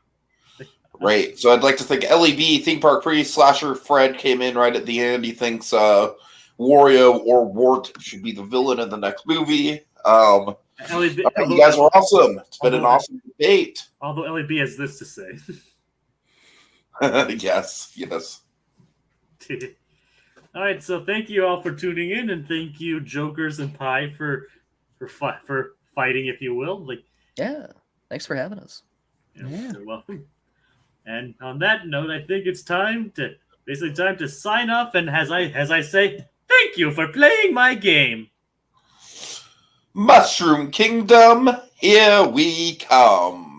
Speaker 2: Right. So I'd like to thank LEB, Theme Park Priest, Slasher, Fred came in right at the end. He thinks Wario or Wart should be the villain in the next movie.
Speaker 1: LEB,
Speaker 2: You guys were awesome. It's been an awesome debate.
Speaker 1: Although LEB has this to say.
Speaker 2: Yes.
Speaker 1: All right, so thank you all for tuning in, and thank you, Jokers and Pie, for fighting, if you will.
Speaker 3: Yeah, thanks for having us.
Speaker 1: You're welcome. And on that note, I think it's time to sign off. And as I say, thank you for playing my game.
Speaker 2: Mushroom Kingdom, here we come.